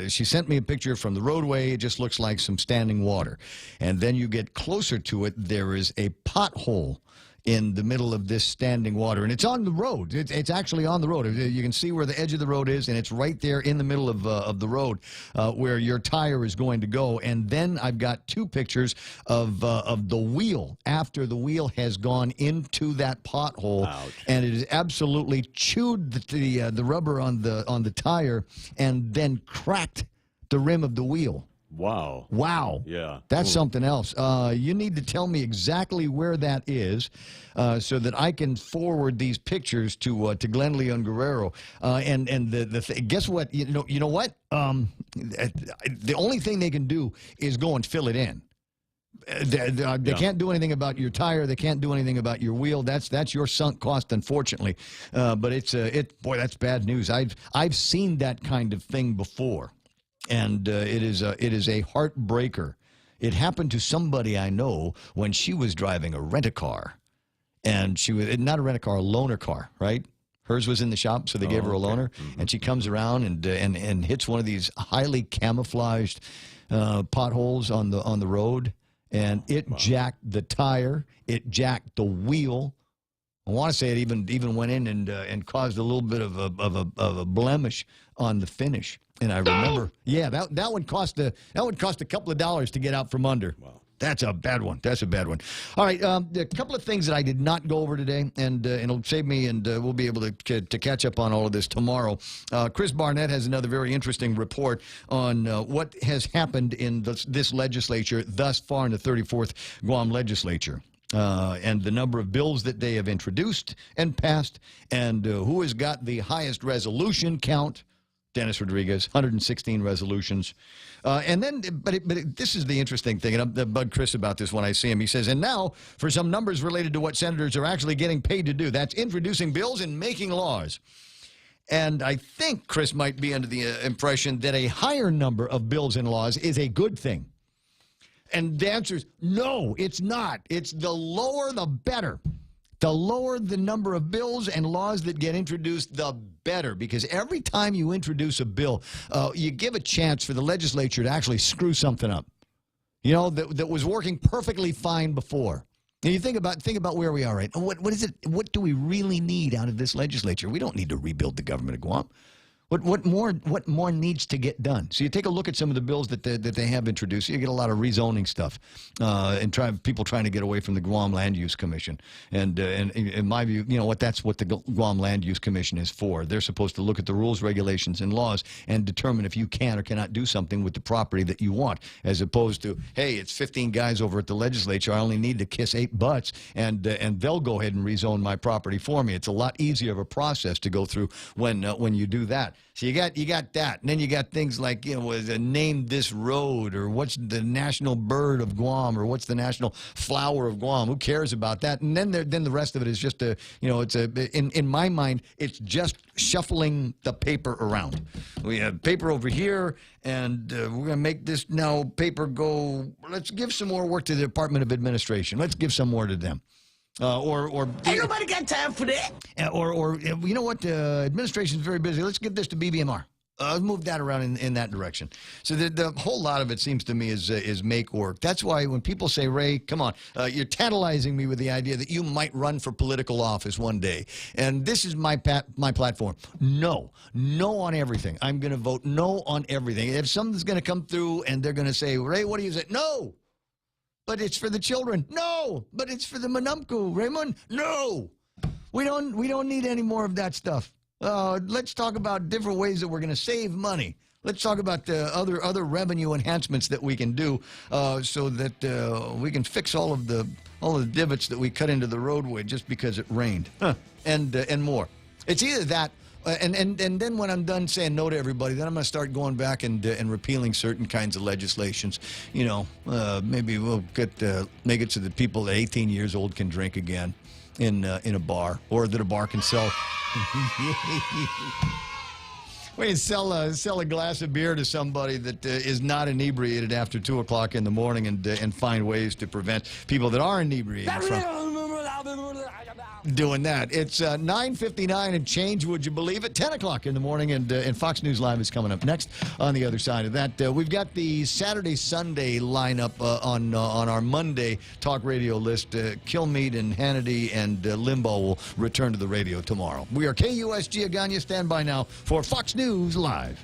she sent me a picture from the roadway. It just looks like some standing water. And then you get closer to it, there is a pothole in the middle of this standing water, and it's on the road. It's actually on the road. You can see where the edge of the road is, and it's right there in the middle of the road where your tire is going to go. And then I've got two pictures of the wheel after the wheel has gone into that pothole. Ouch. And it has absolutely chewed the rubber on the tire and then cracked the rim of the wheel. Wow. Wow. Yeah. That's something else. You need to tell me exactly where that is so that I can forward these pictures to Glenn Leon Guerrero. Guess what? You know what? The only thing they can do is go and fill it in. They can't do anything about your tire. They can't do anything about your wheel. That's your sunk cost, unfortunately. But boy, that's bad news. I've seen that kind of thing before. And it is a heartbreaker. It happened to somebody I know when she was driving a rent-a-car. And she was not a rent-a-car, a loaner car, right? Hers was in the shop, so they gave her a loaner. Mm-hmm. And she comes around and hits one of these highly camouflaged potholes on the road. And it jacked the tire. It jacked the wheel. I want to say it even went in and caused a little bit of a blemish on the finish. And I remember, that would cost a couple of dollars to get out from under. Wow. That's a bad one. That's a bad one. All right, a couple of things that I did not go over today, and it'll save me, and we'll be able to catch up on all of this tomorrow. Chris Barnett has another very interesting report on what has happened in this legislature thus far in the 34th Guam legislature. And the number of bills that they have introduced and passed, and who has got the highest resolution count. Dennis Rodriguez, 116 resolutions. But this is the interesting thing, and I bug Chris about this when I see him. He says, and now for some numbers related to what senators are actually getting paid to do. That's introducing bills and making laws. And I think Chris might be under the impression that a higher number of bills and laws is a good thing. And the answer is no, it's not. It's the lower, the better. The lower the number of bills and laws that get introduced, the better. Because every time you introduce a bill, you give a chance for the legislature to actually screw something up. You know, that was working perfectly fine before. And you think about where we are right now. What is it? What do we really need out of this legislature? We don't need to rebuild the government of Guam. What more needs to get done? So you take a look at some of the bills that they have introduced. You get a lot of rezoning stuff, and people trying to get away from the Guam Land Use Commission. And in my view, you know that's what the Guam Land Use Commission is for. They're supposed to look at the rules, regulations, and laws and determine if you can or cannot do something with the property that you want, as opposed to, hey, it's 15 guys over at the legislature. I only need to kiss 8 butts, and they'll go ahead and rezone my property for me. It's a lot easier of a process to go through when you do that. So you got that, and then you got things like, name this road, or what's the national bird of Guam, or what's the national flower of Guam. Who cares about that? And then the rest of it is just in my mind, it's just shuffling the paper around. We have paper over here, and we're going to make this now paper go. Let's give some more work to the Department of Administration. Let's give some more to them. Ain't nobody got time for that. Or you know what? Administration's very busy. Let's give this to BBMR. Move that around in that direction. So the whole lot of it seems to me is make work. That's why when people say, Ray, come on, you're tantalizing me with the idea that you might run for political office one day. And this is my platform. No on everything. I'm going to vote no on everything. If something's going to come through and they're going to say, Ray, what do you say? No. But it's for the children. No. But it's for the Manumku. Raymond. No. We don't need any more of that stuff. Let's talk about different ways that we're going to save money. Let's talk about other revenue enhancements that we can do, so that we can fix all of the divots that we cut into the roadway just because it rained, and more. It's either that. And then when I'm done saying no to everybody, then I'm going to start going back and repealing certain kinds of legislations. Maybe we'll make it so that people that 18 years old can drink again in a bar, or that a bar can sell. We can sell a glass of beer to somebody that is not inebriated after 2 o'clock in the morning, and find ways to prevent people that are inebriated from doing that. It's 9:59 and change, would you believe it? 10 o'clock in the morning, and Fox News Live is coming up next. On the other side of that, we've got the Saturday-Sunday lineup on our Monday talk radio list. Kilmeade and Hannity and Limbaugh will return to the radio tomorrow. We are KUSG Agana. Stand by now for Fox News Live.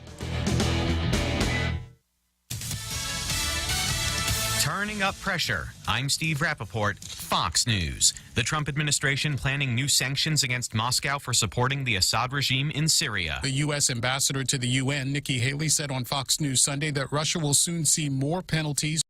Turning up pressure. I'm Steve Rappaport, Fox News. The Trump administration planning new sanctions against Moscow for supporting the Assad regime in Syria. The U.S. ambassador to the UN, Nikki Haley, said on Fox News Sunday that Russia will soon see more penalties